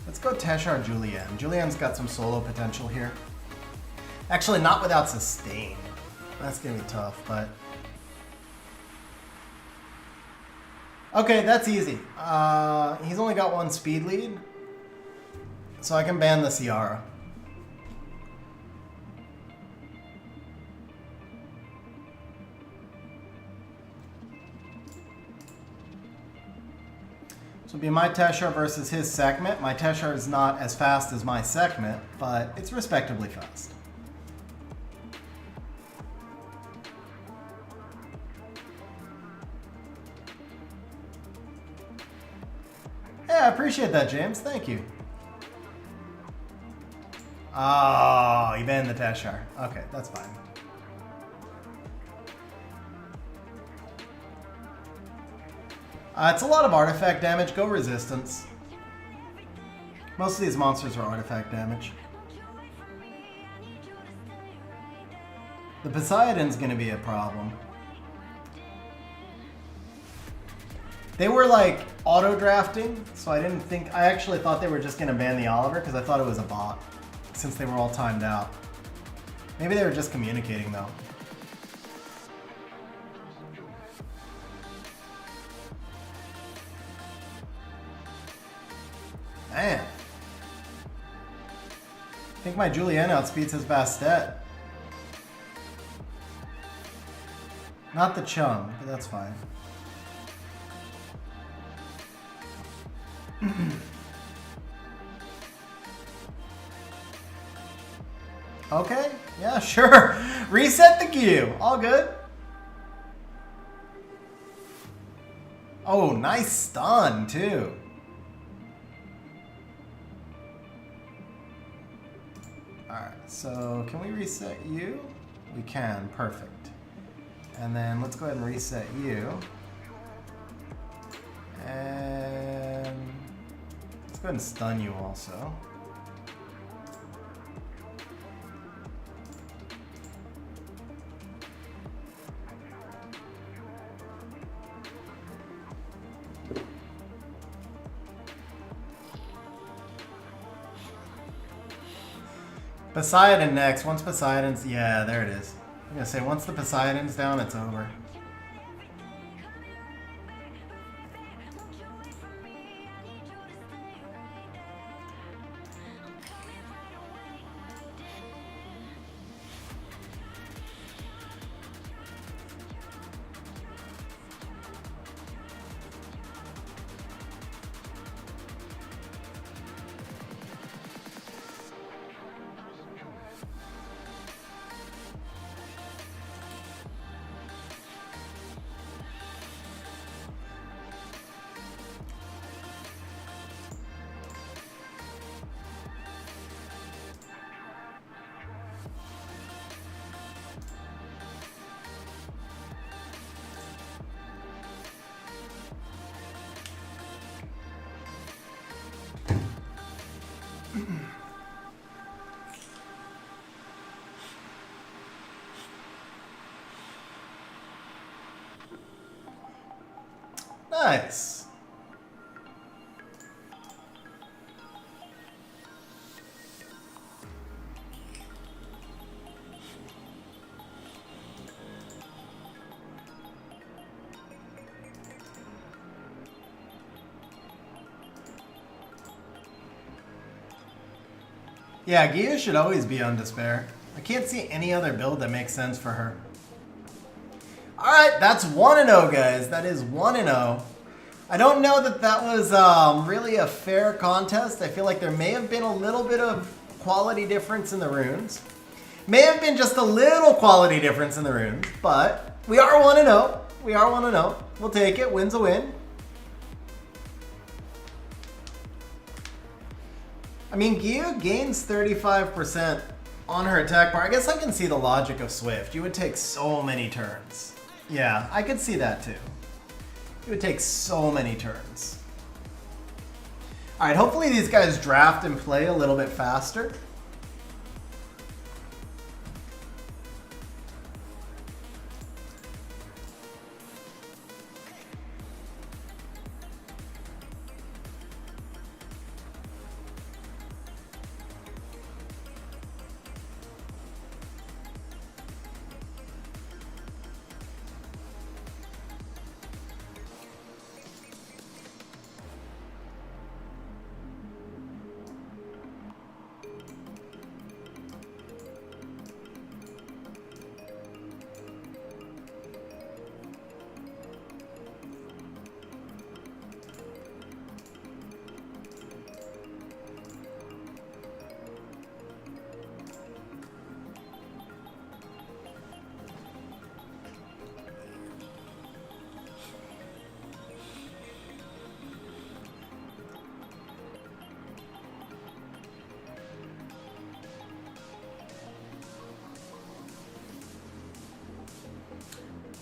Let's go Teshar Julian. Julian's got some solo potential here. Actually, not without sustain. That's gonna be tough, but... Okay, that's easy. He's only got one speed lead, so I can ban the Ciara. So it'll be my Teshar versus his Sekhmet. My Teshar is not as fast as my Sekhmet, but it's respectably fast. Yeah, I appreciate that, James. Thank you. Oh, you banned the Teshar. Okay, that's fine. It's a lot of artifact damage. Go resistance. Most of these monsters are artifact damage. The Poseidon's going to be a problem. They were like auto-drafting, so I actually thought they were just going to ban the Oliver because I thought it was a bot, since they were all timed out. Maybe they were just communicating though. Man. I think my Julian outspeeds his Bastet. Not the Chung, but that's fine. Okay, yeah, sure. Reset the queue. All good. Oh, nice stun, too. Alright, so can we reset you? We can, perfect. And then let's go ahead and reset you. And let's go ahead and stun you also. Poseidon next. Once Poseidon's... Yeah, there it is. I'm going to say, once the Poseidon's down, it's over. Nice. Yeah, Gia should always be on Despair. I can't see any other build that makes sense for her. Alright, that's 1-0, guys. That is 1-0. I don't know that that was really a fair contest. I feel like there may have been a little bit of quality difference in the runes. May have been just a little quality difference in the runes, but we are 1-0. We are 1-0. We'll take it. Win's a win. I mean, Gyu gains 35% on her attack bar. I guess I can see the logic of Swift. You would take so many turns. Yeah, I could see that too. It would take so many turns. All right, hopefully these guys draft and play a little bit faster.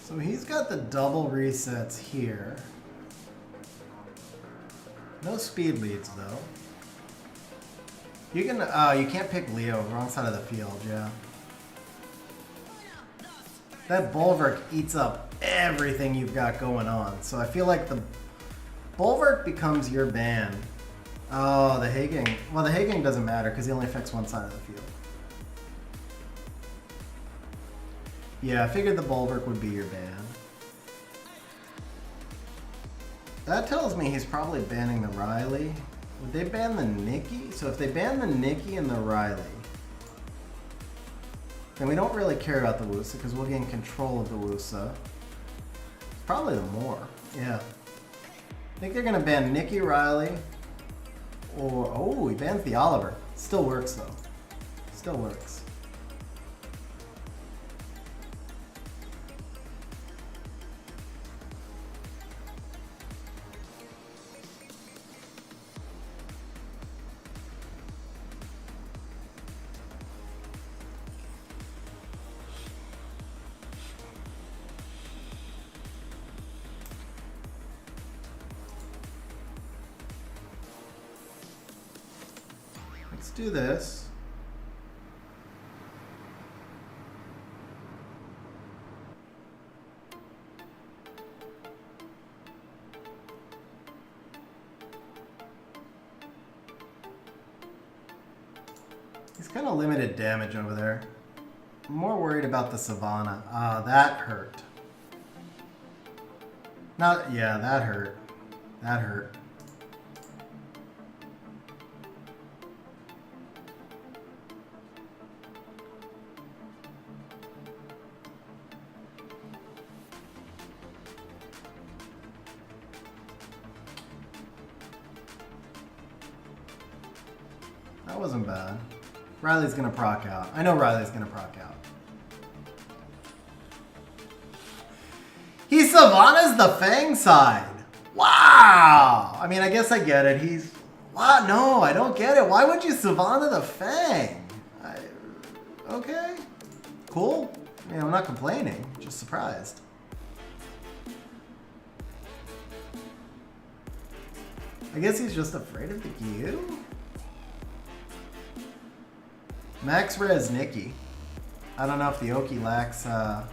So he's got the double resets here. No speed leads though. You can, you can't pick Leo, wrong side of the field, yeah. That Bulwark eats up everything you've got going on. So I feel like the Bulwark becomes your ban. Oh, the Hagang. Well, the Hagang doesn't matter because he only affects one side of the field. Yeah, I figured the Bulwark would be your ban. That tells me he's probably banning the Riley. Would they ban the Nikki? So if they ban the Nikki and the Riley, then we don't really care about the Wusa because we'll gain control of the Wusa. Probably the more, yeah. I think they're gonna ban Nikki, Riley, or, oh, he bans the Oliver. Still works though, still works. Let's do this. He's kind of limited damage over there. I'm more worried about the Savannah. Ah, that hurt. Not, yeah, that hurt. That hurt. That wasn't bad. Riley's gonna proc out. I know Riley's gonna proc out. He Savannah's the Fang side. Wow! I mean, I guess I get it. He's... What? No, I don't get it. Why would you Savannah the Fang? Okay. Cool. I mean, I'm not complaining. Just surprised. I guess he's just afraid of the Gyu? Max Res Nikki. I don't know if the Oki lacks, I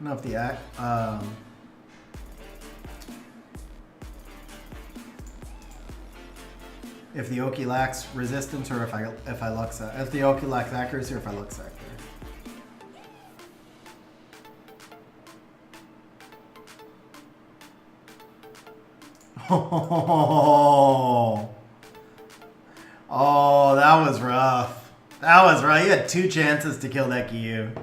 don't know if the if the Oki lacks resistance or if I lux if the Oki lacks accuracy or if I lux sector. Oh, that was rough. That was rough. You had 2 chances to kill that Gyu.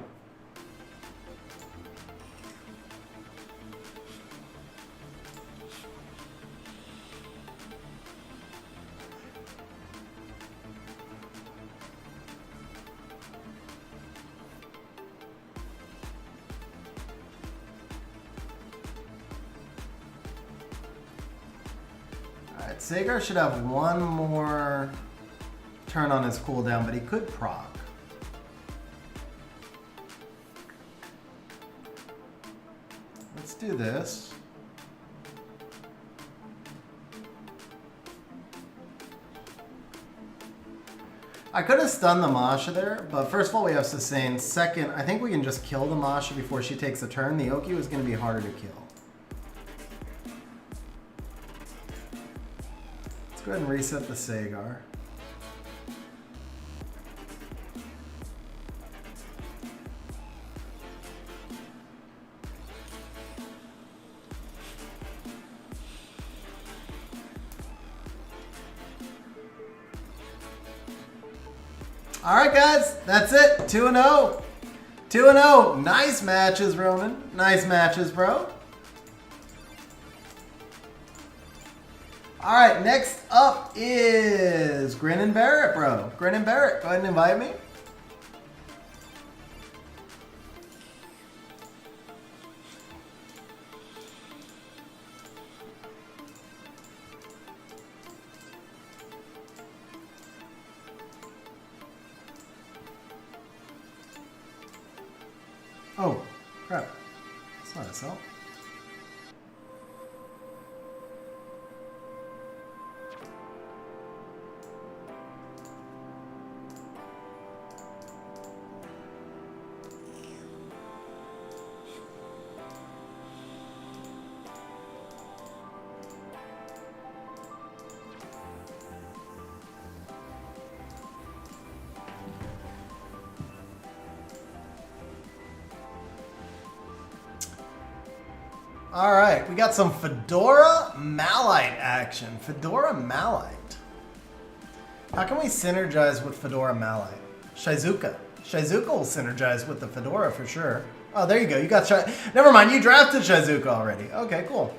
Alright, Sagar should have one more turn on his cooldown, but he could proc. Let's do this. I could have stunned the Masha there, but first of all, we have Sustain. Second, I think we can just kill the Masha before she takes a turn. The Oki is going to be harder to kill. Let's go ahead and reset the Sagar. All right, guys, that's it. 2-0. 2-0. Nice matches, Ronan. Nice matches, bro. All right, next up is Grin and Barrett, bro. Grin and Barrett, go ahead and invite me. so. All right, we got some Fedora Malite action. Fedora Malite. How can we synergize with Fedora Malite? Shizuka. Shizuka will synergize with the Fedora for sure. Oh, there you go. You got Never mind, you drafted Shizuka already. Okay, cool.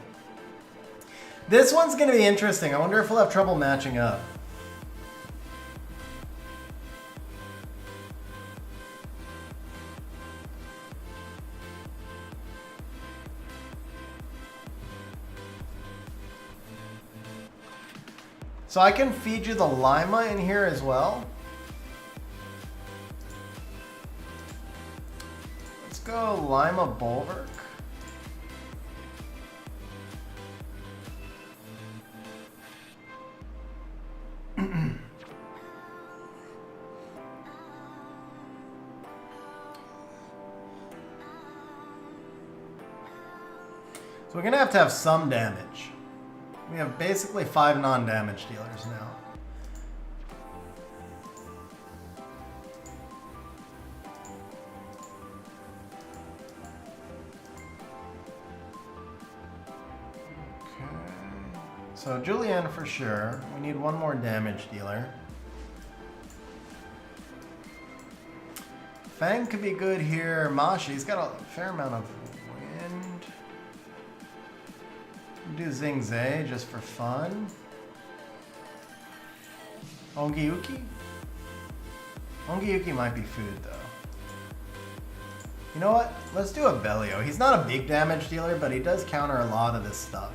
This one's going to be interesting. I wonder if we'll have trouble matching up. So I can feed you the Lima in here as well. Let's go Lima Bulwark. So we're gonna have to have some damage. We have basically 5 non-damage dealers now. Okay. So Julianne for sure. We need 1 more damage dealer. Fang could be good here. Mashi's got a fair amount of wind. Do Zingzei just for fun. Ongiyuki? Ongiyuki might be food though. You know what? Let's do a Bellio. He's not a big damage dealer, but he does counter a lot of this stuff.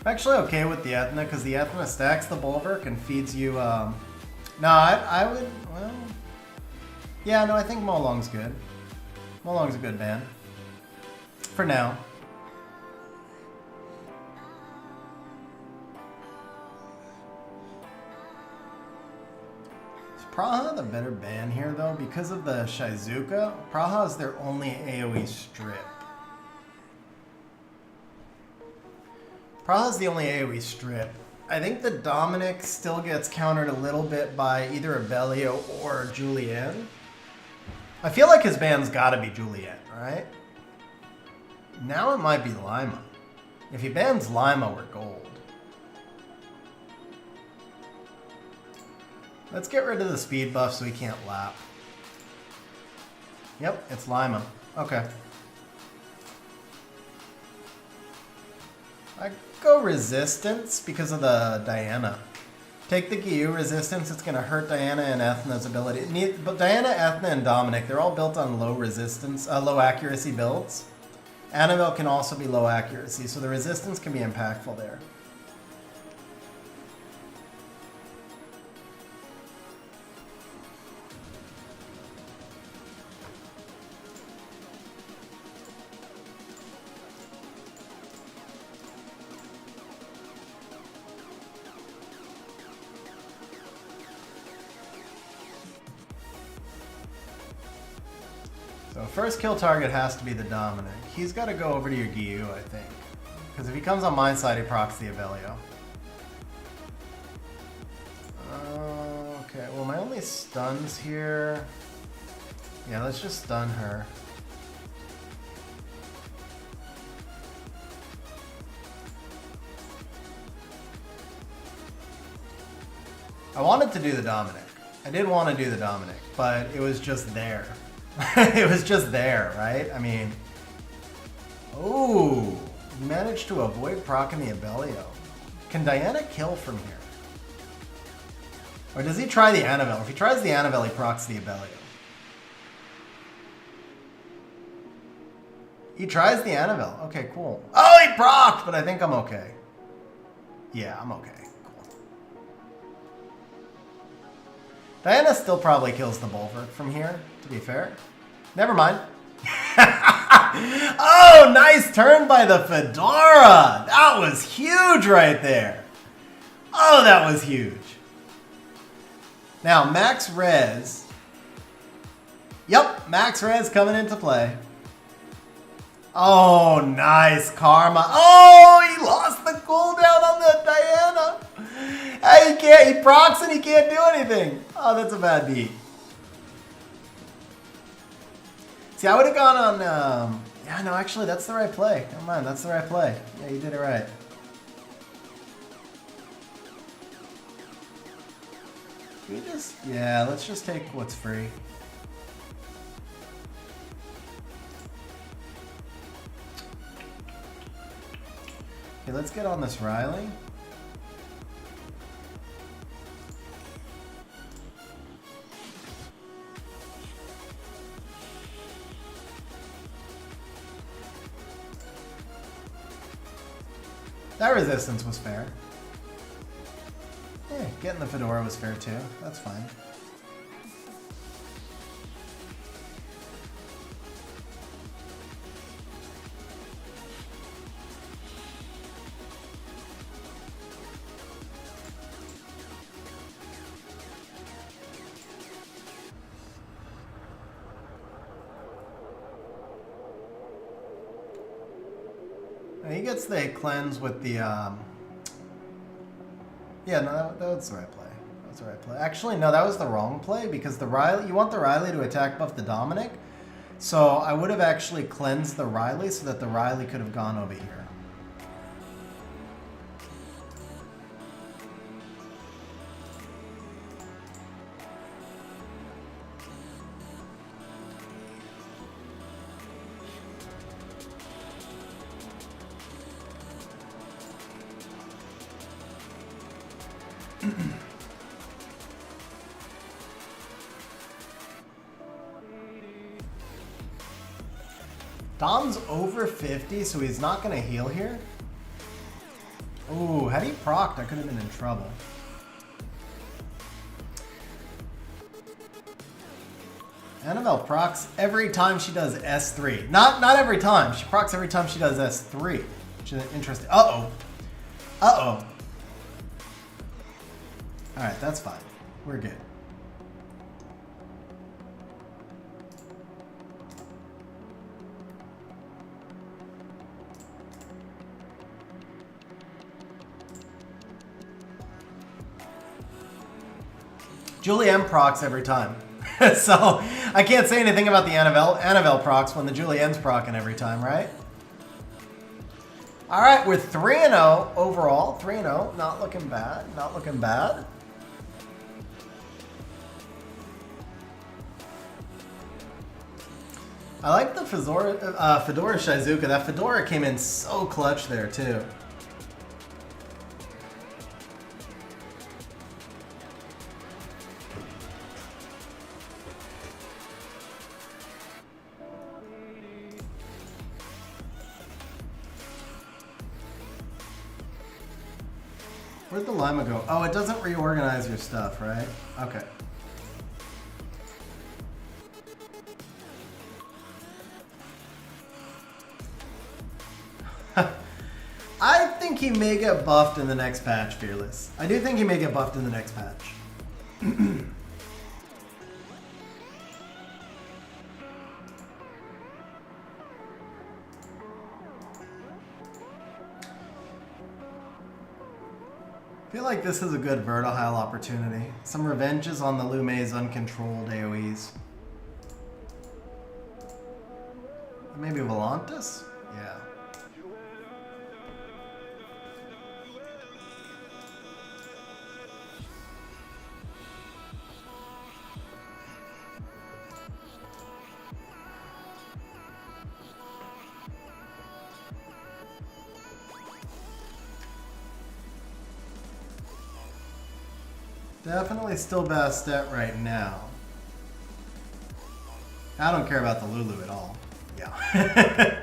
I'm actually okay with the Ethna because the Ethna stacks the Bulwark and feeds you. No, I would. Well, yeah, no, I think Molong's good. Molong's a good ban for now. Is Praha the better ban here though? Because of the Shizuka, Praha is their only AoE strip. Praha's the only AoE strip. I think the Dominic still gets countered a little bit by either a Bellio or Julianne. I feel like his ban's gotta be Julianne, right? Now it might be Lima. If he bans Lima, we're gold. Let's get rid of the speed buff so he can't lap. Yep, it's Lima. Okay. I go resistance because of the Diana. Take the Gyu resistance, it's going to hurt Diana and Ethna's ability. But Diana, Ethna, and Dominic, they're all built on low resistance, low accuracy builds. Annabelle can also be low accuracy, so the resistance can be impactful there. So first kill target has to be the Dominic. He's got to go over to your Gyu, I think. Because if he comes on my side, he procs the Abelio. Okay, well my only stun's here. Yeah, let's just stun her. I wanted to do the Dominic. I did want to do the Dominic, but it was just there. It was just there, right? I mean, oh, managed to avoid proccing the Abelio. Can Diana kill from here? Or does he try the Annabelle? If he tries the Annabelle, he procs the Abelio. He tries the Annabelle. Okay, cool. Oh, he procced, but I think I'm okay. Yeah, I'm okay. Cool. Diana still probably kills the Bulwark from here, to be fair. Never mind. Oh, nice turn by the Fedora. That was huge right there. Oh, that was huge. Now, Max Res. Yep, Max Res coming into play. Oh, nice karma. Oh, he lost the cooldown on the Diana. Hey, he can't. He procs and he can't do anything. Oh, that's a bad beat. See, I would have gone on. Yeah, no, actually, that's the right play. Never mind, that's the right play. Yeah, you did it right. Can we just? Yeah, let's just take what's free. Okay, let's get on this Riley. That resistance was fair. Yeah, getting the Fedora was fair too. That's fine. He gets the cleanse with the, yeah, no, that was the right play. That was the right play. Actually, no, that was the wrong play because the Riley, you want the Riley to attack buff the Dominic. So I would have actually cleansed the Riley so that the Riley could have gone over here. Dom's over 50, so he's not going to heal here. Ooh, had he procced, I could have been in trouble. Annabelle procs every time she does S3. Not every time. She procs every time she does S3, which is interesting. Uh-oh. Uh-oh. All right, that's fine. We're good. Julienne procs every time. So I can't say anything about the Annabelle procs when the Julienne's procking every time, right? All right, we're 3-0 overall. 3-0, not looking bad, not looking bad. I like the Fedora Shizuka. That Fedora came in so clutch there too. Where'd the Lima go? Oh, it doesn't reorganize your stuff, right? Okay. I think he may get buffed in the next patch, Fearless. I do think he may get buffed in the next patch. I feel like this is a good Vertihile opportunity. Some revenges on the Lume's uncontrolled AoEs. Maybe Volantis? Yeah. Definitely still Bastet right now. I don't care about the Lulu at all. Yeah.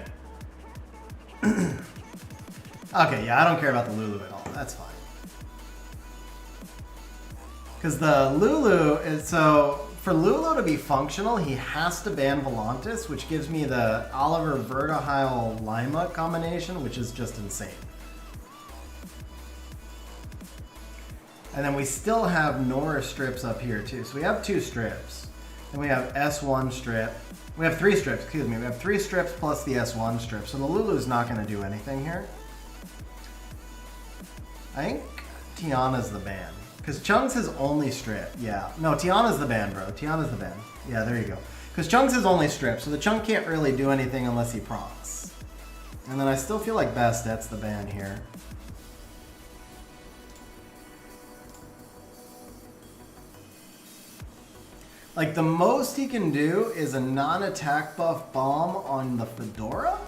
Okay, yeah, I don't care about the Lulu at all. That's fine. Because the Lulu is, so for Lulu to be functional, he has to ban Volantis, which gives me the Oliver Vertihile Lima combination, which is just insane. And then we still have Nora strips up here too. So we have 2 strips. Then we have S1 strip. We have 3 strips, excuse me. We have 3 strips plus the S1 strip. So the Lulu's not going to do anything here. I think Tiana's the ban. Because Chung's his only strip. Yeah. No, Tiana's the ban, bro. Tiana's the ban. Yeah, there you go. Because Chung's his only strip. So the Chung can't really do anything unless he procs. And then I still feel like Bastet's the ban here. Like, the most he can do is a non-attack buff bomb on the Fedora?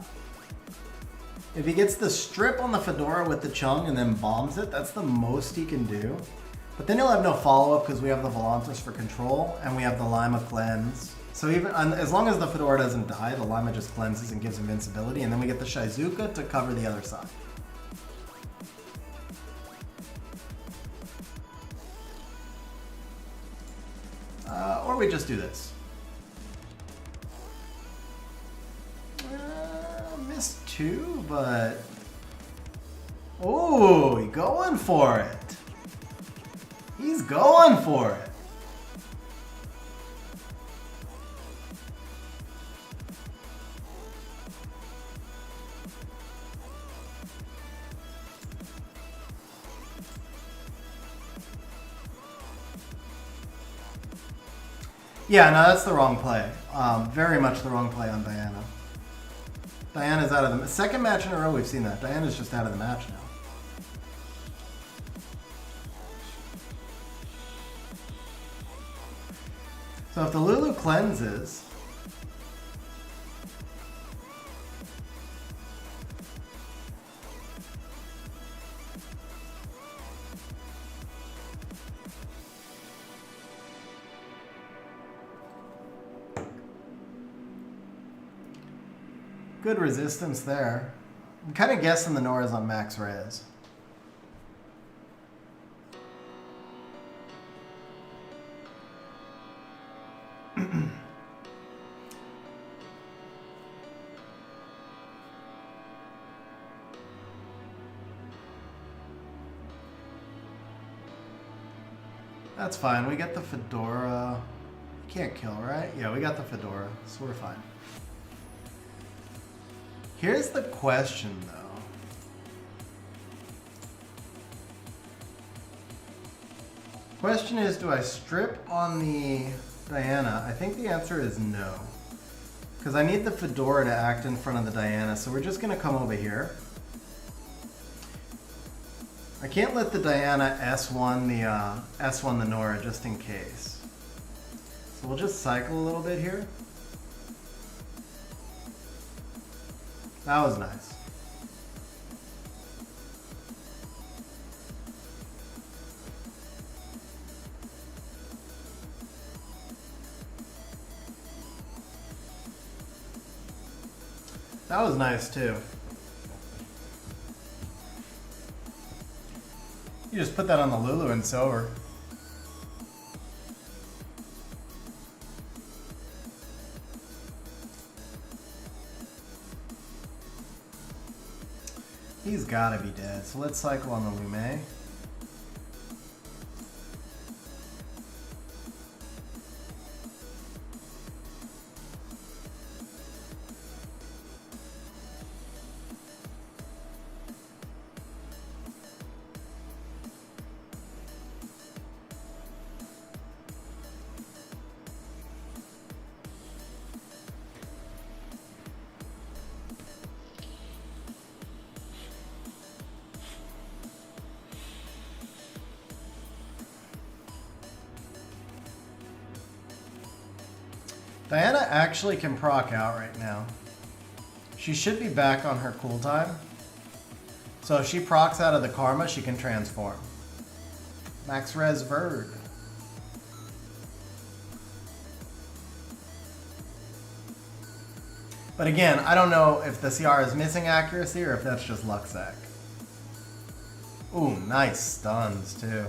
If he gets the strip on the Fedora with the Chung and then bombs it, that's the most he can do. But then he'll have no follow-up because we have the Volantis for control and we have the Lima cleanse. So even as long as the Fedora doesn't die, the Lima just cleanses and gives invincibility, and then we get the Shizuka to cover the other side. Or we just do this. Missed 2, but... Oh, he's going for it. He's going for it. Yeah, no, that's the wrong play. Very much the wrong play on Diana. Diana's out of the... Second match in a row we've seen that. Diana's just out of the match now. So if the Lulu cleanses... Good resistance there. I'm kind of guessing the Nora's on max res. That's fine. We get the Fedora. Can't kill, right? Yeah, we got the Fedora, so we're fine. Here's the question, though. Question is, do I strip on the Diana? I think the answer is no. Because I need the Fedora to act in front of the Diana, so we're just going to come over here. I can't let the Diana S1 the Nora just in case. So we'll just cycle a little bit here. That was nice. That was nice too. You just put that on the Lulu and it's over. He's gotta be dead, so let's cycle on the Lume. Diana actually can proc out right now. She should be back on her cooltime. So if she procs out of the Karma, she can transform. Max Res Verd. But again, I don't know if the CR is missing accuracy or if that's just luck sack. Ooh, nice stuns too.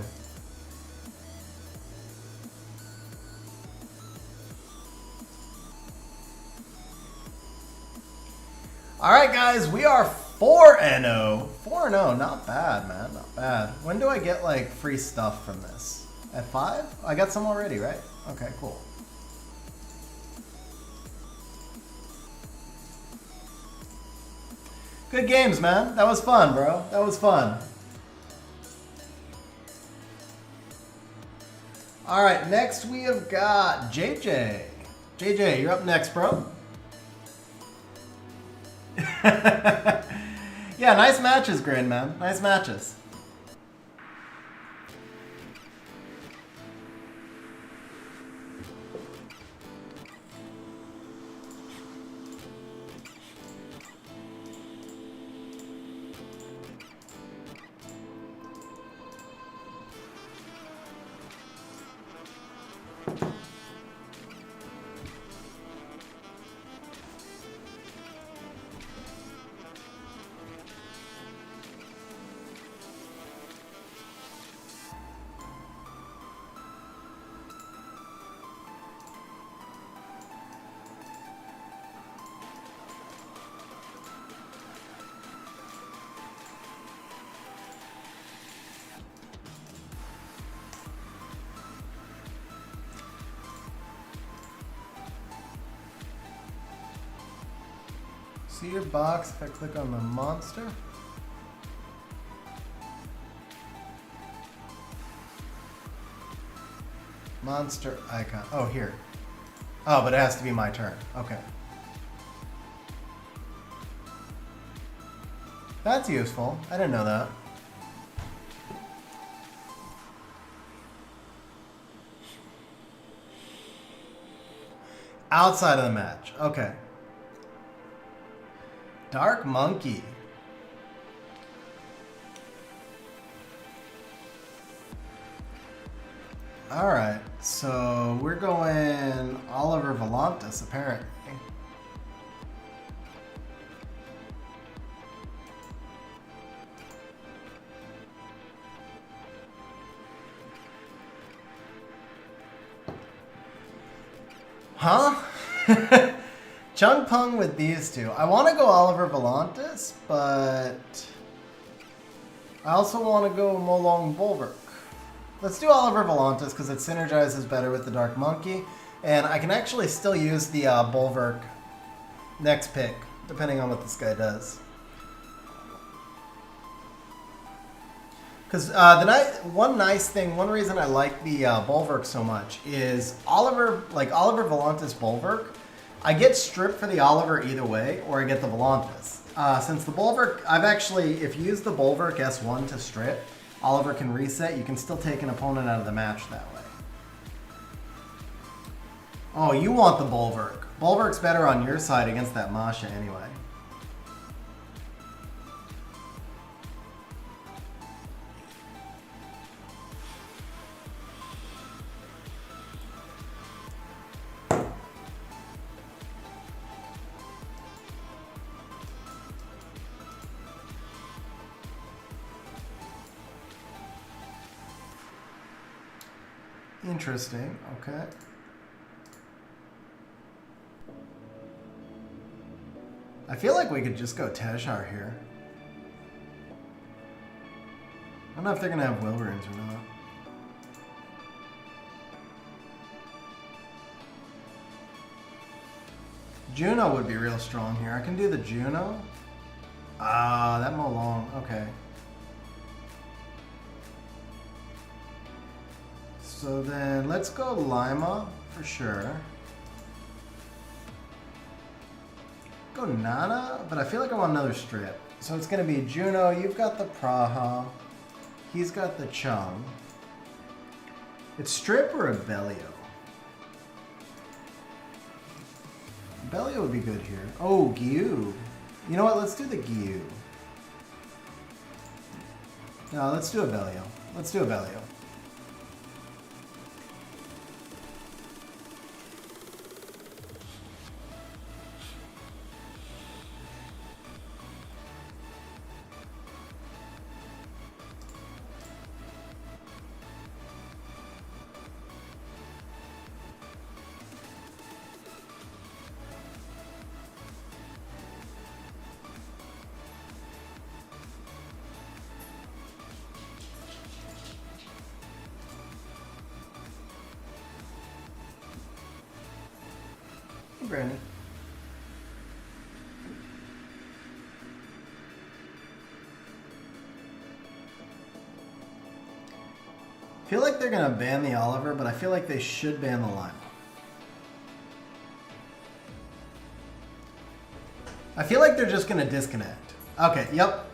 Alright guys, we are 4-0. 4-0, not bad, man, not bad. When do I get like free stuff from this? At 5? I got some already, right? Okay, cool. Good games, man. That was fun, bro. That was fun. Alright, next we have got JJ. JJ, you're up next, bro. Yeah, nice matches, Grin, man. Nice matches. See your box if I click on the monster? Monster icon. Oh, here. Oh, but it has to be my turn. Okay. That's useful. I didn't know that. Outside of the match. Okay. Dark Monkey. Alright, so we're going Oliver Volantis, apparently. Huh? Chung Pung with these two. I want to go Oliver Volantis, but I also want to go Molong Bulwark. Let's do Oliver Volantis because it synergizes better with the Dark Monkey, and I can actually still use the Bulwark next pick, depending on what this guy does. Because one nice thing, one reason I like the Bulwark so much is Oliver Volantis Bulwark. I get stripped for the Oliver either way, or I get the Volantis. Since the Bulwark, if you use the Bulwark S1 to strip, Oliver can reset. You can still take an opponent out of the match that way. Oh, you want the Bulwark. Bulwark's better on your side against that Masha anyway. Interesting, okay. I feel like we could just go Teshar here. I don't know if they're gonna have Wilburins or not. Juno would be real strong here. I can do the Juno. Ah, that Molong, okay. So then let's go Lima for sure. Go Nana, but I feel like I want another strip. So it's gonna be Juno, you've got the Praha, he's got the Chung. It's strip or a Bellio? Bellio would be good here. Oh, Gyu. You know what, let's do the Gyu. No, let's do a Bellio. Let's do a Bellio. Granny. I feel like they're gonna ban the Oliver, but I feel like they should ban the Lima. I feel like they're just gonna disconnect. Okay, yep.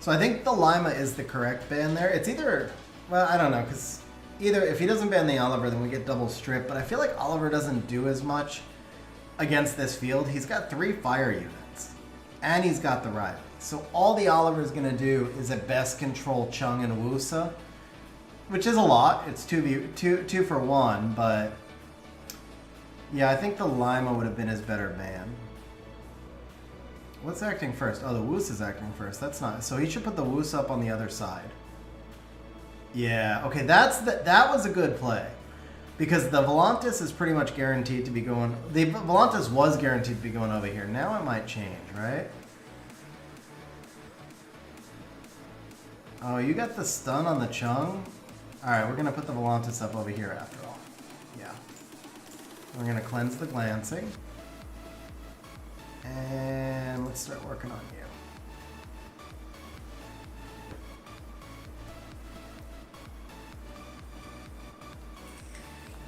So I think the Lima is the correct ban there. It's either, well, I don't know, because either if he doesn't ban the Oliver, then we get double strip, but I feel like Oliver doesn't do as much against this field. He's got 3 fire units, and he's got the Riley. So all the Oliver's gonna do is at best control Chung and Wusa, which is a lot. It's 2 for 1, but yeah, I think the Lima would have been his better ban. What's acting first? Oh, the Woos is acting first. That's not... So he should put the Woos up on the other side. Yeah, okay, that was a good play. Because the Volantis is pretty much guaranteed to be going... The Volantis was guaranteed to be going over here. Now it might change, right? Oh, you got the stun on the Chung? Alright, we're going to put the Volantis up over here after all. Yeah. We're going to cleanse the glancing. And let's start working on you.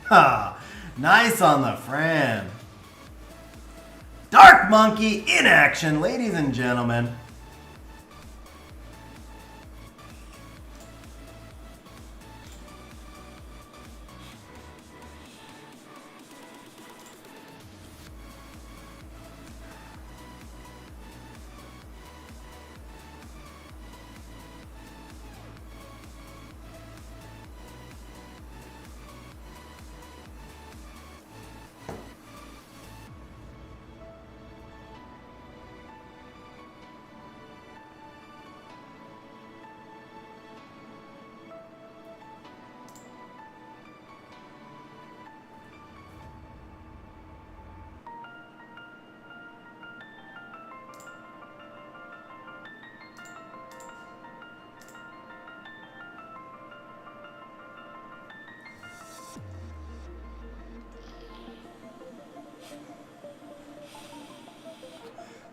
Ha! Nice on the Fran. Dark Monkey in action, ladies and gentlemen.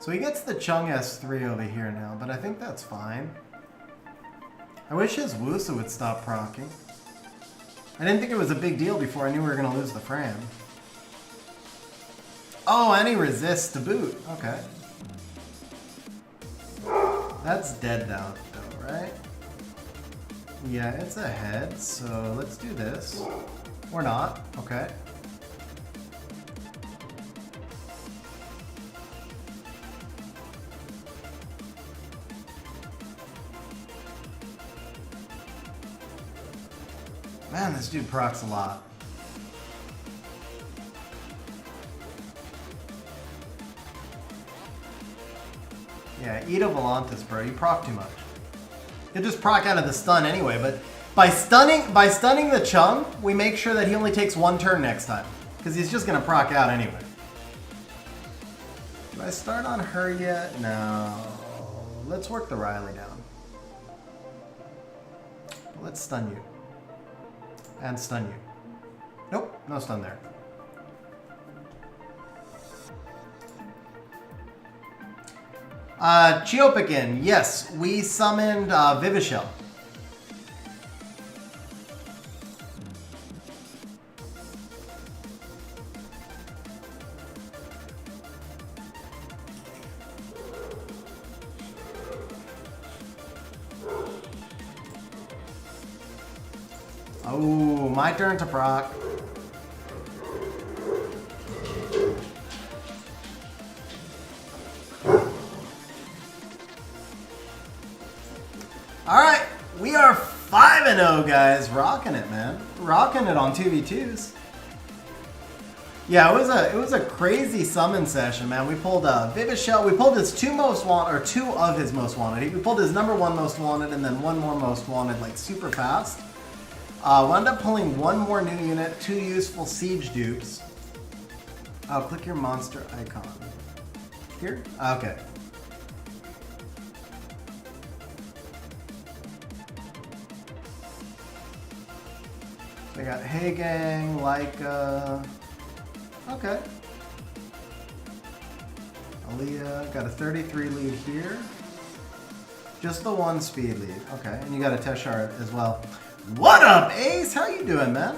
So he gets the Chung S3 over here now, but I think that's fine. I wish his Wusa would stop proccing. I didn't think it was a big deal before I knew we were going to lose the Fran. Oh, and he resists to boot. Okay. That's dead now, though, right? Yeah, it's ahead, so let's do this. Or not. Okay. Man, this dude procs a lot. Yeah, eat a Volantis, bro. You proc too much. He'll just proc out of the stun anyway, but by stunning the Chung, we make sure that he only takes 1 turn next time. Because he's just gonna proc out anyway. Do I start on her yet? No. Let's work the Riley down. Let's stun you. And stun you. Nope, no stun there. Chiopikin, yes, we summoned Vivishell. Oh, my turn to proc. Alright, we are 5-0, guys. Rocking it, man. Rocking it on 2v2s. Yeah, it was a crazy summon session, man. We pulled Vivishell. We pulled his 2 most wanted, or 2 of his most wanted. We pulled his number 1 most wanted, and then 1 more most wanted, like super fast. Wound up pulling 1 more new unit, 2 useful siege dupes. Oh, click your monster icon. Here? Okay. I got Hey Gang, Leica. Okay. Belia. Got a 33 lead here. Just the 1 speed lead. Okay, and you got a Teshar as well. What up, Ace? How you doing, man?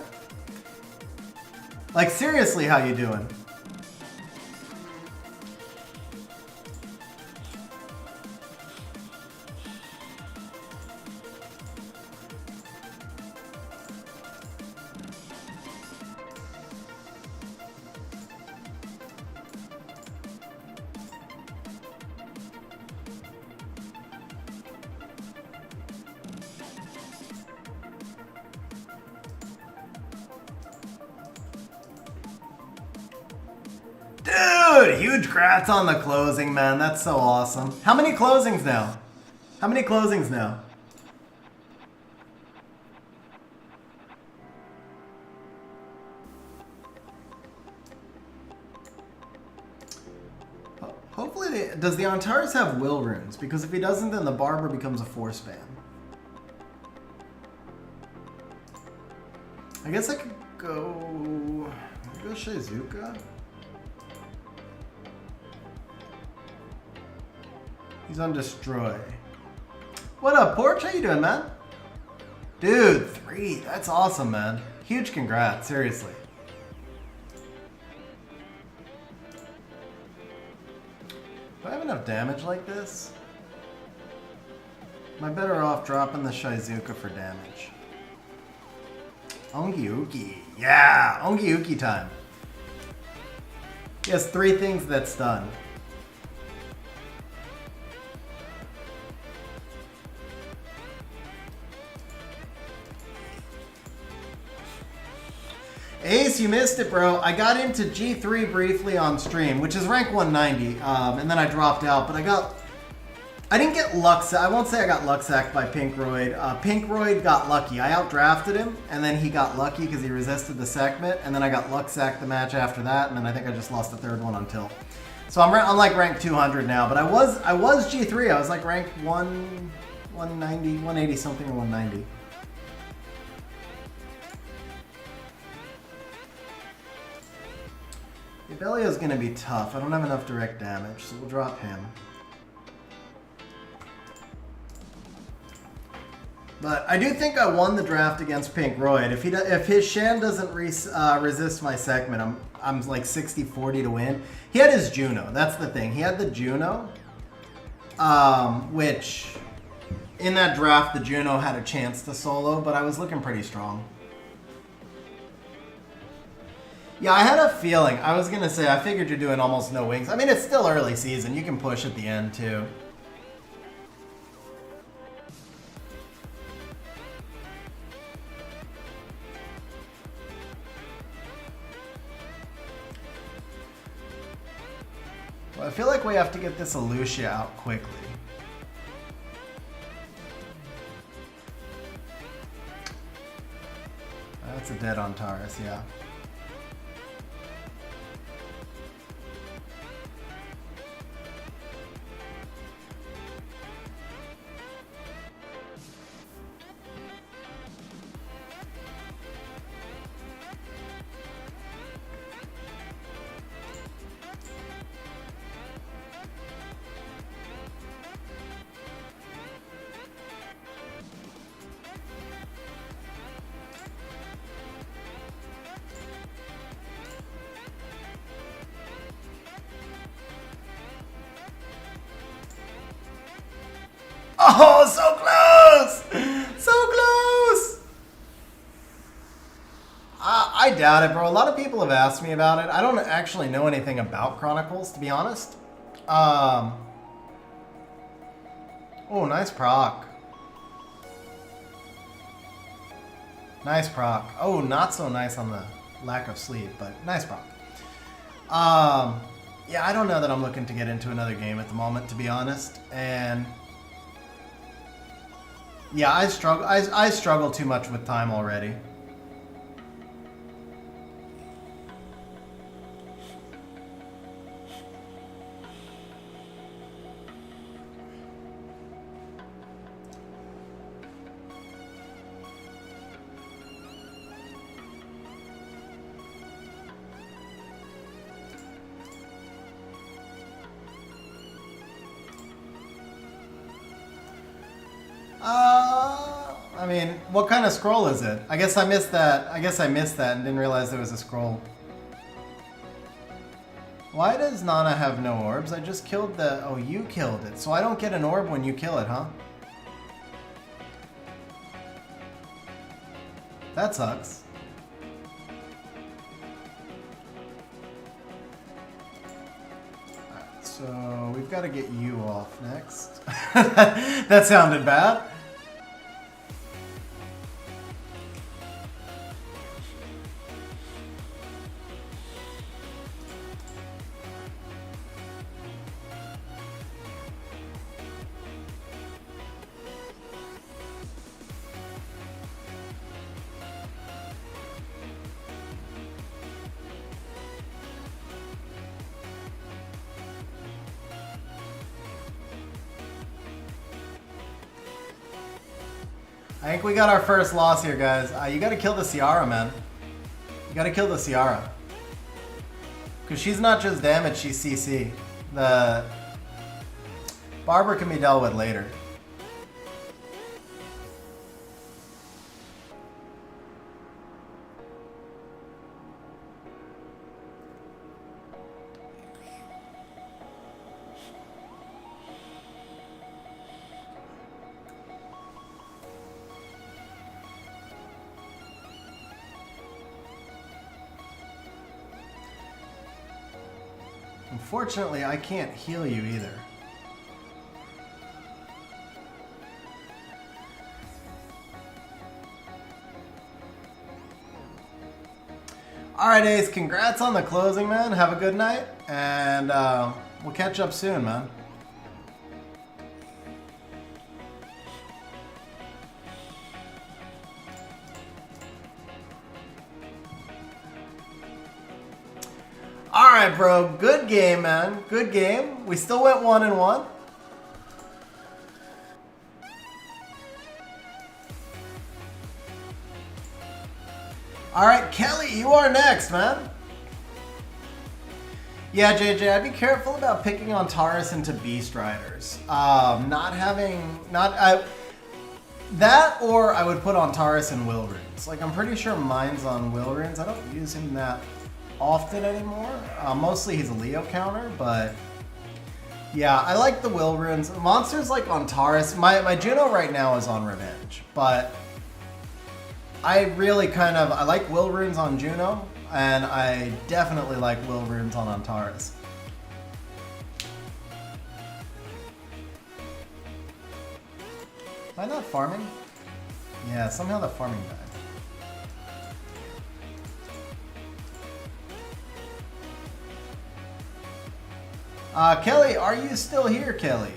Like, seriously, how you doing? Dude, huge grats on the closing, man. That's so awesome. How many closings now? How many closings now? Hopefully, does the Antares have will runes? Because if he doesn't, then the Barber becomes a 4-spam. I guess I could go... Shizuka? He's on Destroy. What up, Porch? How you doing, man? Dude, 3. That's awesome, man. Huge congrats, seriously. Do I have enough damage like this? Am I better off dropping the Shizuka for damage? Ongyuki. Yeah, Ongyuki time. He has 3 things that's done. Ace, you missed it, bro. I got into G3 briefly on stream, which is rank 190, and then I dropped out, but I didn't get luck. I won't say I got luck sacked by Pinkroid. Pinkroid got lucky. I outdrafted him, and then he got lucky because he resisted the segment, and then I got luck sacked the match after that, and then I think I just lost the 3rd one on tilt. So I'm like rank 200 now, but I was G3. I was like rank 190, 180 something or 190. Belio's gonna be tough. I don't have enough direct damage, so we'll drop him. But I do think I won the draft against Pinkroid. If his Shan doesn't resist my segment, I'm like 60-40 to win. He had his Juno. That's the thing. He had the Juno, which in that draft the Juno had a chance to solo, but I was looking pretty strong. Yeah, I had a feeling. I was going to say, I figured you're doing almost no wings. I mean, it's still early season. You can push at the end, too. Well, I feel like we have to get this Alucia out quickly. That's a dead Antares, yeah. Oh, so close! So close! I doubt it, bro. A lot of people have asked me about it. I don't actually know anything about Chronicles, to be honest. Oh, nice proc. Nice proc. Oh, not so nice on the lack of sleep, but nice proc. Yeah, I don't know that I'm looking to get into another game at the moment, to be honest. And yeah, I struggle too much with time already. I mean, what kind of scroll is it? I guess I missed that. I guess I missed that and didn't realize there was a scroll. Why does Nana have no orbs? I just killed the... Oh, you killed it. So I don't get an orb when you kill it, huh? That sucks. Alright, so we've got to get you off next. That sounded bad. I think we got our first loss here, guys. You gotta kill the Ciara, man. You gotta kill the Ciara. Because she's not just damage, she's CC. The Barber can be dealt with later. Unfortunately, I can't heal you either. Alright, Ace, congrats on the closing, man. Have a good night, and we'll catch up soon, man. Alright, bro. Good game, man. Good game. We still went 1-1. Alright, Kelly, you are next, man. Yeah, JJ, I'd be careful about picking on Taurus into Beast Riders. That or I would put on Taurus and Will Runes. Like, I'm pretty sure mine's on Will Runes. I don't use him that often anymore. Mostly he's a Leo counter, but yeah, I like the Will Runes. Monsters like on Taurus. My Juno right now is on Revenge, but I really I like Will Runes on Juno, and I definitely like Will Runes on Antares. Am I not farming? Yeah, somehow the farming died. Kelly, are you still here, Kelly?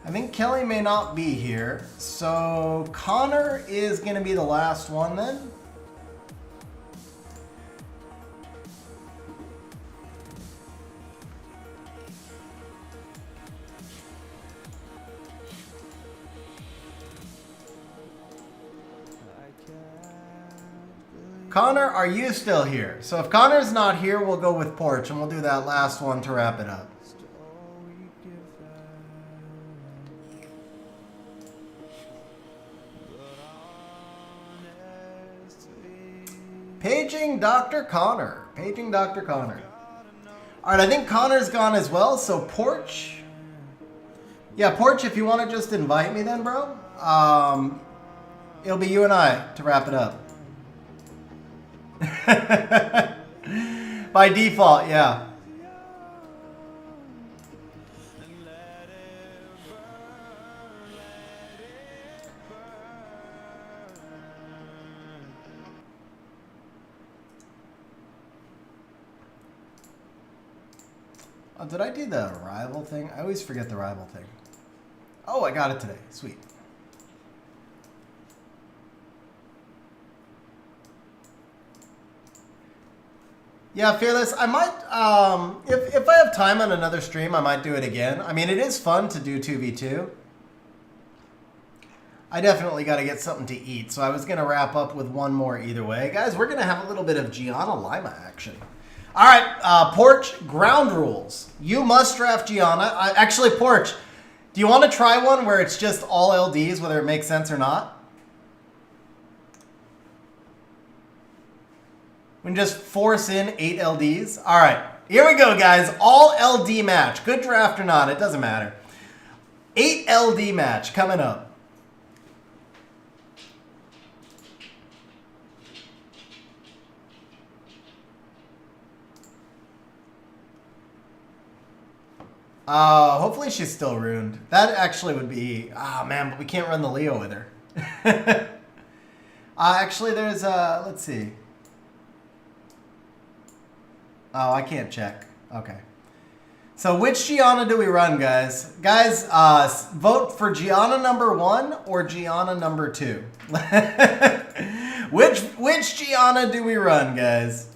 I think Kelly may not be here, so Connor is going to be the last one then. Connor, are you still here? So if Connor's not here, we'll go with Porch, and we'll do that last one to wrap it up. Paging Dr. Connor. Paging Dr. Connor. All right, I think Connor's gone as well, so Porch. Yeah, Porch, if you want to just invite me then, bro. It'll be you and I to wrap it up. By default, yeah. Oh, did I do the rival thing? I always forget the rival thing. Oh, I got it today. Sweet. Yeah, Fearless, I might, if I have time on another stream, I might do it again. I mean, it is fun to do 2v2. I definitely got to get something to eat, so I was going to wrap up with one more either way. Guys, we're going to have a little bit of Gianna Lima action. All right, Porch, ground rules. You must draft Gianna. Actually, Porch, do you want to try one where it's just all LDs, whether it makes sense or not? We can just force in 8 LDs. All right, here we go, guys. All LD match. Good draft or not, it doesn't matter. 8 LD match coming up. Hopefully she's still ruined. That actually would be... Oh, man, but we can't run the Leo with her. Actually, there's... let's see. Oh, I can't check. Okay. So which Gianna do we run, guys? Guys, vote for Gianna number 1 or Gianna number 2. Which Gianna do we run, guys?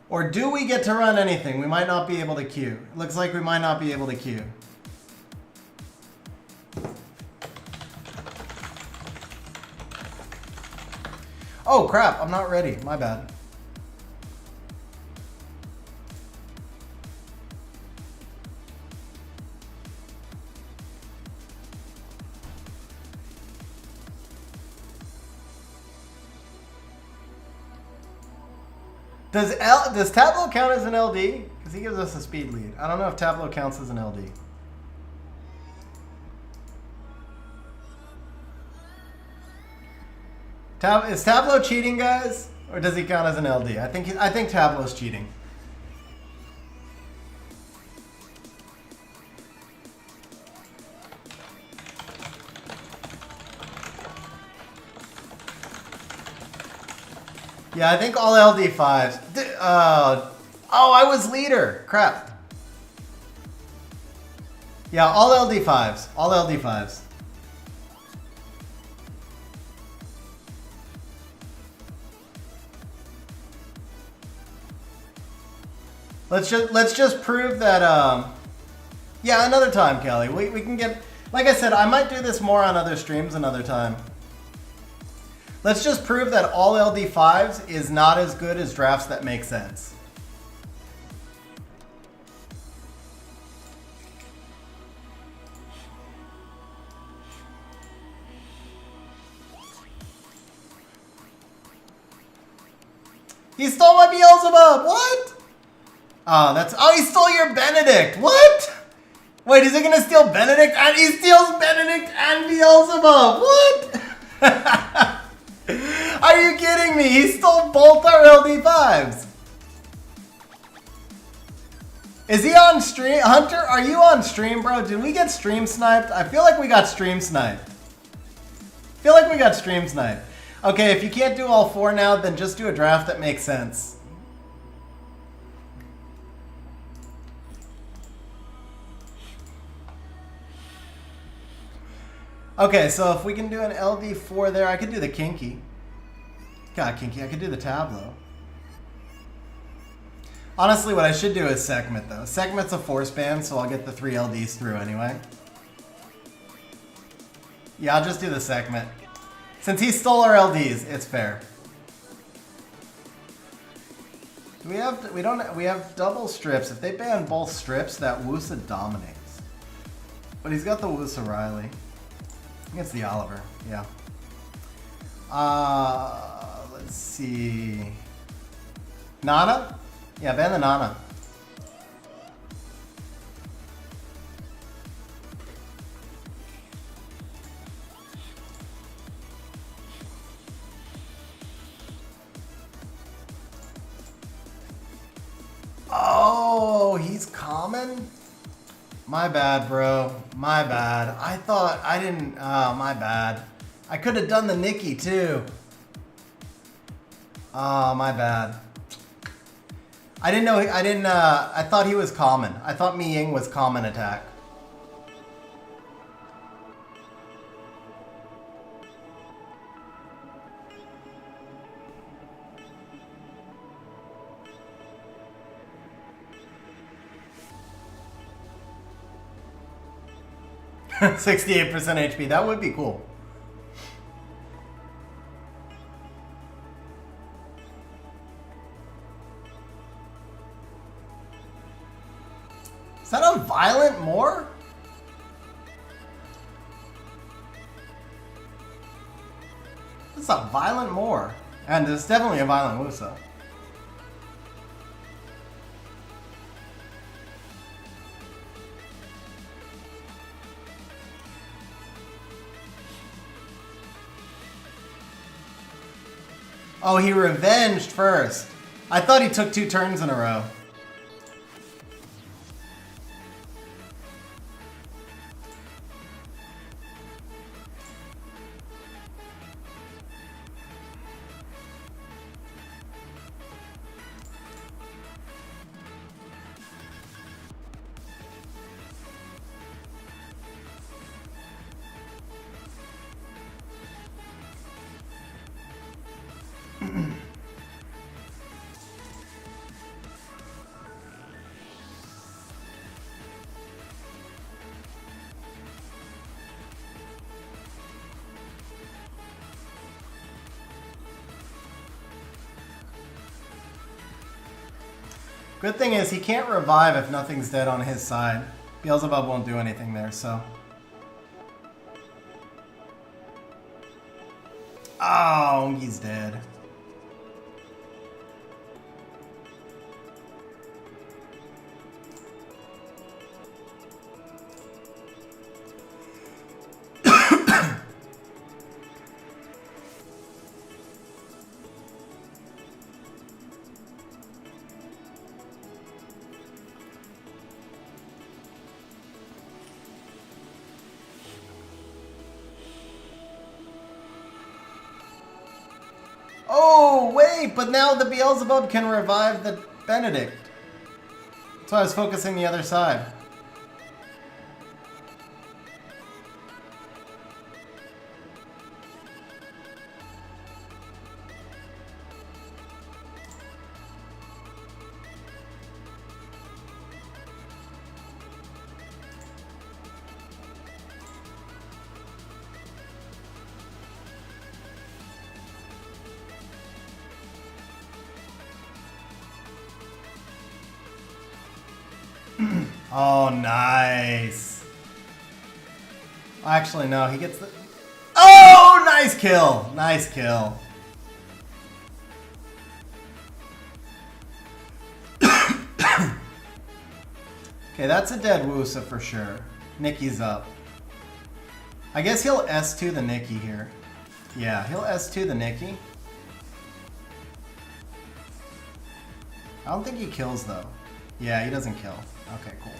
Or do we get to run anything? We might not be able to queue. It looks like we might not be able to queue. Oh crap, I'm not ready. My bad. Does Tableau count as an LD? Because he gives us a speed lead. I don't know if Tableau counts as an LD. Is Tableau cheating, guys? Or does he count as an LD? I think Tableau's cheating. Yeah, I think all LD5s. Oh, I was leader. Crap. Yeah, all LD5s. All LD5s. Let's just prove that yeah, another time, Kelly. We can get, like I said, I might do this more on other streams another time. Let's just prove that all LD5s is not as good as drafts that make sense. He stole my Beelzebub! What? Oh, he stole your Benedict! What? Wait, is he gonna steal Benedict? And he steals Benedict and Beelzebub! What? Are you kidding me? He stole both our LD5s. Is he on stream? Hunter, are you on stream, bro? Did we get stream sniped? I feel like we got stream sniped. Okay, if you can't do all 4 now, then just do a draft that makes sense. Okay, so if we can do an LD4 there, I could do the Kinky. God, Kinky, I could do the Tableau. Honestly, what I should do is Sekhmet, though. Sekhmet's a force ban, so I'll get the 3 LDs through anyway. Yeah, I'll just do the Sekhmet. Since he stole our LDs, it's fair. We have double strips. If they ban both strips, that Wusa dominates. But he's got the Wusa Riley. Against the Oliver, yeah. Let's see. Nana? Yeah, ban the Nana. Oh, he's common? My bad, bro. My bad. I thought I didn't. Oh, my bad. I could have done the Nikki too. Oh, my bad. I didn't know. I thought he was common. I thought Mi Ying was common attack. %68 HP. That would be cool. Is that a violent Moor? It's a violent Moor. And it's definitely a violent Wusa. Oh, he revenged first. I thought he took 2 turns in a row. Good thing is he can't revive if nothing's dead on his side. Beelzebub won't do anything there, so. Oh, he's dead. Oh, wait, but now the Beelzebub can revive the Benedict. That's why I was focusing the other side. Oh, nice. Actually, no, he gets the... Oh, nice kill. Nice kill. Okay, that's a dead Wusa for sure. Nikki's up. I guess he'll S2 the Nikki here. Yeah, he'll S2 the Nikki. I don't think he kills, though. Yeah, he doesn't kill. Okay, cool.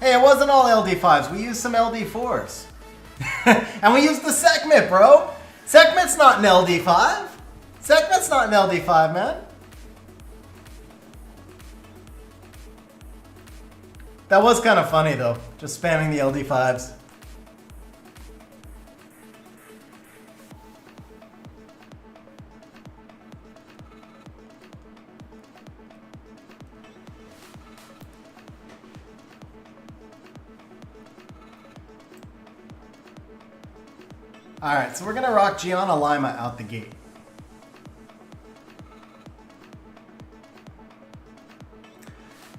Hey, it wasn't all LD5s. We used some LD4s. And we used the Sekhmet, bro. Sekhmet's not an LD5. Sekhmet's not an LD5, man. That was kind of funny, though. Just spamming the LD5s. Alright, so we're going to rock Gianna Lima out the gate.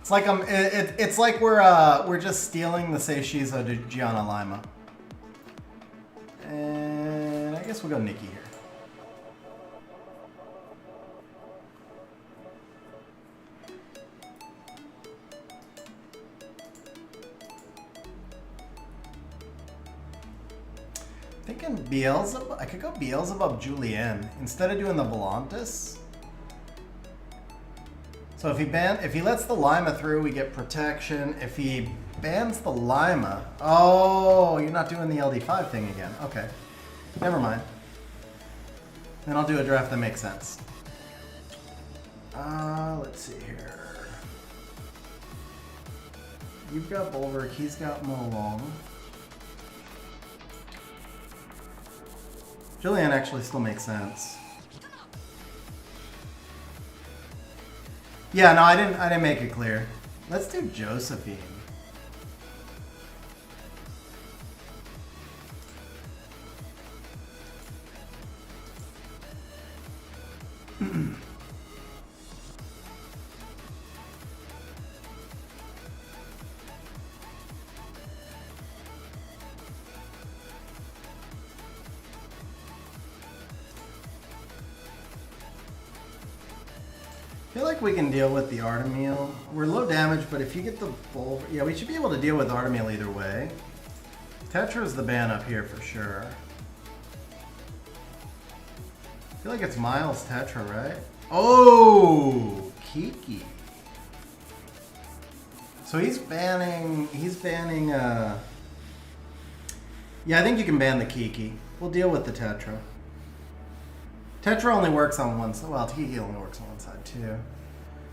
It's like it's like we're just stealing the Seishizo to Gianna Lima. And I guess we'll go Nikki here. Thinking Beelzebub. I could go Beelzebub Julienne instead of doing the Volantis. So if he lets the Lima through, we get protection. If he bans the Lima, oh, you're not doing the LD5 thing again. Okay, never mind. Then I'll do a draft that makes sense. Let's see here. You've got Bulwark, he's got Molong. Julian actually still makes sense. Yeah, no, I didn't make it clear. Let's do Josephine. I feel like we can deal with the Artemil. We're low damage, but if you get the bull, yeah, we should be able to deal with Artemil either way. Tetra is the ban up here for sure. I feel like it's Miles Tetra, right? Oh, Kiki. So he's banning, yeah, I think you can ban the Kiki. We'll deal with the Tetra. Tetra only works on one side. Well, Kiki only works on one side too.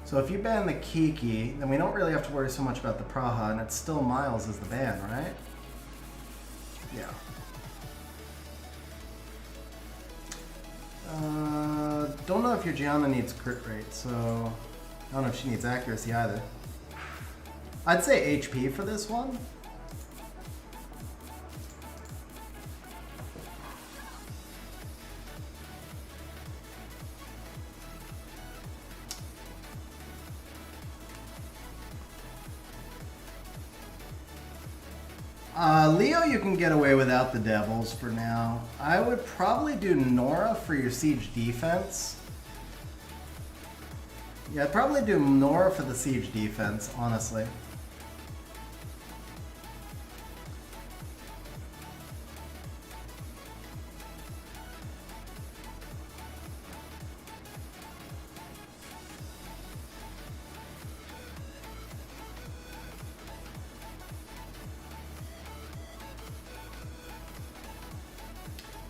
So if you ban the Kiki, then we don't really have to worry so much about the Praha, and it's still Miles as the ban, right? Yeah. Don't know if your Gianna needs crit rate, so I don't know if she needs accuracy either. I'd say HP for this one. Leo, you can get away without the Devils for now. I would probably do Nora for your siege defense. Yeah, I'd probably do Nora for the siege defense, honestly.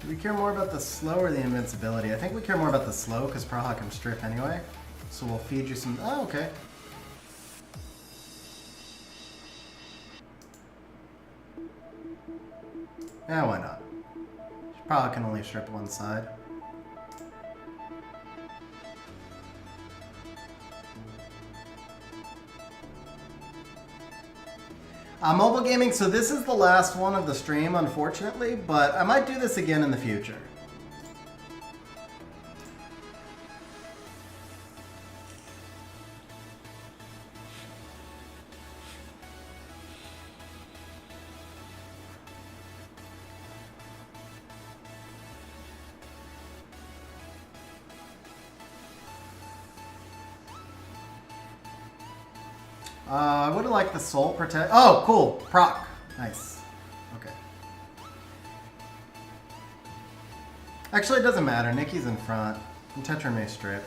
Do we care more about the slow or the invincibility? I think we care more about the slow because Praha can strip anyway. So we'll feed you some... Oh, okay. Yeah, why not? Praha can only strip one side. Mobile gaming, so this is the last one of the stream, unfortunately, but I might do this again in the future. I would have liked the soul protect. Oh, cool. Proc. Nice. Okay. Actually, it doesn't matter. Nikki's in front. And Tetra may strip.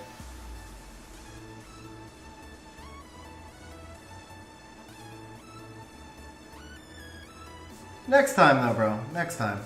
Next time, though, bro. Next time.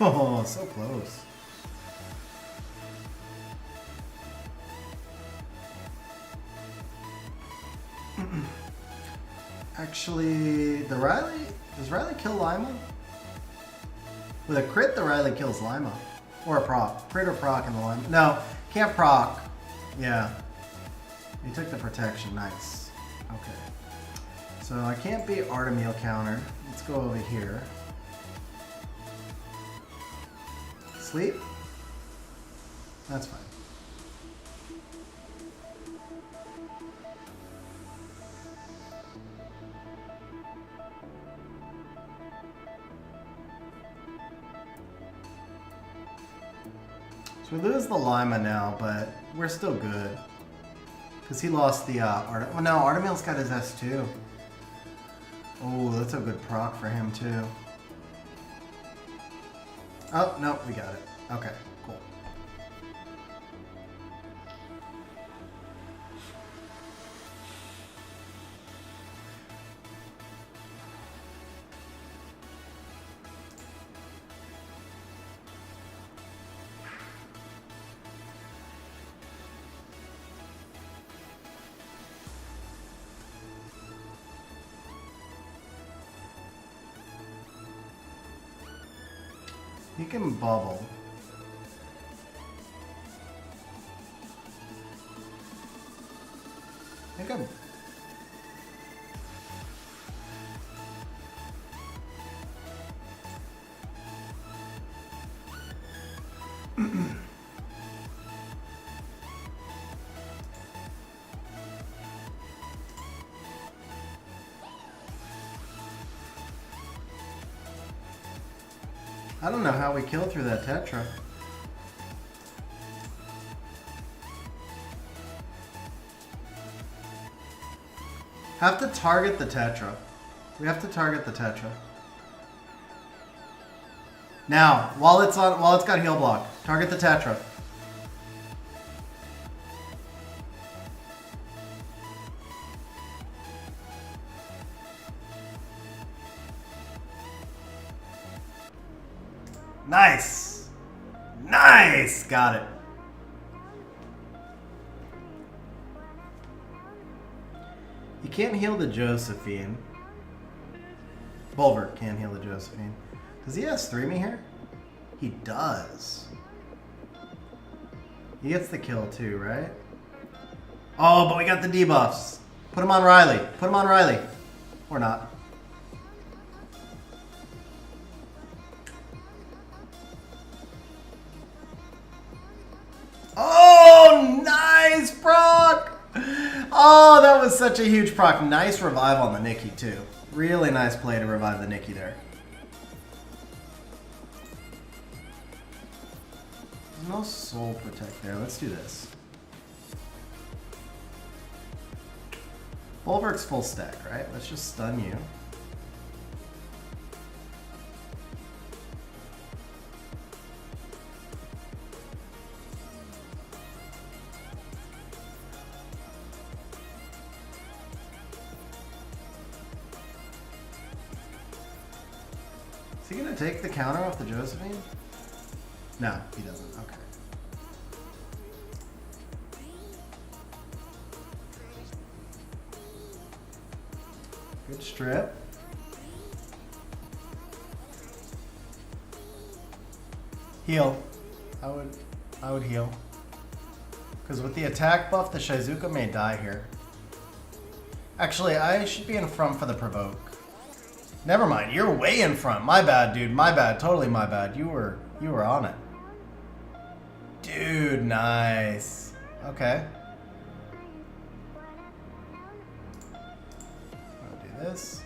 Oh, so close. Actually, does Riley kill Lima? With a crit, the Riley kills Lima. Or a proc. Crit or proc in the Lima. No, can't proc. Yeah. He took the protection. Nice. Okay. So I can't beat Artemeal counter. Let's go over here. Sleep? That's fine. So we lose the Lima now, but we're still good. Because he lost the oh no, Artemeal's got his S2. Oh, that's a good proc for him too. Oh, no, we got it. Okay, cool. He can bubble. I think I'm... I don't know how we kill through that Tetra. Have to target the Tetra. We have to target the Tetra. Now, while it's got heal block, target the Tetra. Nice! Nice! Got it. You can't heal the Josephine. Bulwark can't heal the Josephine. Does he S3 me here? He does. He gets the kill too, right? Oh, but we got the debuffs. Put him on Riley. Put him on Riley. Or not. Oh, nice proc! Oh, that was such a huge proc. Nice revive on the Nikki, too. Really nice play to revive the Nikki there. There's no soul protect there. Let's do this. Bulwark's full stack, right? Let's just stun you. Is he gonna take the counter off the Josephine? No, he doesn't. Okay. Good strip. Heal. I would heal. Because with the attack buff, the Shizuka may die here. Actually, I should be in front for the provoke. Never mind, you're way in front. My bad, dude. My bad. Totally my bad. You were on it. Dude, nice. Okay. I'll do this.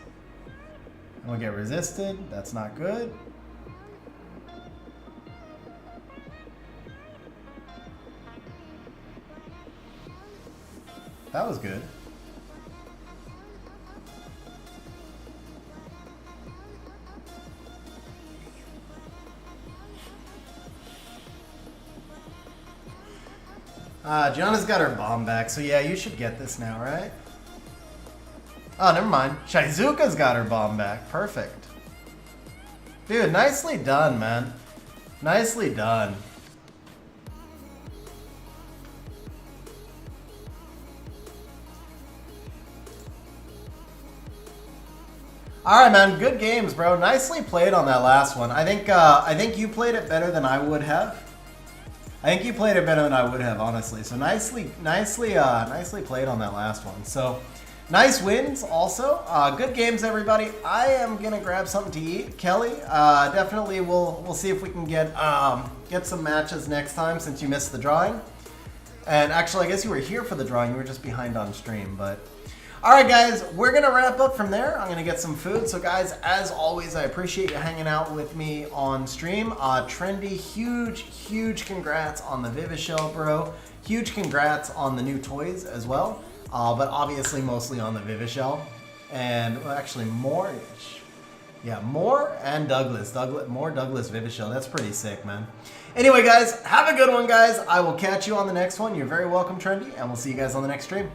And we'll get resisted. That's not good. That was good. Gianna's got her bomb back, so yeah, you should get this now, right? Oh, never mind. Shizuka's got her bomb back. Perfect. Dude, nicely done, man. Nicely done. All right, man. Good games, bro. Nicely played on that last one. I think you played it better than I would have. Honestly. So nicely played on that last one. So Nice wins also. Good games, everybody. I am gonna grab something to eat. Kelly, definitely we'll see if we can get some matches next time since you missed the drawing. And actually, I guess you were here for the drawing. You were just behind on stream, but. All right, guys, we're going to wrap up from there. I'm going to get some food. So, guys, as always, I appreciate you hanging out with me on stream. Trendy, huge congrats on the Vivishell, bro. Huge congrats on the new toys as well. But obviously, mostly on the Vivishell. And well, actually, more. Yeah, more and Douglas. More Douglas Vivishell. That's pretty sick, man. Anyway, guys, have a good one, guys. I will catch you on the next one. You're very welcome, Trendy. And we'll see you guys on the next stream.